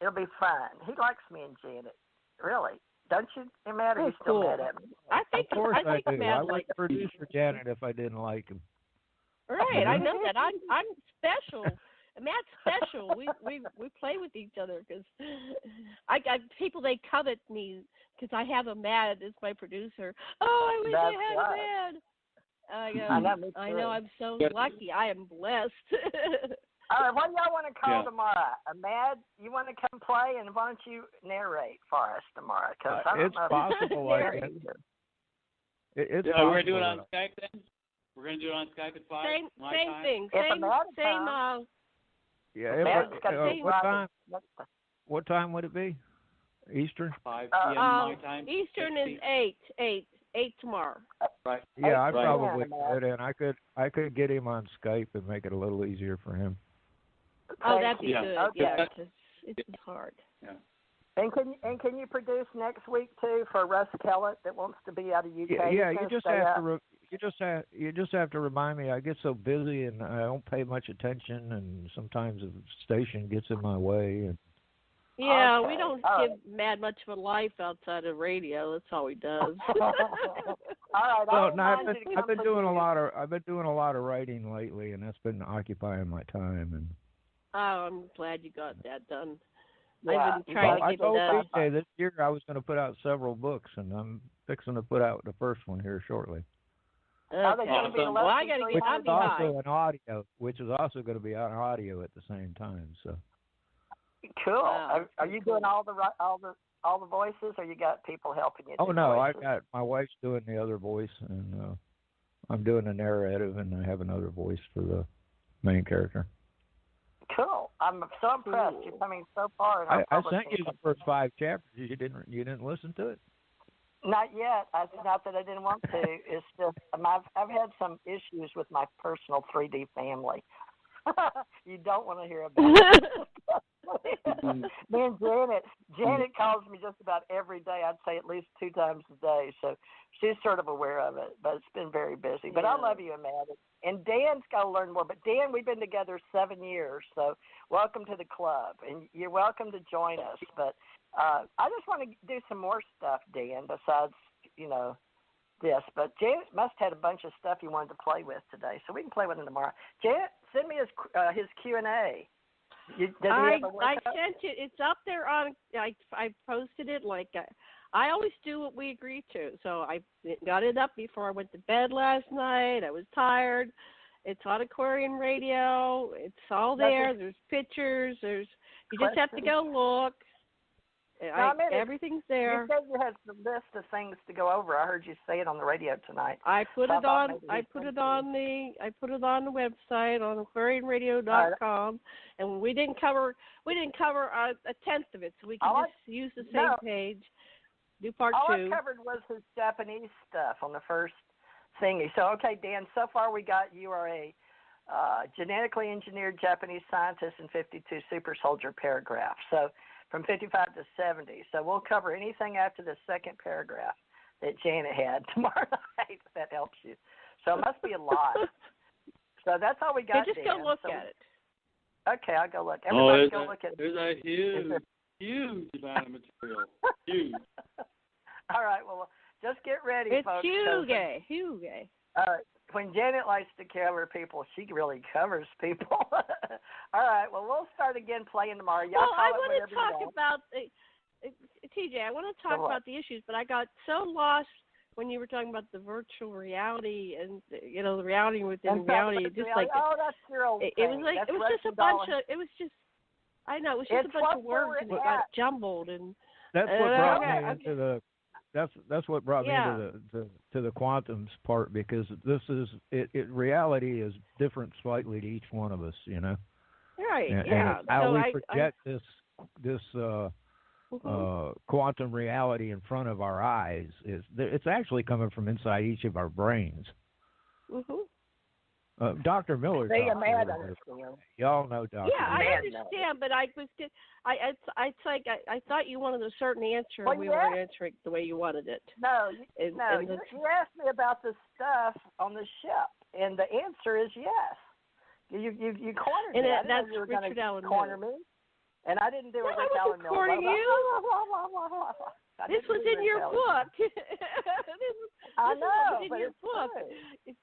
[SPEAKER 1] it'll be fun. He likes me and Janet, really. Don't you, Ahmad? Are you still mad at me?
[SPEAKER 3] I think
[SPEAKER 5] of course I do.
[SPEAKER 3] Ahmad
[SPEAKER 5] I wouldn't produce for Janet if I didn't like him.
[SPEAKER 3] Right, I know that. I'm special. Matt's special. We play with each other because I got people, they covet me because I have a Matt as my producer. Oh, I wish I had a Matt. I know. I'm so lucky. I am blessed.
[SPEAKER 1] All right, what do y'all want to call tomorrow? Ahmad, you want to come play, and why don't you narrate for us tomorrow? Cause
[SPEAKER 5] it's possible. It's
[SPEAKER 4] we're going to do it on Skype then? We're going to do it on Skype at 5?
[SPEAKER 3] Same
[SPEAKER 4] time?
[SPEAKER 3] thing.
[SPEAKER 5] What time would it be? Eastern?
[SPEAKER 4] 5 p.m. my time.
[SPEAKER 3] Eastern is 8 tomorrow.
[SPEAKER 4] Right.
[SPEAKER 5] Yeah, I probably could, and I could get him on Skype and make it a little easier for him.
[SPEAKER 3] Oh, that'd be good. Yeah, it's hard.
[SPEAKER 4] Yeah.
[SPEAKER 1] And can you produce next week too for Russ Kellett that wants to be out of UK?
[SPEAKER 5] Yeah, you just have to remind me. I get so busy and I don't pay much attention, and sometimes the station gets in my way. And
[SPEAKER 3] yeah, we don't give Matt much of a life outside of radio. That's all he does.
[SPEAKER 1] All right.
[SPEAKER 5] Well, no, I've been doing a lot of writing lately, and that's been occupying my time. And
[SPEAKER 3] I'm glad you got that done.
[SPEAKER 1] Yeah.
[SPEAKER 3] I've been trying to get
[SPEAKER 5] I told
[SPEAKER 3] done.
[SPEAKER 5] PJ this year I was going to put out several books, and I'm fixing to put out the first one here shortly.
[SPEAKER 3] Okay. I got to get
[SPEAKER 5] which is also going to be on audio at the same time. So.
[SPEAKER 1] Cool. Are you doing all the voices, or you got people helping you?
[SPEAKER 5] Oh no, I got my wife's doing the other voice, and I'm doing the narrative, and I have another voice for the main character.
[SPEAKER 1] Cool. I'm so impressed. You're coming so far.
[SPEAKER 5] I sent you the first 5 chapters. You didn't listen to it?
[SPEAKER 1] Not yet. It's not that I didn't want to. It's just I've had some issues with my personal 3D family. You don't want to hear about it. Me and Janet calls me just about every day. I'd say at least 2 times a day. So she's sort of aware of it, but it's been very busy. But I love you, Amanda. And Dan's got to learn more. But Dan, we've been together 7 years, so welcome to the club. And you're welcome to join us. But I just want to do some more stuff, Dan, besides, this. But Janet must have had a bunch of stuff you wanted to play with today, so we can play with him tomorrow. Janet, send me his Q&A.
[SPEAKER 3] I sent it. It's up there on. I posted it. I always do what we agree to. So I got it up before I went to bed last night. I was tired. It's on Aquarian Radio. It's all there. There's pictures. You just have to go look. Everything's there.
[SPEAKER 1] You said you had a list of things to go over. I heard you say it on the radio tonight.
[SPEAKER 3] I put it on the website on aquarianradio.com, and we didn't cover a tenth of it, so we can just use the same page. Do part two.
[SPEAKER 1] All I covered was his Japanese stuff on the first thingy. So, okay, Dan, so far we got you are a genetically engineered Japanese scientist in 52 super soldier paragraph. So from 55 to 70. So we'll cover anything after the second paragraph that Janet had tomorrow night, if that helps you. So it must be a lot. So that's all we got,
[SPEAKER 3] just
[SPEAKER 1] Dan.
[SPEAKER 3] Go look at it.
[SPEAKER 1] Okay, I'll go look. Everybody go look at it.
[SPEAKER 4] There's a huge amount of material. Huge.
[SPEAKER 1] All right, well, just get ready,
[SPEAKER 3] it's
[SPEAKER 1] folks.
[SPEAKER 3] It's huge.
[SPEAKER 1] When Janet likes to cover people, she really covers people. All right, well, we'll start again playing tomorrow.
[SPEAKER 3] I want to talk about, TJ, I want to talk about the issues, but I got so lost when you were talking about the virtual reality and, the reality within reality. Just like,
[SPEAKER 1] that's your old thing.
[SPEAKER 3] It was like, it was just a bunch of, it was just a bunch of words and it got jumbled. And
[SPEAKER 5] that's what brought me into the... That's what brought me to the quantums part, because this is reality is different slightly to each one of us,
[SPEAKER 3] Right.
[SPEAKER 5] And how we project this quantum reality in front of our eyes it's actually coming from inside each of our brains. Dr. Miller. Y'all know Dr.
[SPEAKER 3] Yeah, I understand, but I thought you wanted a certain answer, and we weren't answering the way you wanted it.
[SPEAKER 1] No. You asked me about the stuff on the ship, and the answer is yes. You cornered me.
[SPEAKER 3] And that's Richard Allen
[SPEAKER 1] corner me, and I didn't do it with Allen Miller.
[SPEAKER 3] Corner you. This was in your book.
[SPEAKER 1] I know,
[SPEAKER 3] in your book.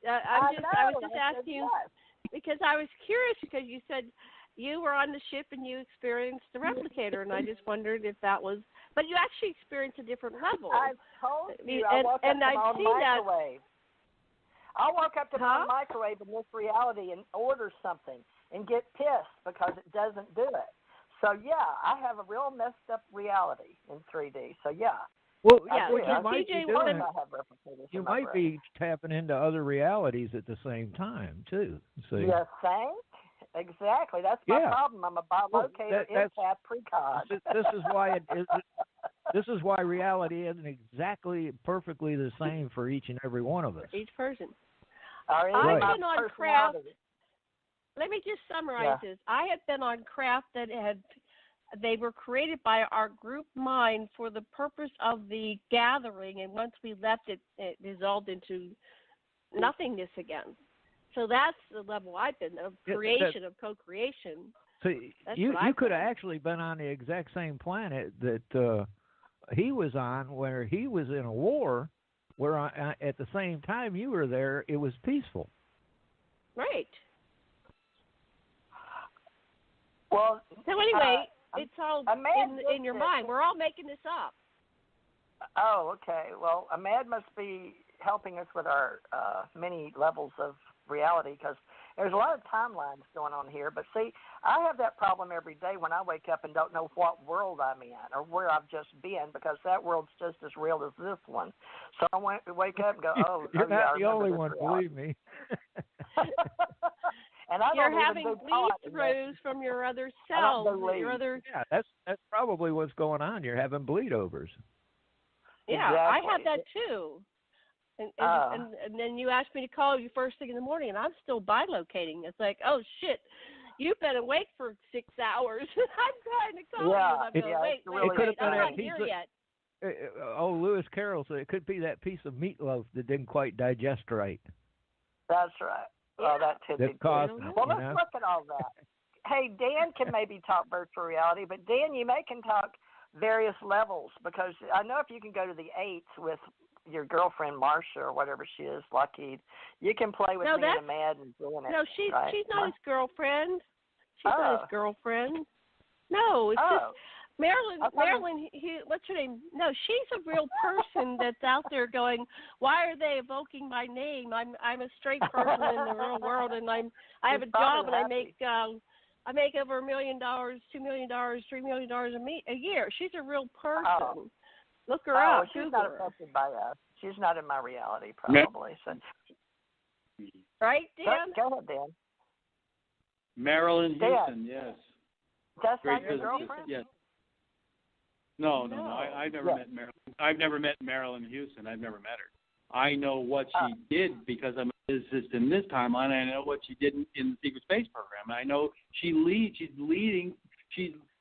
[SPEAKER 1] I
[SPEAKER 3] was just asking you because I was curious, because you said you were on the ship and you experienced the replicator, and I just wondered if that was. But you actually experienced a different level.
[SPEAKER 1] I told you. I woke up to my microwave. I woke up to my microwave in this reality and order something and get pissed because it doesn't do it. So, yeah, I have a real messed up reality in 3D. So, yeah.
[SPEAKER 5] Well,
[SPEAKER 1] you
[SPEAKER 5] might be tapping into other realities at the same time, too. See?
[SPEAKER 1] You think? Exactly. That's my problem. I'm a bilocator empath precog.
[SPEAKER 5] This is why reality isn't exactly perfectly the same for each and every one of us.
[SPEAKER 3] Each person.
[SPEAKER 1] I've
[SPEAKER 3] been on craft. Let me just summarize this. I have been on craft that they were created by our group mind for the purpose of the gathering, and once we left it dissolved into nothingness again. So that's the level I've been of creation, of co-creation.
[SPEAKER 5] So you could have actually been on the exact same planet that he was on, where he was in a war, where at the same time you were there, it was peaceful.
[SPEAKER 3] Right.
[SPEAKER 1] Well,
[SPEAKER 3] so anyway, it's all in your mind. We're all making this up.
[SPEAKER 1] Oh, okay. Well, Ahmad must be helping us with our many levels of reality, because there's a lot of timelines going on here. But see, I have that problem every day when I wake up and don't know what world I'm in or where I've just been, because that world's just as real as this one. So I wake up and go,
[SPEAKER 5] you're not the only one, believe me.
[SPEAKER 1] And
[SPEAKER 3] you're having bleed-throughs from your other cells.
[SPEAKER 5] Yeah, that's probably what's going on. You're having bleed-overs.
[SPEAKER 3] Yeah,
[SPEAKER 1] exactly.
[SPEAKER 3] I have that too. And then you asked me to call you first thing in the morning, and I'm still bilocating. It's like, oh, shit, you've been awake for 6 hours. I'm trying to call you. I'm not here yet.
[SPEAKER 5] Lewis Carroll said it could be that piece of meatloaf that didn't quite digest right.
[SPEAKER 1] That's right. Well, that could be.
[SPEAKER 5] Well,
[SPEAKER 1] let's look at all that. Hey, Dan can maybe talk virtual reality, but Dan, you can talk various levels, because I know if you can go to the 8s with your girlfriend Marcia or whatever she is, Lockheed, you can play with me and Ahmad and doing it.
[SPEAKER 3] No, she's not his girlfriend. She's not his girlfriend. No, it's just Marilyn, what's her name? No, she's a real person that's out there going, why are they evoking my name? I'm a straight person in the real world, and I have a job, and I make over $1 million, $2 million, $3 million a year. She's a real person.
[SPEAKER 1] Oh.
[SPEAKER 3] Look her up.
[SPEAKER 1] She's not affected by us. She's not in my reality, probably. So.
[SPEAKER 3] Right, Dan?
[SPEAKER 1] Go ahead, Dan.
[SPEAKER 4] Marilyn Houston, yes.
[SPEAKER 1] That's
[SPEAKER 4] Great
[SPEAKER 1] not your
[SPEAKER 4] physicist,
[SPEAKER 1] girlfriend?
[SPEAKER 4] yes. No. I've never met Marilyn. I've never met Marilyn Houston. I've never met her. I know what she did because I'm a physicist in this timeline. I know what she did in the secret space program. I know she's leading.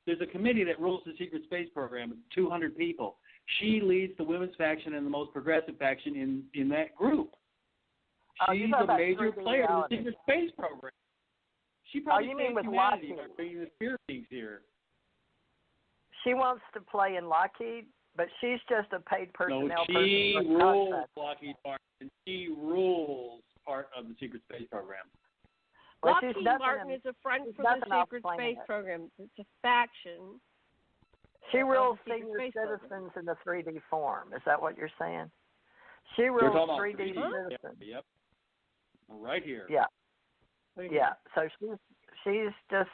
[SPEAKER 4] There's a committee that rules the secret space program. It's 200 people. She leads the women's faction and the most progressive faction in that group. She's a major player in the secret space program. She probably saved humanity by bringing the spirit beings here.
[SPEAKER 1] She wants to play in Lockheed, but she's just a paid personnel person.
[SPEAKER 4] No, she rules Lockheed Martin. She rules part of the secret space program.
[SPEAKER 1] Well,
[SPEAKER 3] Lockheed Martin is a front for the secret space program. It's a faction.
[SPEAKER 1] She rules senior citizens in the 3D form. Is that what you're saying? She rules 3D citizens.
[SPEAKER 4] Yep. Right here.
[SPEAKER 1] Yeah. Yeah. So she's just,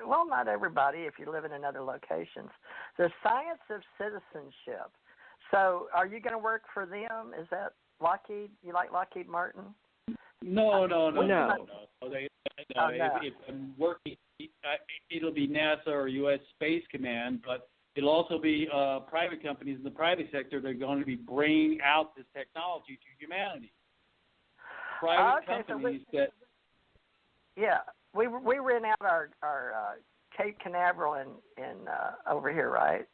[SPEAKER 1] well, not everybody if you live in other locations. The science of citizenship. So are you going to work for them? Is that Lockheed? You like Lockheed Martin?
[SPEAKER 4] No.
[SPEAKER 1] No.
[SPEAKER 4] If I'm working, it'll be NASA or U.S. Space Command, but it'll also be private companies in the private sector that are going to be bringing out this technology to humanity. Private companies that...
[SPEAKER 1] Yeah, we rent out our Cape Canaveral in over here, right?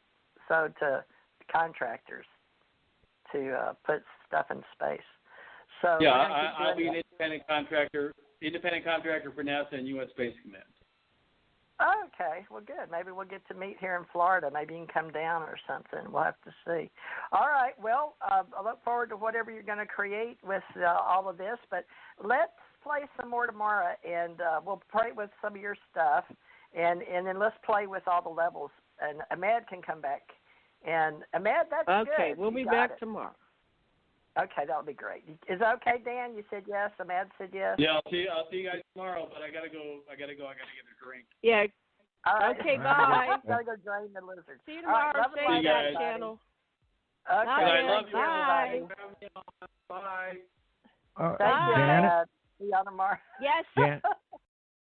[SPEAKER 1] So to contractors to put stuff in space. So
[SPEAKER 4] yeah, I'll be an independent contractor for NASA and U.S. Space Command.
[SPEAKER 1] Okay, well, good. Maybe we'll get to meet here in Florida. Maybe you can come down or something. We'll have to see. All right, well, I look forward to whatever you're going to create with all of this. But let's play some more tomorrow, and we'll play with some of your stuff, and then let's play with all the levels. And Ahmad can come back. And Ahmad, that's good.
[SPEAKER 3] Okay, we'll be back tomorrow.
[SPEAKER 1] Okay, that'll be great. Is that okay, Dan? You said yes. Ahmad said yes.
[SPEAKER 4] Yeah, I'll see you guys tomorrow. But I gotta go. I gotta get a drink.
[SPEAKER 3] Yeah.
[SPEAKER 1] Right.
[SPEAKER 3] Okay. Bye.
[SPEAKER 1] Gotta go drain the lizard.
[SPEAKER 3] See you tomorrow.
[SPEAKER 1] Right,
[SPEAKER 3] Same
[SPEAKER 4] guys.
[SPEAKER 3] channel.
[SPEAKER 1] Okay.
[SPEAKER 3] Bye.
[SPEAKER 4] I love you,
[SPEAKER 3] Bye.
[SPEAKER 4] everybody. Bye.
[SPEAKER 1] Thank you,
[SPEAKER 5] Janet.
[SPEAKER 1] See you tomorrow.
[SPEAKER 3] Yes.